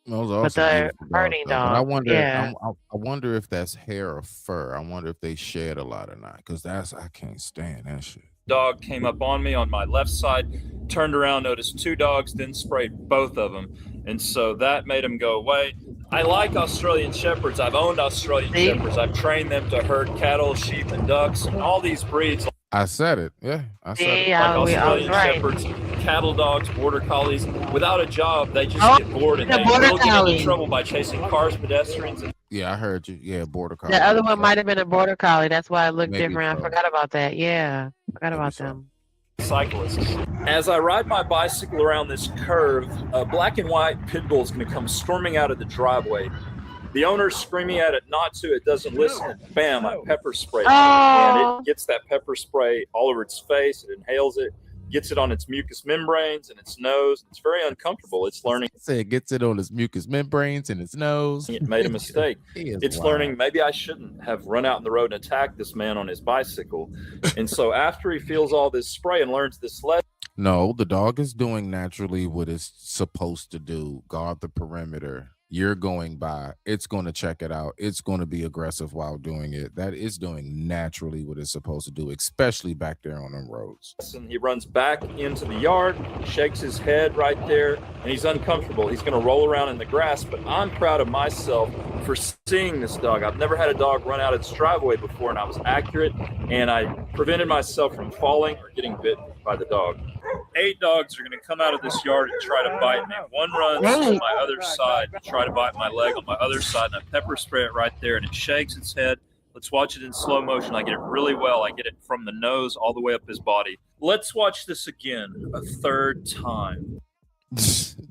Those are But also they're beautiful dogs, herding though. But I dogs. wonder, Yeah. I wonder if that's hair or fur. I wonder if they shed a lot or not, because I can't stand that shit. dog came up on me on my left side, turned around, noticed 2 dogs, then sprayed both of them. And so that made them go away. I like Australian Shepherds. I've owned Australian Shepherds. I've trained them to herd cattle, sheep, and ducks, and all these breeds. I said it. Yeah, I said it. Like Australian Shepherds, cattle dogs, border collies. Without a job, they just get bored and the they border will get collie. into trouble by chasing cars, pedestrians. And Yeah, I heard you. Yeah, border collie. The other one might have been a border collie. That's why it looked Maybe different. so. I forgot about that. Yeah, forgot about them. cyclists. As I ride my bicycle around this curve, a black and white pit bull is going to come storming out of the driveway. The owner's screaming at it not to. It doesn't listen. And bam, I pepper spray it. Oh. And it gets that pepper spray all over its face. It inhales it, gets it on its mucous membranes and its nose. It's very uncomfortable. It's learning. Say it gets it on its mucous membranes and its nose. It made a mistake. He is It's wild. learning maybe I shouldn't have run out in the road and attacked this man on his bicycle. And so after he feels all this spray and learns this lesson, No, the dog is doing naturally what it's supposed to do. Guard the perimeter. You're going by. It's going to check it out. It's going to be aggressive while doing it. That is doing naturally what it's supposed to do, especially back there on them roads. and he runs back into the yard, shakes his head right there, and he's uncomfortable. He's going to roll around in the grass, but I'm proud of myself for seeing this dog. I've never had a dog run out its driveway before, and I was accurate, and I prevented myself from falling or getting bitten by the dog. 8 dogs are going to come out of this yard and try to bite me. One runs to my other side and try to bite my leg on my other side, and I pepper spray it right there, and it shakes its head. Let's watch it in slow motion. I get it really well. I get it from the nose all the way up his body. Let's watch this again a third time.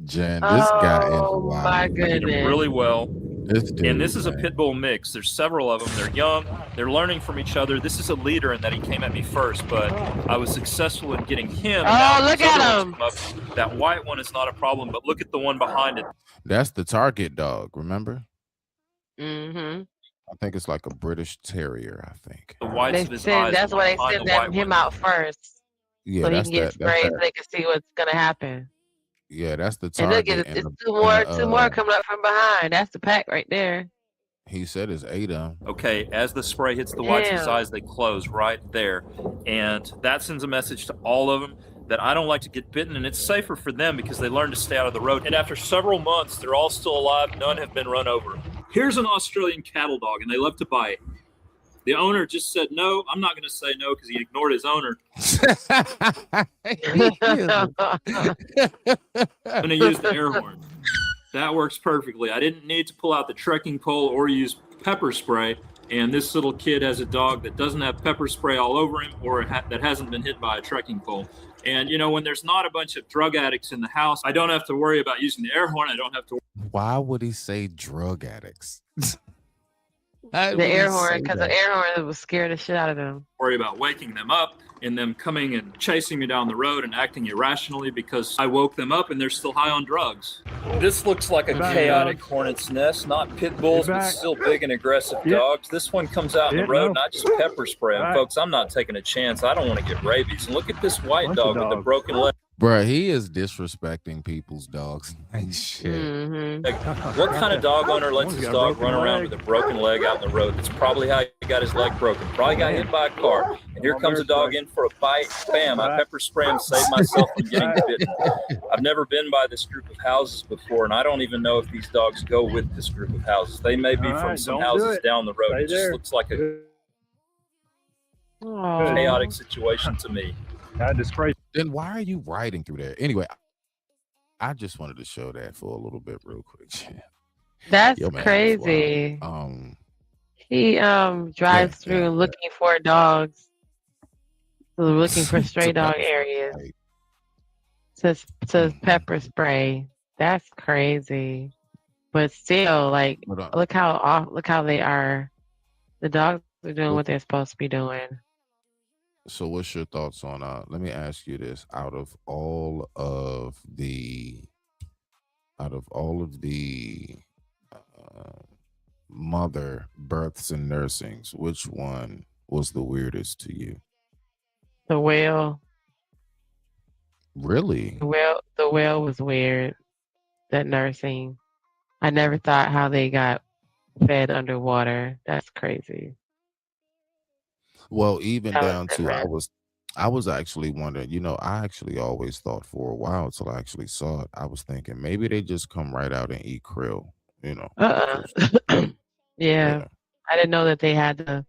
Jen, this guy is Oh wild. my I get it goodness. really well. This dude, And this is a man. pit bull mix. There's several of them. They're young. They're learning from each other. This is a leader in that he came at me first, but I was successful in getting him. Oh, Now look these other at ones come up. That white one is not a problem, but look at the one behind it. That's the target dog, remember? Mm-hmm. I think it's like a British Terrier, I think. The whites They of his send, eyes. that's are why they behind send the that, white him one. out first. Yeah, So he that's can get that. That's sprayed so that. they can see what's gonna happen. Yeah, that's the And look, target. it's and two more, the, two more coming up from behind. That's the pack right there. He said it's 8 of them. Okay, as the spray hits the whites of his Damn. eyes, they close right there. And that sends a message to all of them that I don't like to get bitten, and it's safer for them because they learn to stay out of the road. And after several months, they're all still alive. None have been run over. Here's an Australian cattle dog, and they love to bite. The owner just said no. I'm not going to say no because he ignored his owner. I'm going to use the air horn. That works perfectly. I didn't need to pull out the trekking pole or use pepper spray. And this little kid has a dog that doesn't have pepper spray all over him or that hasn't been hit by a trekking pole. And, you know, when there's not a bunch of drug addicts in the house, I don't have to worry about using the air horn. I don't have to Why would he say drug addicts? The air horn, because the air horn was scared the shit out of them. worry about waking them up and them coming and chasing me down the road and acting irrationally because I woke them up and they're still high on drugs. This looks like a chaotic hornet's nest, not pit bulls, but still big and aggressive dogs. This one comes out in the road, not just pepper spray. And folks, I'm not taking a chance. I don't want to get rabies. And look at this white dog with the broken leg. Bruh, he is disrespecting people's dogs. Like shit. Mm-hmm. Like, what kind of dog owner lets his dog run around with a broken leg out in the road? That's probably how he got his leg broken. Probably got hit by a car. And here comes a dog in for a bite. Bam, I pepper spray and save myself from getting bitten. I've never been by this group of houses before, and I don't even know if these dogs go with this group of houses. They may be from some houses down the road. It just looks like a chaotic situation to me. That's crazy. Then why are you riding through there? Anyway, I just wanted to show that for a little bit real quick. That's Yo, man, crazy. that's wild. He drives through looking for dogs. So looking for stray dog areas. to pepper spray. That's crazy. But still, like, look how they are. The dogs are doing what they're supposed to be doing. So what's your thoughts on let me ask you this. Out of all of the mother births and nursings, which one was the weirdest to you? The whale. Really? The whale was weird. That nursing. I never thought how they got fed underwater. That's crazy. Well, even That was down to different. I was actually wondering, I actually always thought for a while until I actually saw it. I was thinking maybe they just come right out and eat krill, Yeah. I didn't know that they had to.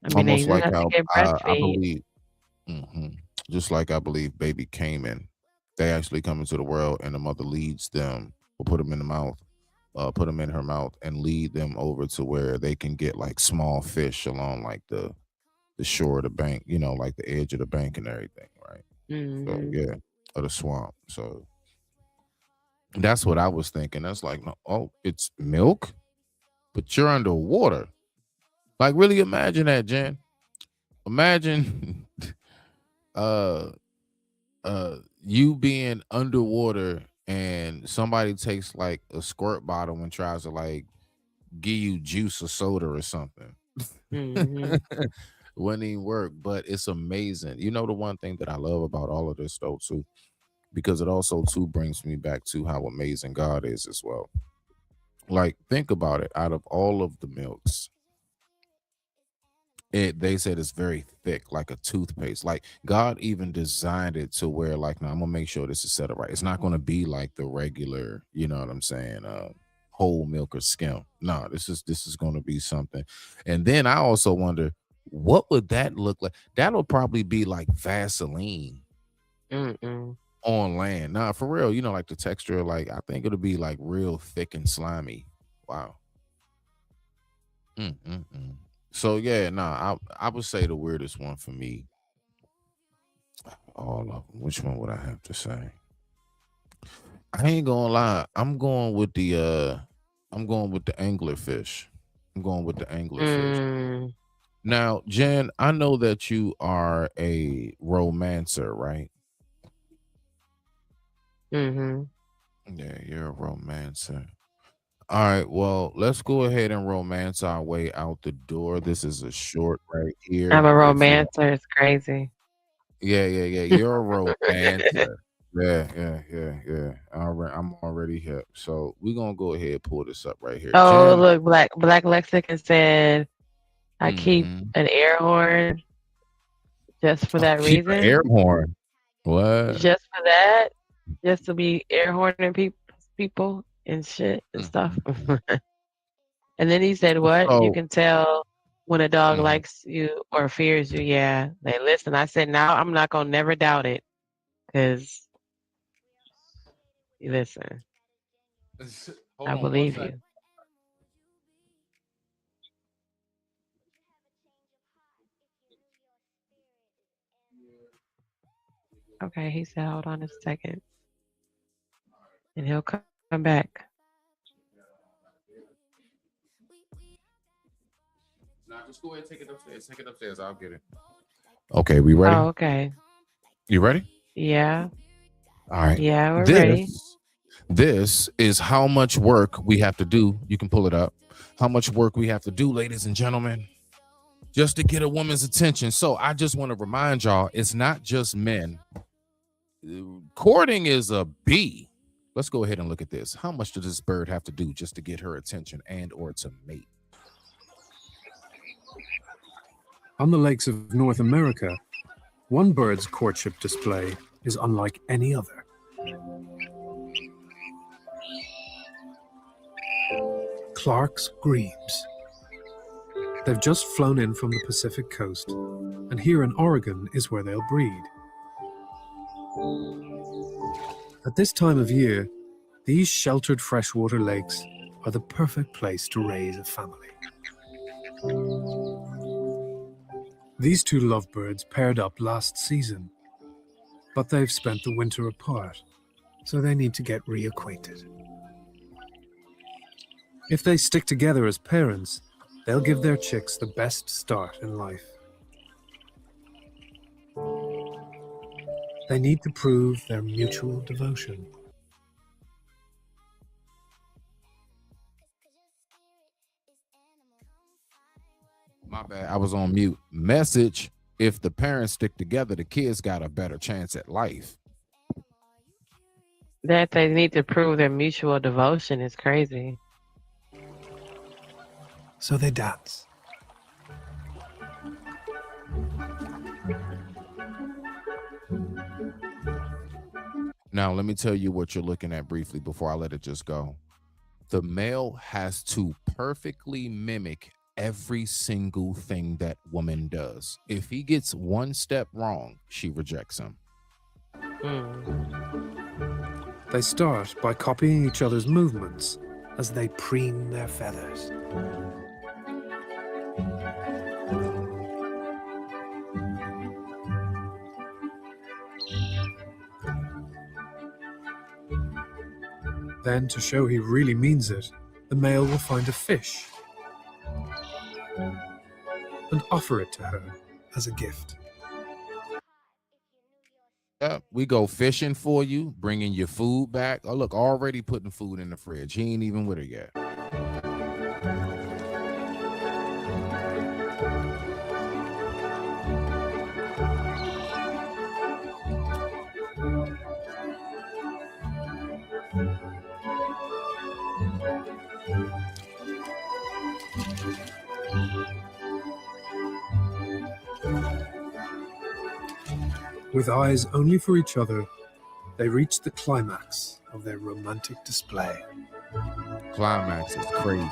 I mean, they almost just like have to how get I breastfeed. believe, just like I believe baby caiman, they actually come into the world and the mother leads them or put them in the mouth, put them in her mouth and lead them over to where they can get like small fish along like the shore of the bank, like the edge of the bank and everything, right? So yeah, of the swamp. So that's what I was thinking. That's like, no, it's milk, but you're underwater. Like, really imagine that, Jen. Imagine you being underwater and somebody takes like a squirt bottle and tries to like give you juice or soda or something. Wouldn't even work, but it's amazing. The one thing that I love about all of this though too, because it also too brings me back to how amazing God is as well. Like, think about it. Out of all of the milks, they said it's very thick, like a toothpaste. Like, God even designed it to where, like, now I'm gonna make sure this is set up right. It's not gonna be like the regular, you know what I'm saying, whole milk or skim. No, this is gonna be something. And then I also wonder, what would that look like? That'll probably be like Vaseline on land. Nah, for real, like the texture, like I think it'll be like real thick and slimy. Wow. So yeah, I would say the weirdest one for me. All of them. Which one would I have to say? I ain't gonna lie. I'm going with the anglerfish. I'm going with the anglerfish. Now, Jen, I know that you are a romancer, right? Yeah, you're a romancer. All right, well, let's go ahead and romance our way out the door. This is a short right here. I'm a romancer. It's crazy. Yeah. You're a romancer. Yeah. All right, I'm already hip. So we're gonna go ahead and pull this up right here. Oh, Jen, look, Black Lexicon said, I keep an air horn just for that keep an reason. air horn. What? Just for that. Just to be air horning people and shit and stuff. And then he said, what? You So, can tell when a dog likes you or fears you. Yeah. They listen. I said, now I'm not going to never doubt it. Because, listen, I believe you. Okay, he said, hold on a second. And he'll come back. Nah, just go ahead and take it upstairs. Take it upstairs. I'll get it. Okay, we ready? Oh, okay. You ready? Yeah. All right. Yeah, we're ready. This is how much work we have to do. You can pull it up. How much work we have to do, ladies and gentlemen, just to get a woman's attention. So I just want to remind y'all, it's not just men. Courting is a B. Let's go ahead and look at this. How much does this bird have to do just to get her attention and or to mate? On the lakes of North America, one bird's courtship display is unlike any other. Clark's grebes. They've just flown in from the Pacific coast, and here in Oregon is where they'll breed. At this time of year, these sheltered freshwater lakes are the perfect place to raise a family. These two lovebirds paired up last season. But they've spent the winter apart, so they need to get reacquainted. If they stick together as parents, they'll give their chicks the best start in life. They need to prove their mutual devotion. My bad, I was on mute. Message: if the parents stick together, the kids got a better chance at life. That they need to prove their mutual devotion is crazy. So they dance. Now, let me tell you what you're looking at briefly before I let it just go. The male has to perfectly mimic every single thing that woman does. If he gets one step wrong, she rejects him. They start by copying each other's movements as they preen their feathers. Then, to show he really means it, the male will find a fish and offer it to her as a gift. Yeah, we go fishing for you, bringing your food back. Oh, look, already putting food in the fridge. He ain't even with her yet. With eyes only for each other, they reach the climax of their romantic display. Climax is crazy.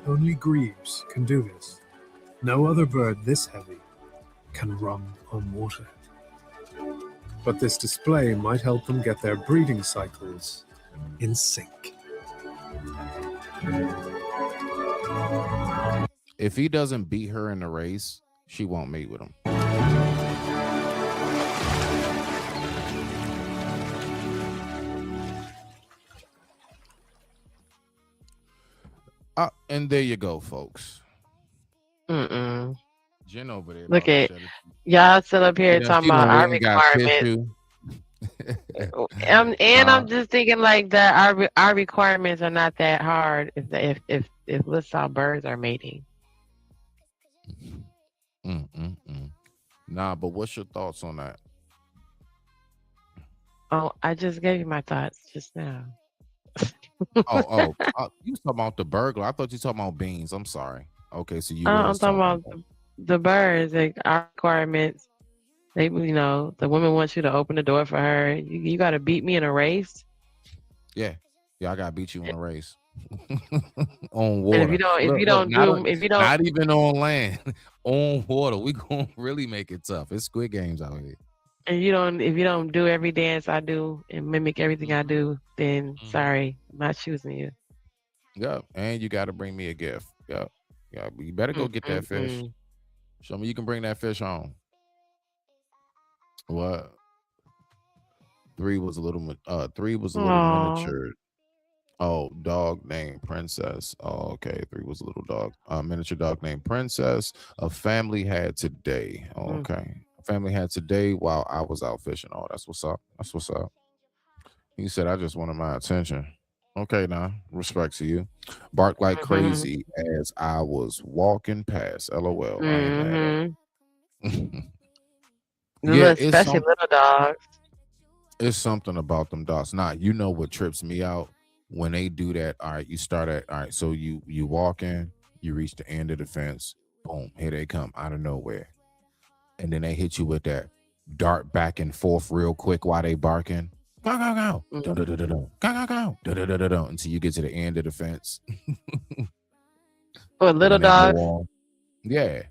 Only grebes can do this. No other bird this heavy can run on water. But this display might help them get their breeding cycles in sync. If he doesn't beat her in the race, she won't mate with him. And there you go, folks. Jen over there. Look at y'all still up here talking about our requirements. I'm just thinking like that our requirements are not that hard if let's saw birds are mating. Nah, but what's your thoughts on that? Oh, I just gave you my thoughts just now. You was talking about the burglar. I thought you were talking about beans. I'm sorry. Okay, so you. I'm talking about the birds. Like our requirements. They, the woman wants you to open the door for her. You got to beat me in a race. Yeah, I got to beat you in a race on water. And if you don't, not even on land, on water, we gonna really make it tough. It's Squid Games out here. And if you don't do every dance I do and mimic everything I do, then sorry, I'm not choosing you. Yeah, and you got to bring me a gift. Yeah, you better go get that fish. Show me you can bring that fish home. What? 3 was a little miniature. Oh, dog named Princess. Oh, okay. 3 was a little dog. Miniature dog named Princess. A family had today. Oh, okay. A family had today while I was out fishing. Oh, that's what's up. That's what's up. He said, I just wanted my attention. Okay, now, respect to you. Bark like crazy as I was walking past. LOL. Yeah, especially little dogs. It's something about them dogs. Nah, you know what trips me out when they do that. All right, you start at so you walk in, you reach the end of the fence, boom, here they come out of nowhere, and then they hit you with that dart back and forth real quick while they barking. Go go go, go go go go until you get to the end of the fence. For little dogs, yeah.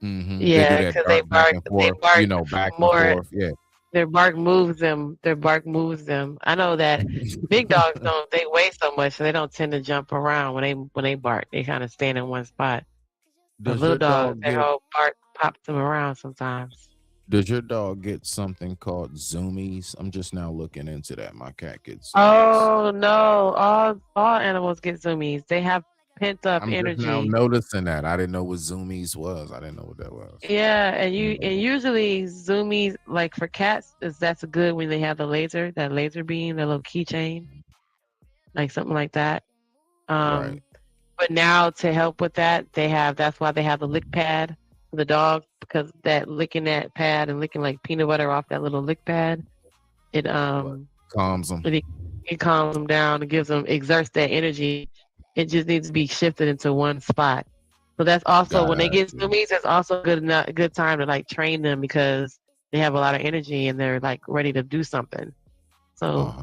Yeah, because they bark back and forth. Yeah. Their bark moves them. Their bark moves them. I know that big dogs don't. They weigh so much, so they don't tend to jump around when they bark. They kind of stand in one spot. But Does little your dogs, dog their get whole bark pops them around sometimes. does your dog get something called zoomies? I'm just now looking into that. My cat gets zoomies. Oh no! All animals get zoomies. They have pent up I'm just now energy. noticing that. I didn't know what zoomies was. I didn't know what that was. Yeah, and usually zoomies, like for cats, that's good when they have that laser beam, the little keychain, like something like that. Right. But now to help with that, that's why they have the lick pad for the dog, because that licking that pad and licking like peanut butter off that little lick pad, it Calms them. it calms them down. Exerts that energy. It just needs to be shifted into one spot. So that's also when they get zoomies, that's also a good time to like train them, because they have a lot of energy and they're like ready to do something. So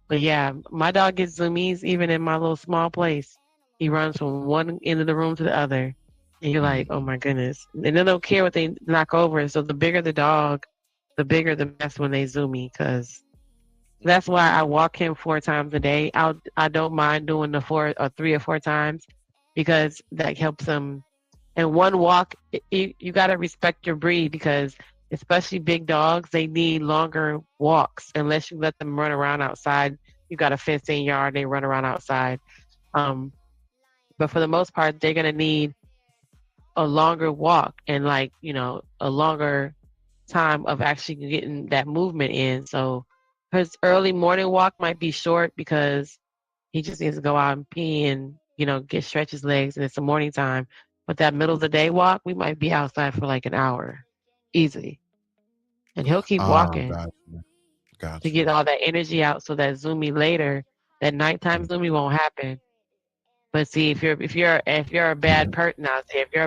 but yeah, my dog gets zoomies even in my little small place. He runs from one end of the room to the other. And you're like, oh my goodness. And they don't care what they knock over. So the bigger the dog, the bigger the mess when they zoomy, because that's why I walk him 4 times a day. I don't mind doing the 3 or 4 times, because that helps them. And one walk, you got to respect your breed, because especially big dogs, they need longer walks unless you let them run around outside. You got a fenced-in yard, they run around outside. But for the most part, they're going to need a longer walk and a longer time of actually getting that movement in. So his early morning walk might be short because he just needs to go out and pee and, stretch his legs, and it's the morning time. But that middle of the day walk, we might be outside for like an hour, easy. And he'll keep walking to get all that energy out, so that zoomy later, that nighttime zoomy won't happen. But see, if you're a bad person out there, if you're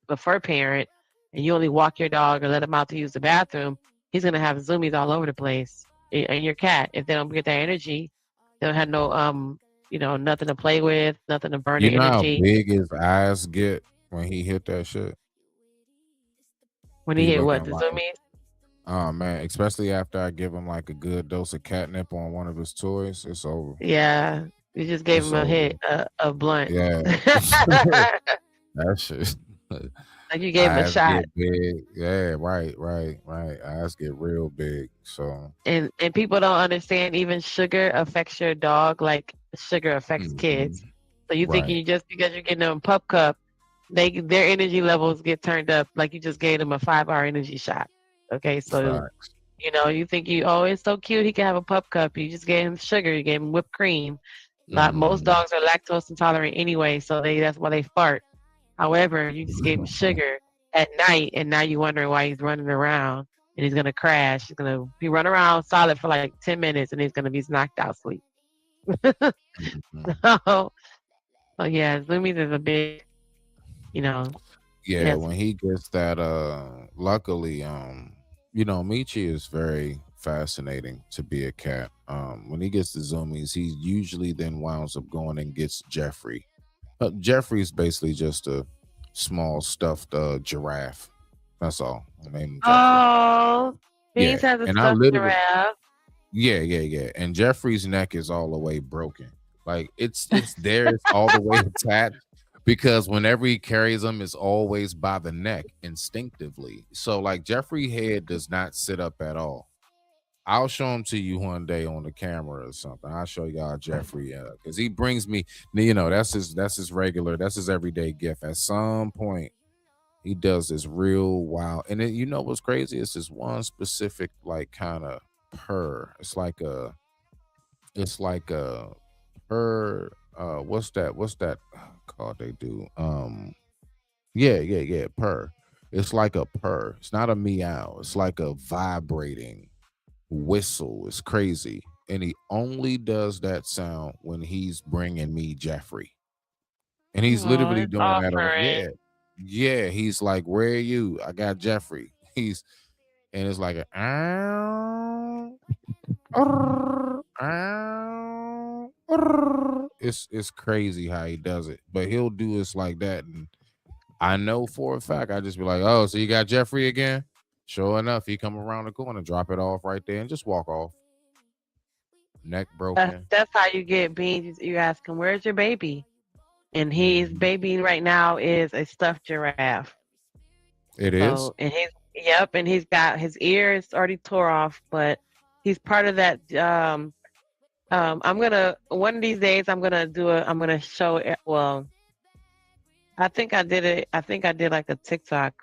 a fur parent, and you only walk your dog or let him out to use the bathroom, he's gonna have zoomies all over the place. And your cat, if they don't get that energy, they don't have no nothing to play with, nothing to burn You their know how energy. big his eyes get when he hit that shit? When he hit looking the zoomies? Oh man, especially after I give him like a good dose of catnip on one of his toys, it's over. Yeah, you just gave him a hit, a blunt. Yeah. That shit. Like you gave him a Eyes shot. get big. Yeah, right. Eyes get real big. So And people don't understand, even sugar affects your dog like sugar affects kids. So you Right. thinking just because you're getting them a pup cup, their energy levels get turned up like you just gave them a 5-hour energy shot. Okay, so facts. you think it's so cute, he can have a pup cup. You just gave him sugar, you gave him whipped cream. Most dogs are lactose intolerant anyway, so that's why they fart. However, you just gave him sugar at night, and now you're wondering why he's running around and he's gonna crash. He's gonna be running around solid for like 10 minutes, and he's gonna be knocked out asleep. So yeah, zoomies is a big, Yeah, yes. when he gets that luckily Michi is very fascinating to be a cat. When he gets the zoomies, he usually then winds up going and gets Jeffrey. Jeffrey's basically just a small stuffed giraffe. That's all. I named him Jeffrey. Oh, Beans Yeah, has a and I stuffed literally giraffe. Yeah. And Jeffrey's neck is all the way broken. Like it's there, it's all the way attached, because whenever he carries them, it's always by the neck instinctively. So like Jeffrey head does not sit up at all. I'll show him to you one day on the camera or something. I'll show y'all Jeffrey because he brings me, that's his regular, that's his everyday gift. At some point, he does this real wild, and then, what's crazy? It's this one specific like kind of purr. It's like a purr. What's that called? They do. Yeah. Purr. It's like a purr. It's not a meow. It's like a vibrating whistle. It's crazy, and he only does that sound when he's bringing me Jeffrey, and he's literally it's doing that. offering. Yeah. He's like, "Where are you? I got Jeffrey." And it's like a. It's crazy how he does it, but he'll do us like that, and I know for a fact I just be like, "Oh, so you got Jeffrey again?" Sure enough, he come around the corner, drop it off right there, and just walk off. Neck broken. That's how you get Beans. You ask him, "Where's your baby?" And his baby right now is a stuffed giraffe. It is. So, and he's got his ear is already tore off, but he's part of that. I'm gonna one of these days I'm gonna show it. Well, I think I did it. I think I did like a TikTok,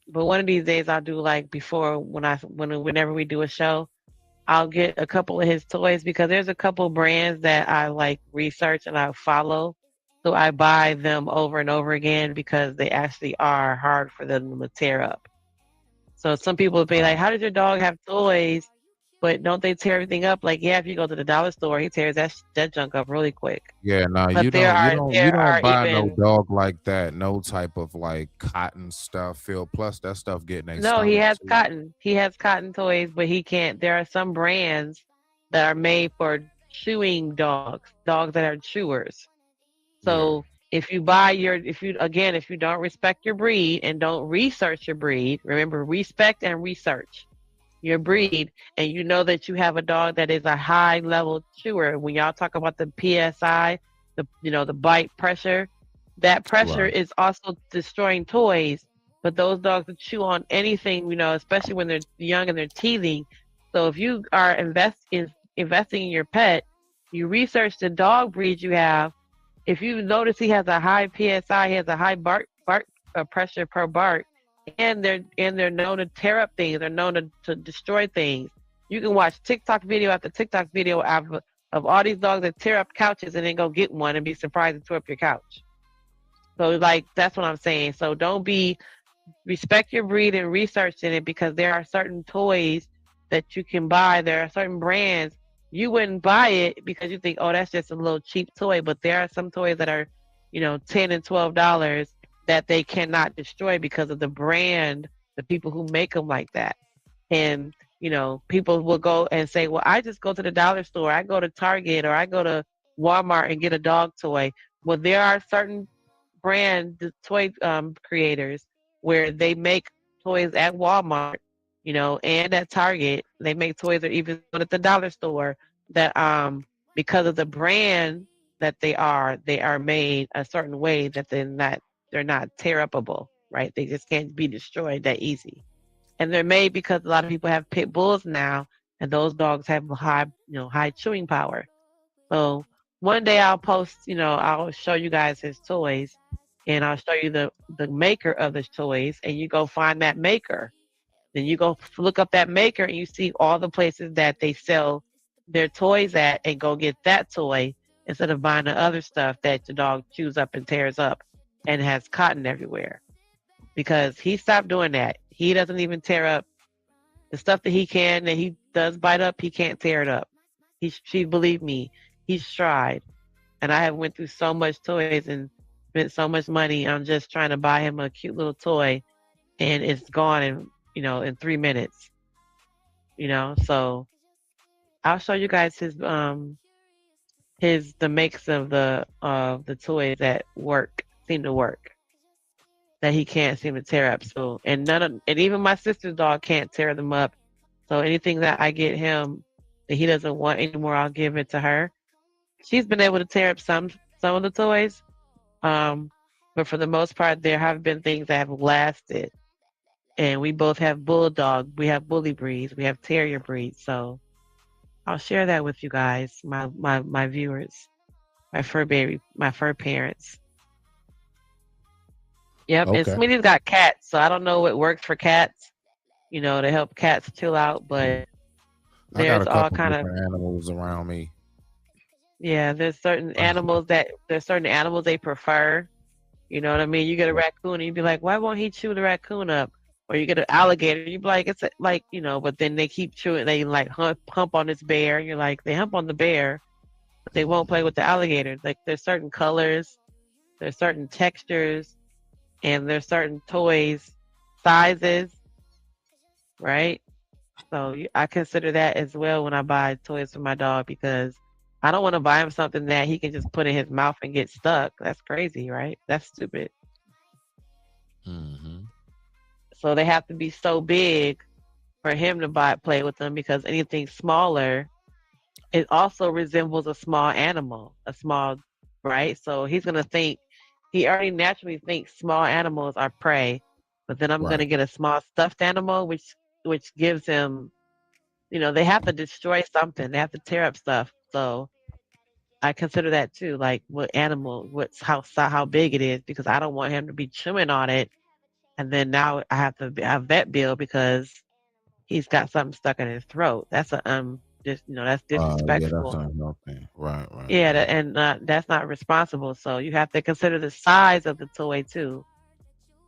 but one of these days I'll do like before whenever we do a show, I'll get a couple of his toys because there's a couple brands that I like research and I follow. So I buy them over and over again because they actually are hard for them to tear up. So some people will be like, "How did your dog have toys, but don't they tear everything up?" Like, yeah, if you go to the dollar store, he tears that junk up really quick. Yeah, no, But you there don't are buy no even dog like that. No type of like cotton stuff. Phil, plus that stuff getting their no, he stomach has too. cotton. He has cotton toys, but he can't. There are some brands that are made for chewing dogs that are chewers. So if you don't respect your breed and don't research your breed, remember, respect and research your breed, and you know that you have a dog that is a high level chewer. When y'all talk about the PSI, the bite pressure, that pressure Right. is also destroying toys. But those dogs will chew on anything, especially when they're young and they're teething. So if you are investing in your pet, you research the dog breed you have. If you notice he has a high PSI, he has a high bark pressure per bark, and they're known to tear up things, they're known to destroy things. You can watch TikTok video after TikTok video of all these dogs that tear up couches and then go get one and be surprised it tore up your couch. So like that's what I'm saying. So respect your breed and research in it, because there are certain toys that you can buy. There are certain brands. You wouldn't buy it because you think, oh, that's just a little cheap toy. But there are some toys that are, $10 and $12 that they cannot destroy because of the brand, the people who make them like that. And, people will go and say, well, I just go to the dollar store. I go to Target or I go to Walmart and get a dog toy. Well, there are certain brand toy creators where they make toys at Walmart, and at Target. They make toys or even at the dollar store that because of the brand that they are made a certain way that they're not tear upable, right? They just can't be destroyed that easy. And they're made because a lot of people have pit bulls now, and those dogs have high chewing power. So one day I'll post, I'll show you guys his toys, and I'll show you the maker of the toys, and you go find that maker. Then you go look up that maker and you see all the places that they sell their toys at, and go get that toy instead of buying the other stuff that the dog chews up and tears up and has cotton everywhere. Because he stopped doing that. He doesn't even tear up the stuff that he does bite up. He can't tear it up. Believe me, he's tried. And I have went through so much toys and spent so much money on just trying to buy him a cute little toy, and it's gone in 3 minutes. So I'll show you guys the makes of the toys that seem to work, that he can't seem to tear up. So and even my sister's dog can't tear them up. So anything that I get him that he doesn't want anymore, I'll give it to her. She's been able to tear up some of the toys, but for the most part, there have been things that have lasted. And we both have bulldog, we have bully breeds, we have terrier breeds. So I'll share that with you guys, my viewers, my fur parents. Yep, and Okay. Smitty's got cats, so I don't know what works for cats, to help cats chill out, but I got a there's all couple kind of different animals around me. there's certain animals they prefer. You know what I mean? You get a raccoon and you'd be like, why won't he chew the raccoon up? Or you get an alligator, you'd be like, but then they keep chewing, they like hump on this bear. You're like, they hump on the bear, but they won't play with the alligator. Like there's certain colors, there's certain textures, and there's certain toys, sizes, right? So I consider that as well when I buy toys for my dog, because I don't want to buy him something that he can just put in his mouth and get stuck. That's crazy, right? That's stupid. Mm-hmm. So they have to be so big for him to play with them, because anything smaller, it also resembles a small animal, right? So he's going to think, he already naturally thinks small animals are prey, but then I'm going to get a small stuffed animal, which gives him, they have to destroy something. They have to tear up stuff. So I consider that too, like what animal, how big it is, because I don't want him to be chewing on it. And then now I have to have vet bill because he's got something stuck in his throat. That's that's disrespectful. Yeah, that's unhealthy. Right. Yeah, that's not responsible. So you have to consider the size of the toy too,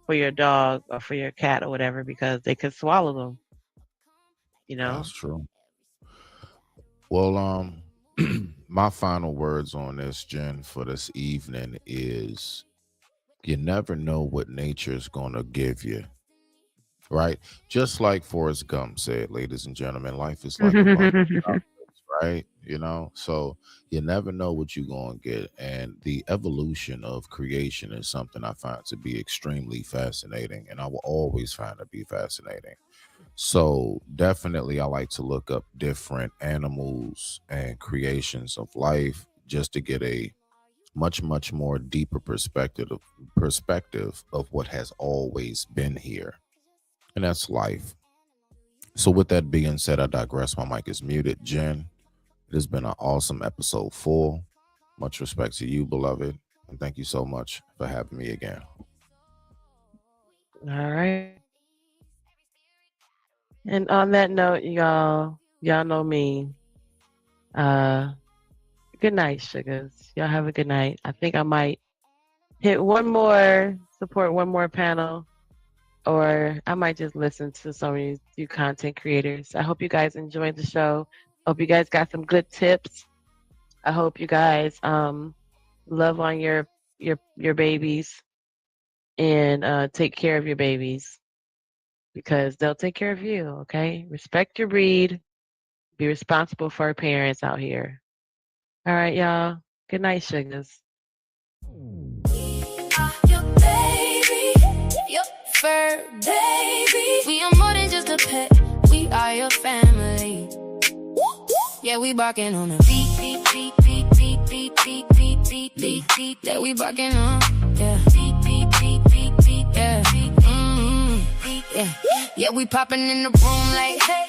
for your dog or for your cat or whatever, because they could swallow them. That's true. Well, my final words on this, Jen, for this evening is, you never know what nature is going to give you. Right? Just like Forrest Gump said, ladies and gentlemen, life is like a bucket, right? So you never know what you're going to get. And the evolution of creation is something I find to be extremely fascinating, and I will always find it to be fascinating. So definitely I like to look up different animals and creations of life just to get a much, much more deeper perspective of what has always been here. And that's life. So with that being said, I digress. My mic is muted. Jen, it has been an awesome episode 4. Much respect to you, beloved. And thank you so much for having me again. All right. And on that note, y'all know me. Good night, sugars. Y'all have a good night. I think I might support one more panel, or I might just listen to some of you content creators. I hope you guys enjoyed the show. Hope you guys got some good tips. I hope you guys love on your babies and take care of your babies, because they'll take care of you, okay? Respect your breed. Be responsible for our parents out here. All right, y'all. Good night, sugars. Your baby, your fur baby. We are more than just a pet. We are your family. Yeah, we barking on a beat, beat, beat, beat, beat, beat, beat, beat, beat, beat, beat. That we barking on. Yeah. Beat, beat, beat, beat, beat, yeah. Yeah. Yeah, we popping in the room like hey.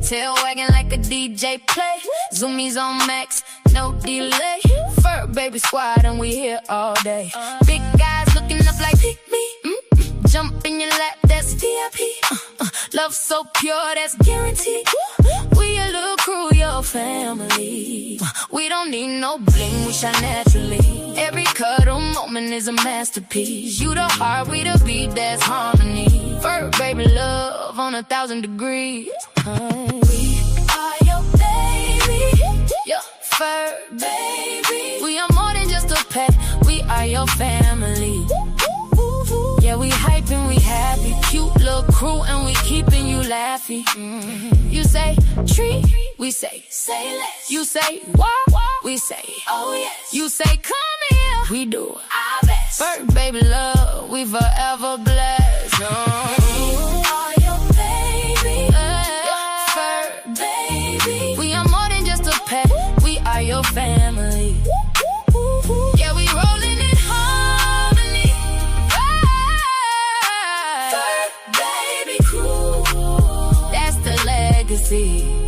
Tail wagging like a DJ play. Zoomies on max, no delay. Fur baby squad and we here all day. Big guys looking up like pick me. Jump in your lap, that's VIP. Love so pure, that's guaranteed. We a little crew, your family. We don't need no bling, we shine naturally. Every cuddle moment is a masterpiece. You the heart, we the beat, that's harmony. Fur baby love on 1,000 degrees. We are your baby, your fur baby. We are more than just a pet, we are your family. Yeah, we hyping, we happy. Cute little crew and we keeping you laughing. You say treat, we say less. You say what, we say oh yes. You say come here, we do our best. First baby love, we forever blessed. We are your baby, your fur baby. We are more than just a pet, we are your family. Yeah, we rolling in harmony. Fur baby crew, that's the legacy.